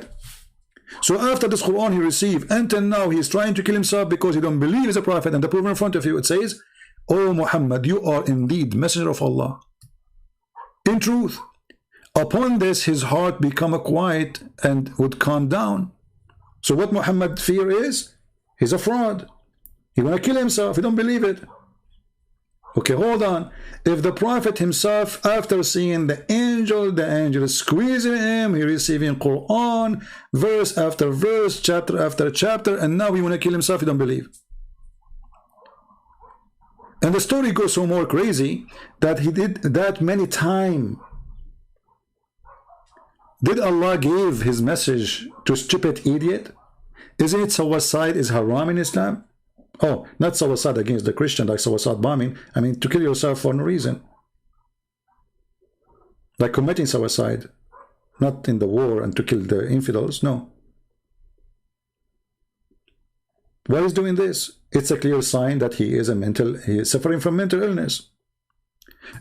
So after this Quran he received, until now he is trying to kill himself because he don't believe he's a prophet. And the proof in front of you, it says, "Oh Muhammad, you are indeed messenger of Allah in truth." Upon this, his heart become quiet and would calm down. So what Muhammad fear is, he's a fraud. He want to kill himself. He don't believe it. Okay, hold on. If the prophet himself, after seeing the angel is squeezing him, he receiving Quran, verse after verse, chapter after chapter, and now he want to kill himself, he don't believe. And the story goes so more crazy that he did that many times. Did Allah give his message to stupid idiot? Isn't it suicide is haram in Islam? Oh, not suicide against the Christian, like suicide bombing. I mean, to kill yourself for no reason. Like committing suicide. Not in the war and to kill the infidels, no. Why is doing this? It's a clear sign that he is he is suffering from mental illness.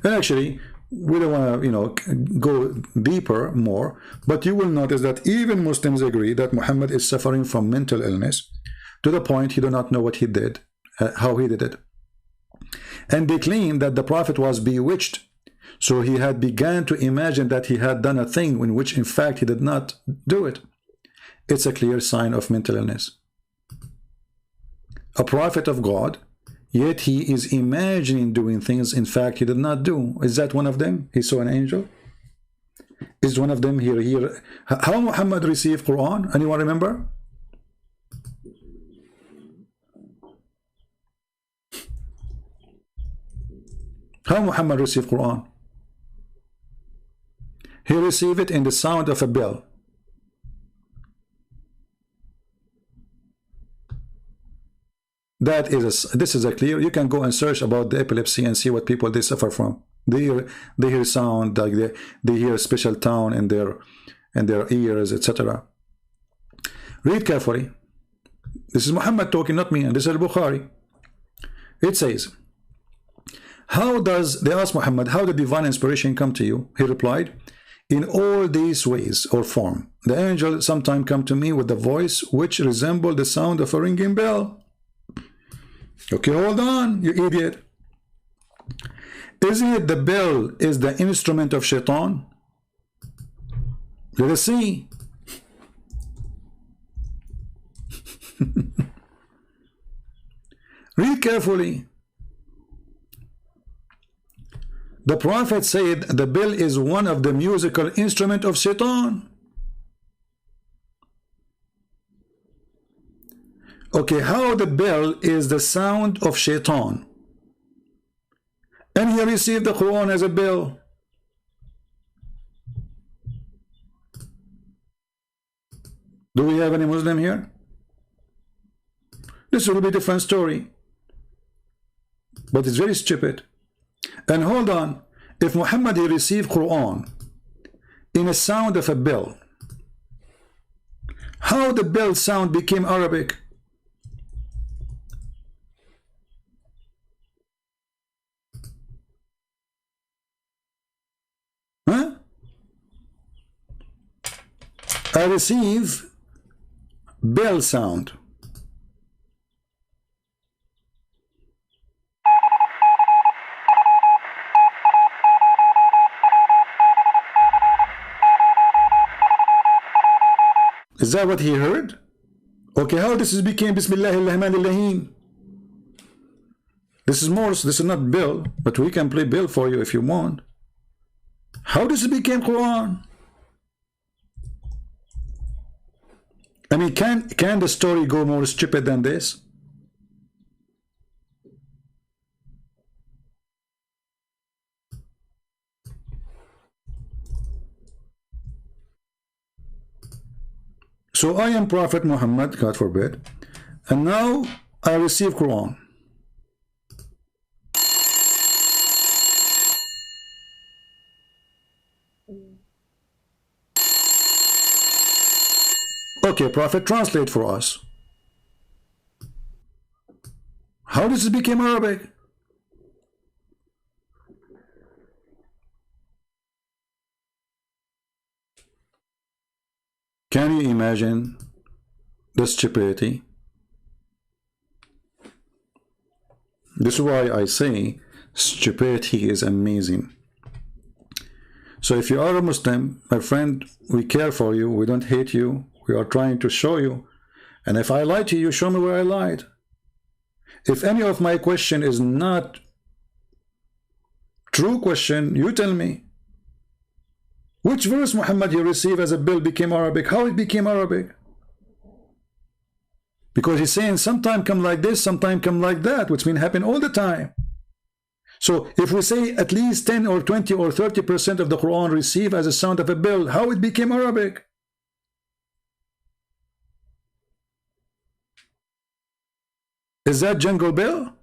And actually, we don't want to, go deeper more, but you will notice that even Muslims agree that Muhammad is suffering from mental illness to the point he do not know what he did, how he did it. And they claim that the prophet was bewitched, so he had begun to imagine that he had done a thing in which in fact he did not do it. It's a clear sign of mental illness. A prophet of God, yet he is imagining doing things in fact he did not do. Is that one of them? He saw an angel? Is one of them here? How Muhammad received Quran? Anyone remember? How Muhammad received Quran? He received it in the sound of a bell. This is a clear. You can go and search about the epilepsy and see what people they suffer from. They hear sound, like they hear a special tone in their ears, etc. Read carefully. This is Muhammad talking, not me, and this is Al-Bukhari. It says, they asked Muhammad, how did divine inspiration come to you? He replied, in all these ways or form. The angel sometimes come to me with a voice which resembled the sound of a ringing bell. Okay, hold on, you idiot. Isn't it the bell is the instrument of shaitan? Let us see. Read carefully. The prophet said the bell is one of the musical instrument of shaitan. Okay, how the bell is the sound of shaitan, and he received the Quran as a bell. Do we have any Muslim here? This will be a different story, but it's very stupid. And hold on, if Muhammad he received Quran in a sound of a bell, how the bell sound became Arabic? Huh? I receive bell sound. Is that what he heard? Okay, how this became Bismillahirrahmanirrahim? This is Morse, this is not Bill, but we can play Bill for you if you want. How does it become Quran? I mean, can the story go more stupid than this? So I am Prophet Muhammad, God forbid, and now I receive Quran. Okay, Prophet, translate for us. How does it become Arabic? Can you imagine the stupidity? This is why I say stupidity is amazing. So if you are a Muslim, my friend, we care for you, we don't hate you, we are trying to show you. And if I lied to you, show me where I lied. If any of my question is not true question, you tell me. Which verse Muhammad you receive as a bill became Arabic? How it became Arabic? Because he's saying sometime come like this, sometime come like that, which means happen all the time. So if we say at least 10 or 20 or 30% of the Quran receive as a sound of a bell, how it became Arabic? Is that Jungle Bell?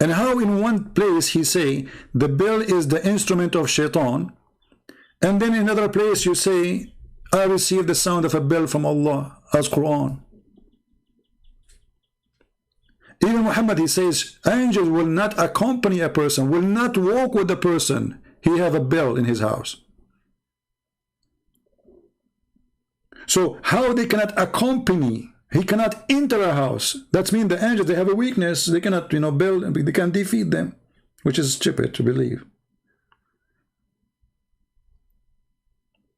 And how in one place he say the bell is the instrument of shaitan, and then in another place you say I receive the sound of a bell from Allah as Quran. Even Muhammad, he says angels will not accompany a person, will not walk with the person. He have a bell in his house. So how they cannot accompany? He cannot enter a house. That means the angels, they have a weakness. They cannot, build, they can defeat them, which is stupid to believe.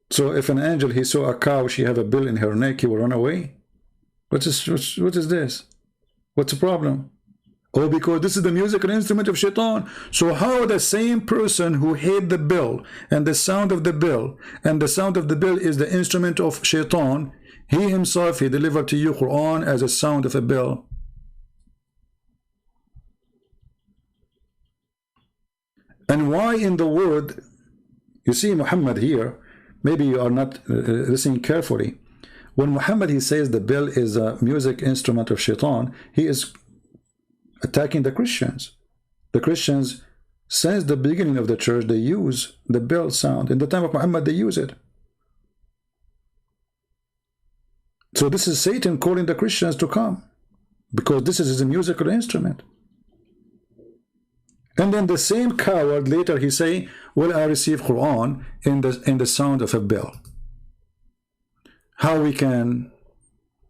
So if an angel, he saw a cow, she have a bill in her neck, he will run away. What is this? What's the problem? Oh, because this is the musical instrument of shaitan. So how the same person who hate the bell and the sound of the bell, and the sound of the bell is the instrument of shaitan, he himself, he delivered to you Quran as a sound of a bell. And why in the word, you see Muhammad here, maybe you are not listening carefully. When Muhammad, he says the bell is a music instrument of shaitan, he is attacking the Christians. The Christians, since the beginning of the church, they use the bell sound. In the time of Muhammad, they use it. So this is Satan calling the Christians to come, because this is a musical instrument. And then the same coward later he say, well, I receive Quran in the sound of a bell. How we can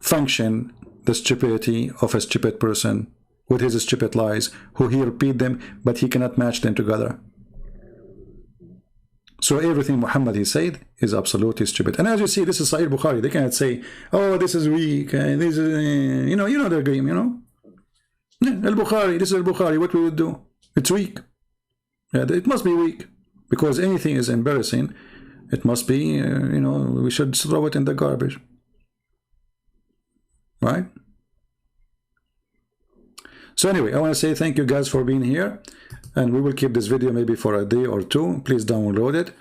function the stupidity of a stupid person with his stupid lies, who he repeat them, but he cannot match them together. So everything Muhammad he said is absolutely stupid. And as you see, this is Sahih Bukhari. They cannot say, oh, this is weak, and this is, you know their game, Al-Bukhari, this is Al-Bukhari, what we would do? It's weak. Yeah, it must be weak, because anything is embarrassing. It must be, we should throw it in the garbage. Right? So anyway, I want to say thank you guys for being here. And we will keep this video maybe for a day or two. Please download it.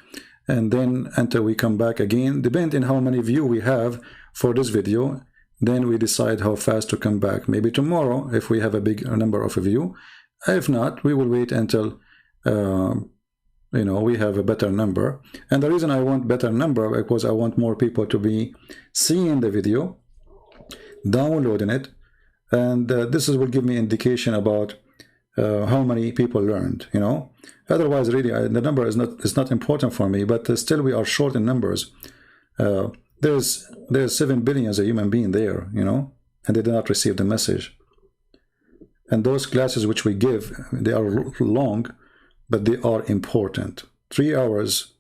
And then until we come back again, depending on how many views we have for this video, then we decide how fast to come back. Maybe tomorrow, if we have a big number of views. If not, we will wait until we have a better number. And the reason I want better number, because I want more people to be seeing the video, downloading it, and this will give me indication about how many people learned. Otherwise, really, the number is not important for me. But still, we are short in numbers. There's 7 billion as a human being there, and they did not receive the message. And those classes which we give, they are long, but they are important. 3 hours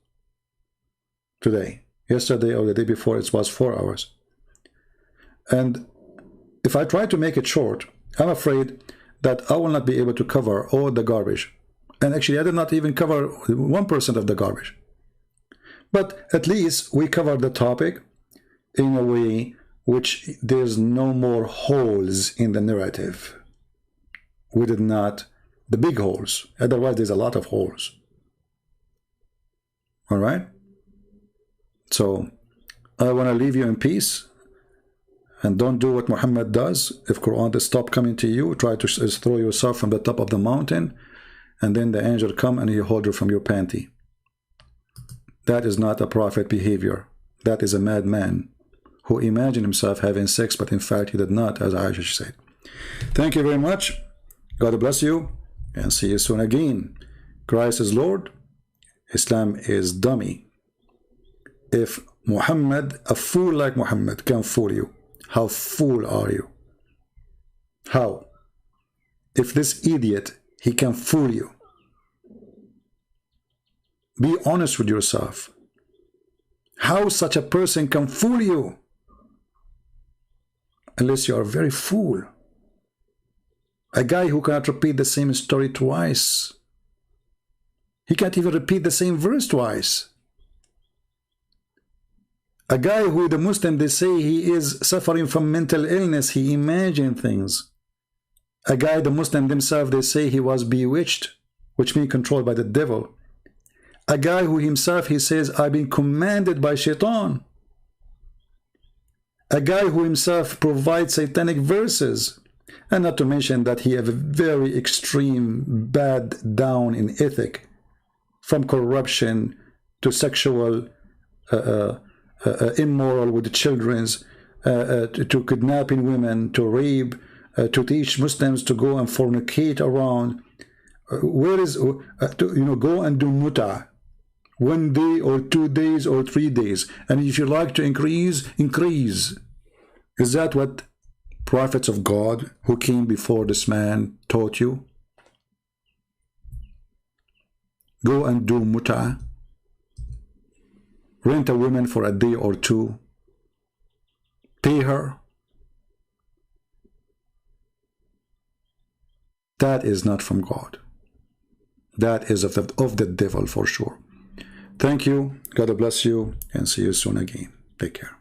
today. Yesterday or the day before, it was 4 hours. And if I try to make it short, I'm afraid that I will not be able to cover all the garbage. And actually, I did not even cover 1% of the garbage. But at least we covered the topic in a way which there's no more holes in the narrative. We did not, the big holes. Otherwise, there's a lot of holes. All right? So, I want to leave you in peace. And don't do what Muhammad does. If Quran does stop coming to you, try to throw yourself from the top of the mountain, and then the angel come and he hold you from your panty. That is not a prophet behavior. That is a madman who imagined himself having sex, but in fact he did not, as Aisha said. Thank you very much. God bless you, and see you soon again. Christ is Lord. Islam is dummy. If Muhammad, a fool like Muhammad, can fool you, how fool are you? How? If this idiot, he can fool you. Be honest with yourself. How such a person can fool you? Unless you are a very fool. A guy who cannot repeat the same story twice. He can't even repeat the same verse twice. A guy who the Muslim, they say he is suffering from mental illness. He imagined things. A guy, the Muslim themselves, they say he was bewitched, which means controlled by the devil. A guy who himself, he says, I've been commanded by shaitan. A guy who himself provides satanic verses. And not to mention that he have a very extreme, bad down in ethic. From corruption to sexual immoral with the children, to kidnapping women, to rape, to teach Muslims to go and fornicate around. Where is, go and do muta. 1 day or 2 days or 3 days. And if you like to increase, increase. Is that what prophets of God who came before this man taught you? Go and do muta. Rent a woman for a day or two. Pay her. That is not from God. That is of the devil for sure. Thank you. God bless you, and see you soon again. Take care.